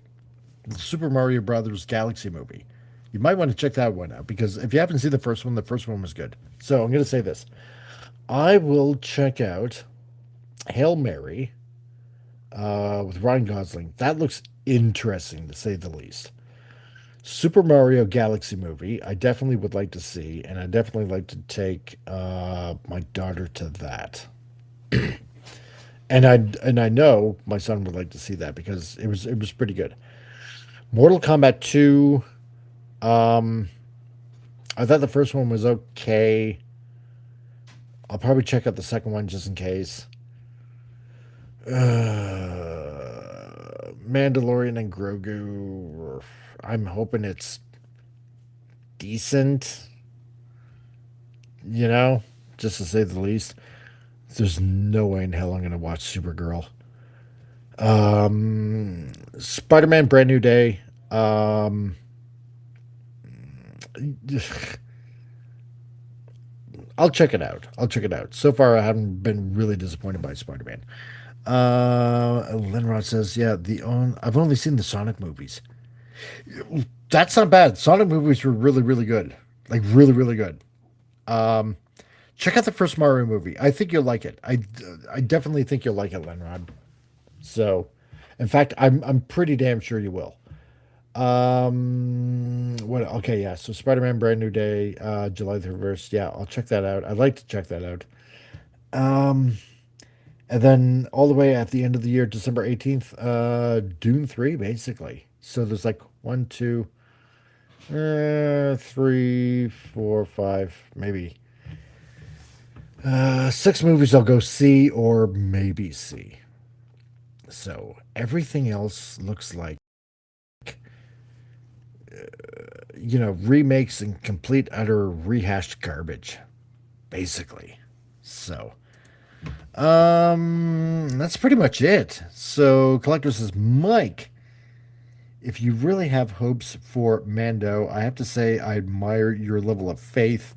Speaker 1: The Super Mario Brothers Galaxy movie. You might want to check that one out, because if you haven't seen the first one was good. So I'm going to say this. I will check out Hail Mary with Ryan Gosling. That looks interesting, to say the least. Super Mario Galaxy movie, I definitely would like to see, and I definitely like to take my daughter to that. and I know my son would like to see that because it was pretty good. Mortal Kombat 2. I thought the first one was okay. I'll probably check out the second one just in case. Mandalorian and Grogu.
Speaker 2: I'm hoping it's decent, just to say the least. There's no way in hell I'm going to watch Supergirl. Spider-Man Brand New Day. I'll check it out. So far, I haven't been really disappointed by Spider-Man. Linrod says, yeah, I've only seen the Sonic movies. That's not bad. Sonic movies were really, really good. Like, really, really good. Check out the first Mario movie. I think you'll like it. I definitely think you'll like it, Linrod. So, in fact, I'm pretty damn sure you will. What? Okay, yeah. So Spider-Man Brand New Day, July 31st. Yeah, I'll check that out. I'd like to check that out. And then all the way at the end of the year, December 18th, Dune 3, basically. So there's like 1, 2, 3, 4, 5, maybe 6 movies I'll go see or maybe see. So everything else looks like remakes and complete utter rehashed garbage, basically. So that's pretty much it. So Collector says, Mike, if you really have hopes for Mando, I have to say I admire your level of faith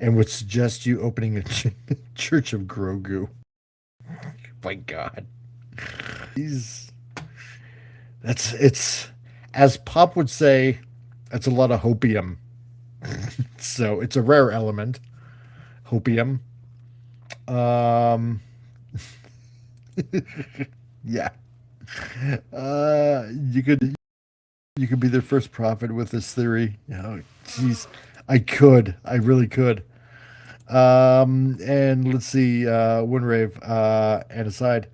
Speaker 2: and would suggest you opening a Church of Grogu. My God. It's as Pop would say, that's a lot of hopium. So it's a rare element. Hopium. Yeah. You could be their first prophet with this theory. Oh, jeez. I really could. And let's see, Windrave, and aside,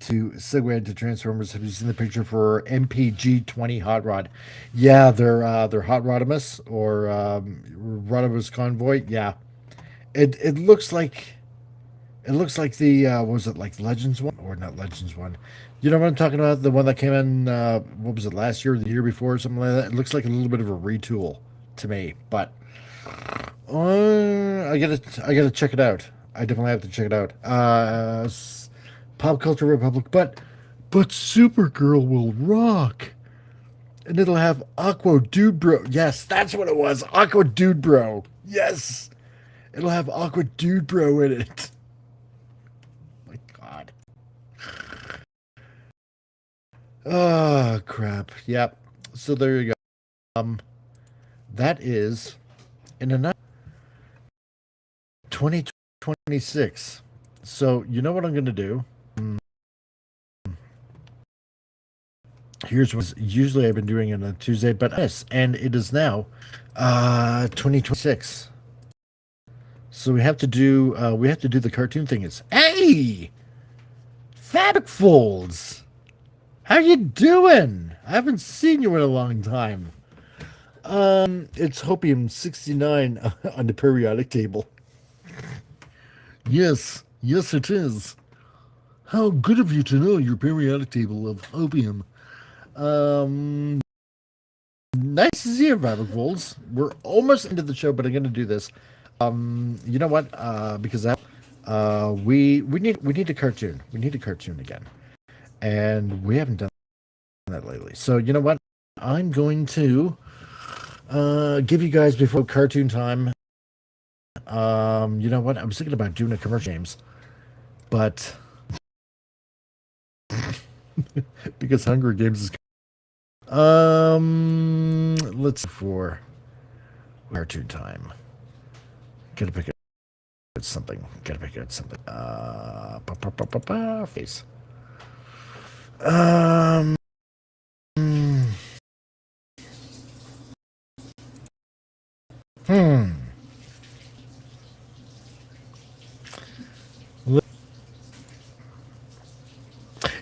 Speaker 2: to segue into Transformers, have you seen the picture for MPG-20 Hot Rod? Yeah, they're Hot Rodimus or Rodimus Convoy. Yeah, it looks like the was it like Legends one or not Legends one? You know what I'm talking about? The one that came in what was it, last year or the year before or something like that? It looks like a little bit of a retool to me, but I gotta check it out. I definitely have to check it out. Pop Culture Republic, but Supergirl will rock, and it'll have Aqua Dude Bro. Yes, that's what it was. Aqua Dude Bro. Yes, it'll have Aqua Dude Bro in it. My God. Oh crap. Yep. So there you go. That is in a 2026. So you know what I'm going to do? Here's what usually I've been doing it on Tuesday, but yes, and it is now 2026. So we have to do the cartoon thing. Is hey, Fabric Folds, how you doing? I haven't seen you in a long time. It's Hopium 69 on the periodic table. Yes, it is. How good of you to know your periodic table of Hopium. Nice to see you, Fabric Folds. We're almost into the show, but I'm going to do this. You know what? Because we need a cartoon. We need a cartoon again, and we haven't done that lately. So you know what? I'm going to give you guys before cartoon time. You know what? I was thinking about doing a commercial, James, but because Hunger Games is let's for cartoon time. Gotta pick out something. Face.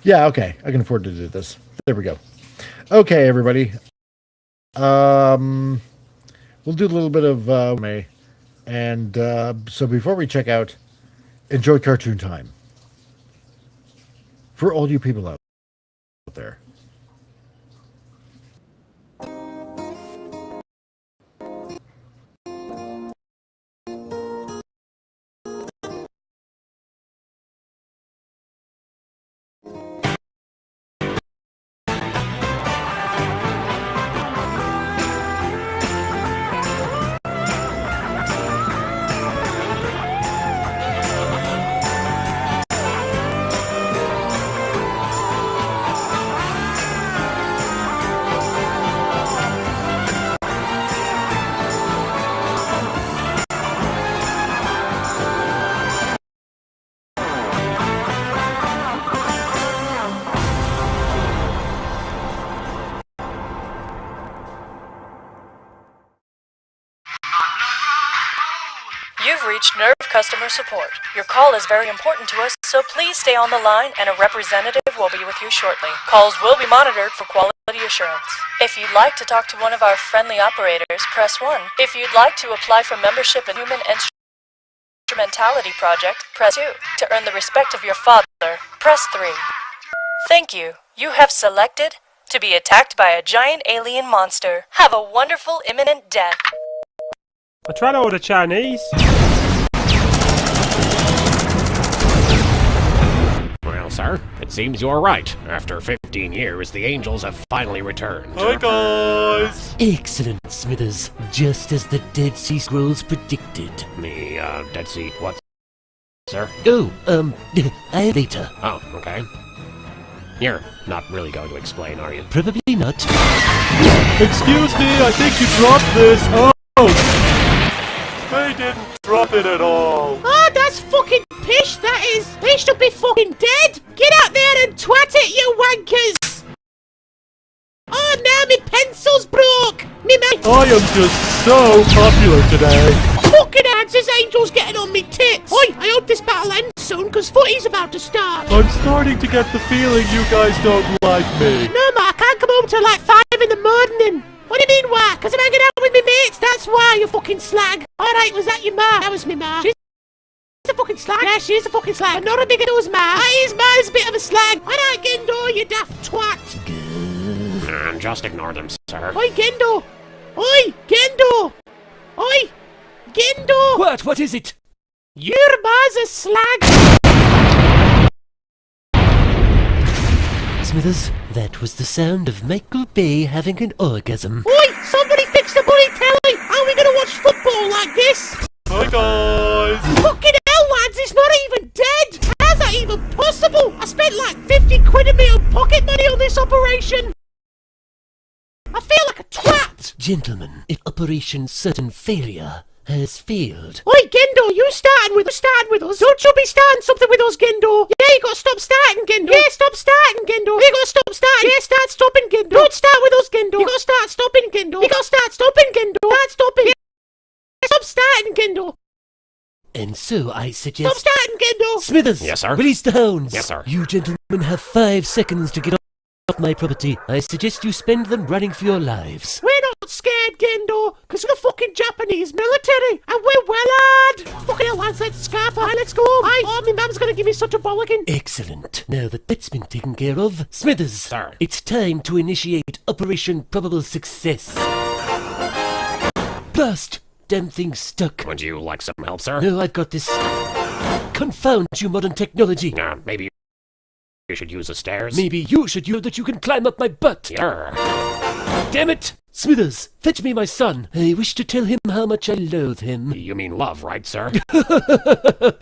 Speaker 2: Yeah, okay. I can afford to do this. There we go. Okay, everybody. We'll do a little bit of May. And so before we check out, enjoy cartoon time. For all you people out there.
Speaker 7: reached Nerve Customer Support. Your call is very important to us, so please stay on the line and a representative will be with you shortly. Calls will be monitored for quality assurance. If you'd like to talk to one of our friendly operators, press 1. If you'd like to apply for membership in Human Instrumentality Project, press 2. To earn the respect of your father, press 3. Thank you. You have selected to be attacked by a giant alien monster. Have a wonderful imminent death.
Speaker 8: I tried to order Chinese.
Speaker 9: Well, sir, it seems you're right. After 15 years, the angels have finally returned.
Speaker 8: Hi, guys!
Speaker 10: Excellent, Smithers. Just as the Dead Sea Scrolls predicted.
Speaker 9: The, Dead Sea, what, sir?
Speaker 10: Oh, later.
Speaker 9: Oh, okay. You're not really going to explain, are you?
Speaker 10: Probably not.
Speaker 8: Excuse me, I think you dropped this. Oh! They didn't drop it at all.
Speaker 11: Oh, that's fucking pish, that is. They should be fucking dead. Get out there and twat it, you wankers. Oh, now my pencil's broke.
Speaker 8: I am just so popular today.
Speaker 11: Fucking ads, this angel's getting on me tits. Oi, I hope this battle ends soon, because footy's about to start.
Speaker 8: I'm starting to get the feeling you guys don't like me.
Speaker 11: No, ma, I can't come home till like 5 in the morning. What do you mean, why? Because I'm hanging out with my mates, that's why, you fucking slag. Alright, was that your ma? That was me ma. She's a fucking slag. Yeah, she is a fucking slag. I'm not a big nose ma. That is a bit of a slag. Alright, Gendo, you daft twat.
Speaker 9: Just ignore them, sir.
Speaker 11: Oi, Gendo. Oi, Gendo. Oi, Gendo.
Speaker 10: What is it?
Speaker 11: Your ma's a slag.
Speaker 10: Smithers, that was the sound of Michael Bay having an orgasm.
Speaker 11: Oi, somebody fix the bloody telly. How are we gonna watch football like this?
Speaker 8: Hi, guys.
Speaker 11: Fucking hell, lads, it's not even dead. How's that even possible? I spent like 50 quid of my own pocket money on this operation. I feel like a twat.
Speaker 10: Gentlemen, if Operation Certain Failure has failed.
Speaker 11: Oi, Gendo, you starting with us? Don't you be starting something with us, Gendo. Yeah, you gotta stop starting, Gendo. Yeah, stop starting, Gendo. You gotta stop starting. Yeah, start stopping, Gendo. Don't start with us, Gendo. You gotta start stopping, Gendo. You gotta start stopping, Gendo. Start stopping. Yeah. Stop starting, Gendo.
Speaker 10: And so I suggest...
Speaker 11: Stop starting, Gendo.
Speaker 10: Smithers!
Speaker 9: Yes, sir?
Speaker 10: Release the hounds!
Speaker 9: Yes, sir.
Speaker 10: You gentlemen have 5 seconds to get off my property. I suggest you spend them running for your lives.
Speaker 11: We're not scared, Gendo, because we're the fucking Japanese military, and we're well-armed. Fucking hell, lads, let's scarp. Aye, let's go. Aye, oh, my mum's gonna give me such a bollocking.
Speaker 10: Excellent. Now that that's been taken care of, Smithers,
Speaker 9: Sir.
Speaker 10: it's time to initiate Operation Probable Success. Blast! Damn thing's stuck.
Speaker 9: Would you like some help, sir?
Speaker 10: No, I've got this. Confound you, modern technology.
Speaker 9: Maybe you should use the stairs?
Speaker 10: Maybe you should use that you can climb up my butt.
Speaker 9: Sure.
Speaker 10: Damn it! Smithers, fetch me my son. I wish to tell him how much I loathe him.
Speaker 9: You mean love, right, sir?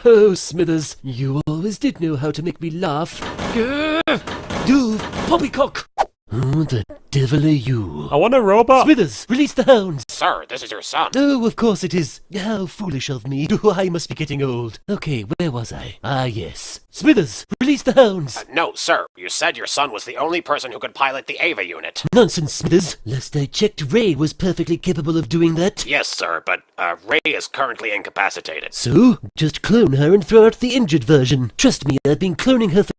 Speaker 10: Oh, Smithers, you always did know how to make me laugh. You poppycock! Oh, the devil are you?
Speaker 8: I want a robot.
Speaker 10: Smithers, release the hounds.
Speaker 9: Sir, this is your son.
Speaker 10: Oh, of course it is. How foolish of me. I must be getting old. Okay, where was I? Ah, yes. Smithers, release the hounds.
Speaker 9: No, sir. You said your son was the only person who could pilot the Ava unit.
Speaker 10: Nonsense, Smithers. Last I checked, Ray was perfectly capable of doing that.
Speaker 9: Yes, sir, but Ray is currently incapacitated.
Speaker 10: So, just clone her and throw out the injured version. Trust me, I've been cloning her for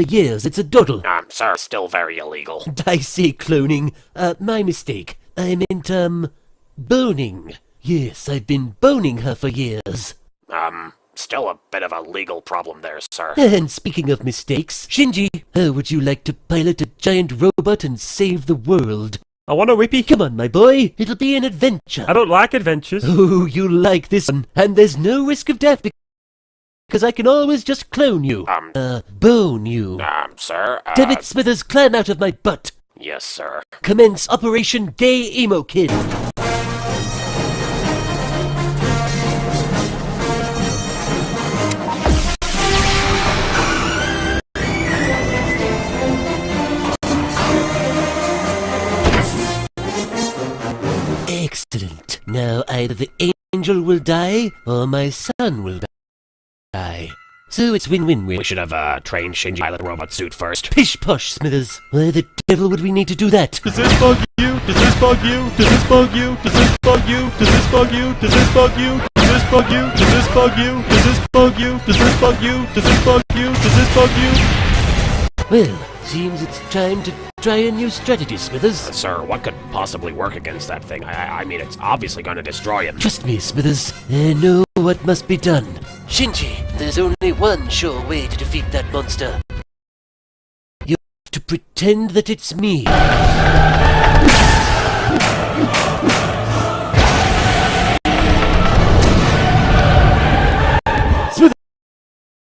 Speaker 10: years. It's a doddle.
Speaker 9: Sir, still very illegal.
Speaker 10: I say cloning. My mistake. I meant, boning. Yes, I've been boning her for years.
Speaker 9: Still a bit of a legal problem there, sir.
Speaker 10: And speaking of mistakes, Shinji, how would you like to pilot a giant robot and save the world?
Speaker 8: I want a whippy.
Speaker 10: Come on, my boy. It'll be an adventure.
Speaker 8: I don't like adventures.
Speaker 10: Oh, you'll like this one. And there's no risk of death because I can always just clone you. Bone you.
Speaker 9: Sir,
Speaker 10: Damn it, Smithers, climb out of my butt.
Speaker 9: Yes, sir.
Speaker 10: Commence Operation Gay Emo Kid. Excellent. Now either the angel will die or my son will die. So it's win-win-win.
Speaker 9: We should have trained Shinji pilot robot suit first.
Speaker 10: Pish-posh, Smithers. Why the devil would we need to do that?
Speaker 8: Does this bug you? Does this bug you? Does this bug you? Does this bug you? Does this bug you? Does this bug you? Does this bug you? Does this bug you? Does this bug you? Does this bug you? Does this bug you? Does this bug you?
Speaker 10: Well, seems it's time to try a new strategy, Smithers.
Speaker 9: Sir, what could possibly work against that thing? I mean, it's obviously going to destroy him.
Speaker 10: Trust me, Smithers. I know what must be done. Shinji, there's only one sure way to defeat that monster. You have to pretend that it's me.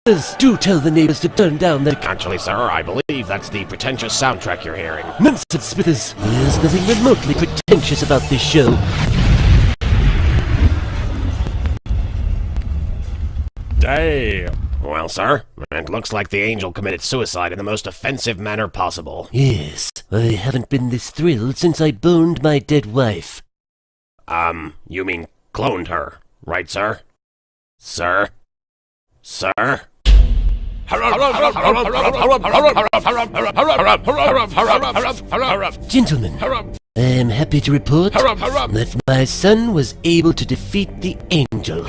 Speaker 10: Smithers, do tell the neighbors to turn down their...
Speaker 9: Actually, sir, I believe that's the pretentious soundtrack you're hearing.
Speaker 10: Nonsense, Smithers. There's nothing remotely pretentious about this show.
Speaker 9: Damn. Well, sir, it looks like the angel committed suicide in the most offensive manner possible.
Speaker 10: Yes, I haven't been this thrilled since I boned my dead wife.
Speaker 9: You mean cloned her, right, sir? Sir? Sir?
Speaker 10: Gentlemen, I am happy to report that my son was able to defeat the angel.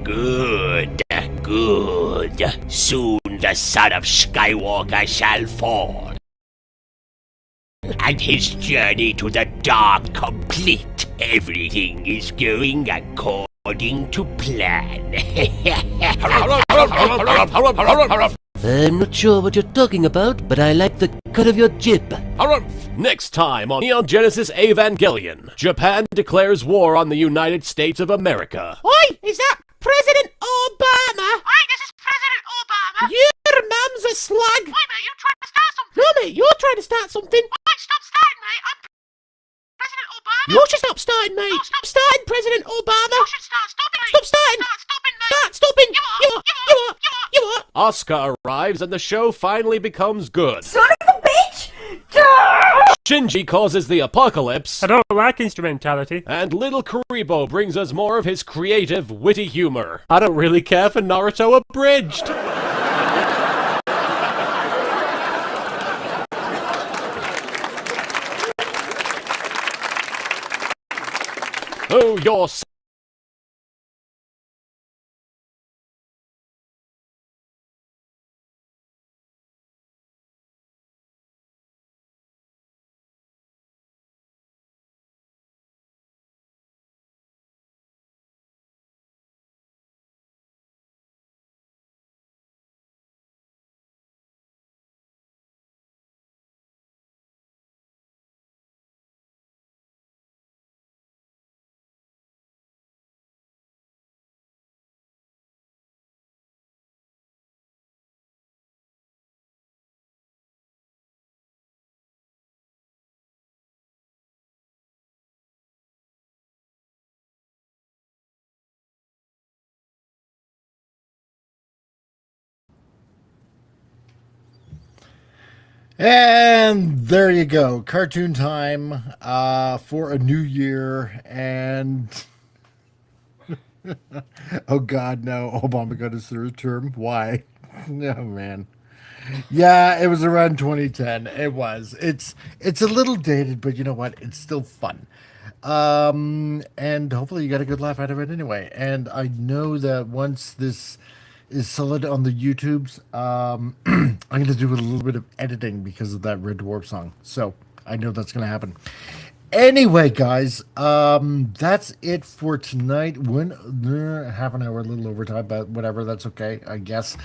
Speaker 9: Good, good. Soon the son of Skywalker shall fall, and his journey to the dark complete. Everything is going according to plan.
Speaker 10: I'm not sure what you're talking about, but I like the cut of your jib.
Speaker 8: Next time on Neon Genesis Evangelion, Japan declares war on the United States of America.
Speaker 11: Oi, is that President Obama? Oi, this is President Obama. Your mum's a slug. Oi, mate, you're trying to start something. No, mate, you're trying to start something. Oi, stop starting, mate. I'm President Obama. You should stop starting, mate. No, stop starting, President Obama. You should start stopping, mate. Stop starting. Start stopping, mate. Start stopping. You what?
Speaker 8: Asuka arrives and the show finally becomes good.
Speaker 6: Son of a bitch!
Speaker 8: Shinji causes the apocalypse.
Speaker 12: I don't like instrumentality.
Speaker 8: And Little Kuribo brings us more of his creative, witty humor. I don't really care for Naruto Abridged. Oh, you're
Speaker 1: And there you go. Cartoon time for a new year. And oh God, no. Obama got his third term. Why? Oh man. Yeah, it was around 2010. It was. It's a little dated, but you know what? It's still fun. And hopefully you got a good laugh out of it anyway. And I know that once this is solid on the YouTubes, I'm going to do a little bit of editing because of that Red Dwarf song. So I know that's going to happen. Anyway, guys, that's it for tonight. Half an hour, a little overtime, but whatever, that's okay, I guess.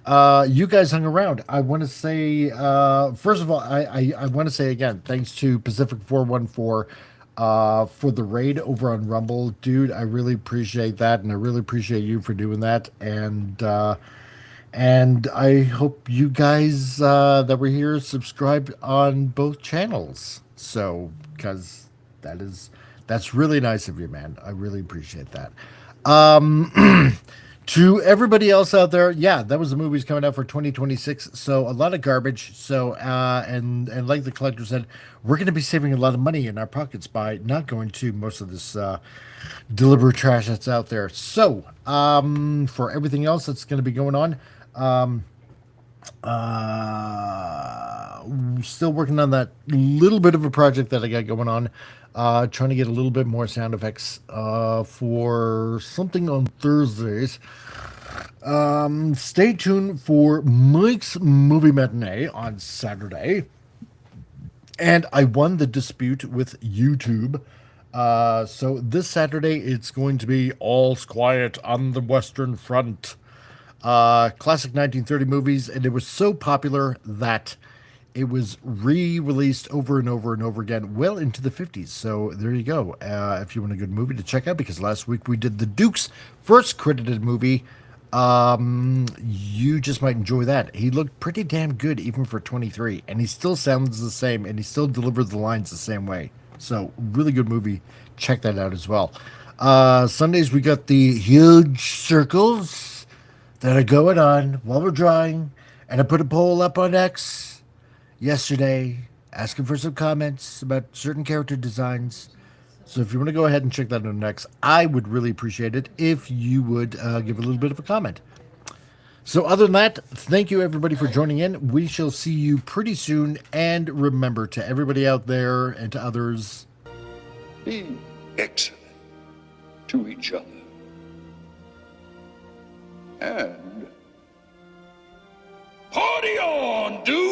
Speaker 1: You guys hung around. I want to say, first of all, I want to say again, thanks to Pacific 414 for the raid over on Rumble. Dude, I really appreciate that, and I really appreciate you for doing that. And I hope you guys that were here subscribed on both channels. So, because that's really nice of you, man. I really appreciate that. To everybody else out there, yeah, that was the movies coming out for 2026. So a lot of garbage. So and like the collector said, we're going to be saving a lot of money in our pockets by not going to most of this deliberate trash that's out there. So for everything else that's going to be going on, Still working on that little bit of a project that I got going on. Trying to get a little bit more sound effects for something on Thursdays. Stay tuned for Mike's Movie Matinee on Saturday. And I won the dispute with YouTube. So this Saturday, it's going to be All's Quiet on the Western Front. Classic 1930 movies, and it was so popular that it was re-released over and over and over again, well into the 50s. So there you go. If you want a good movie to check out, because last week we did the Duke's first credited movie, you just might enjoy that. He looked pretty damn good even for 23, and he still sounds the same, and he still delivers the lines the same way. So really good movie. Check that out as well. Sundays we got the huge circles that are going on while we're drawing, and I put a poll up on X yesterday asking for some comments about certain character designs. So if you want to go ahead and check that out next, I would really appreciate it if you would give a little bit of a comment. So other than that, thank you everybody for joining in. We shall see you pretty soon. And remember, to everybody out there and to others,
Speaker 12: be excellent to each other. And party on, dude!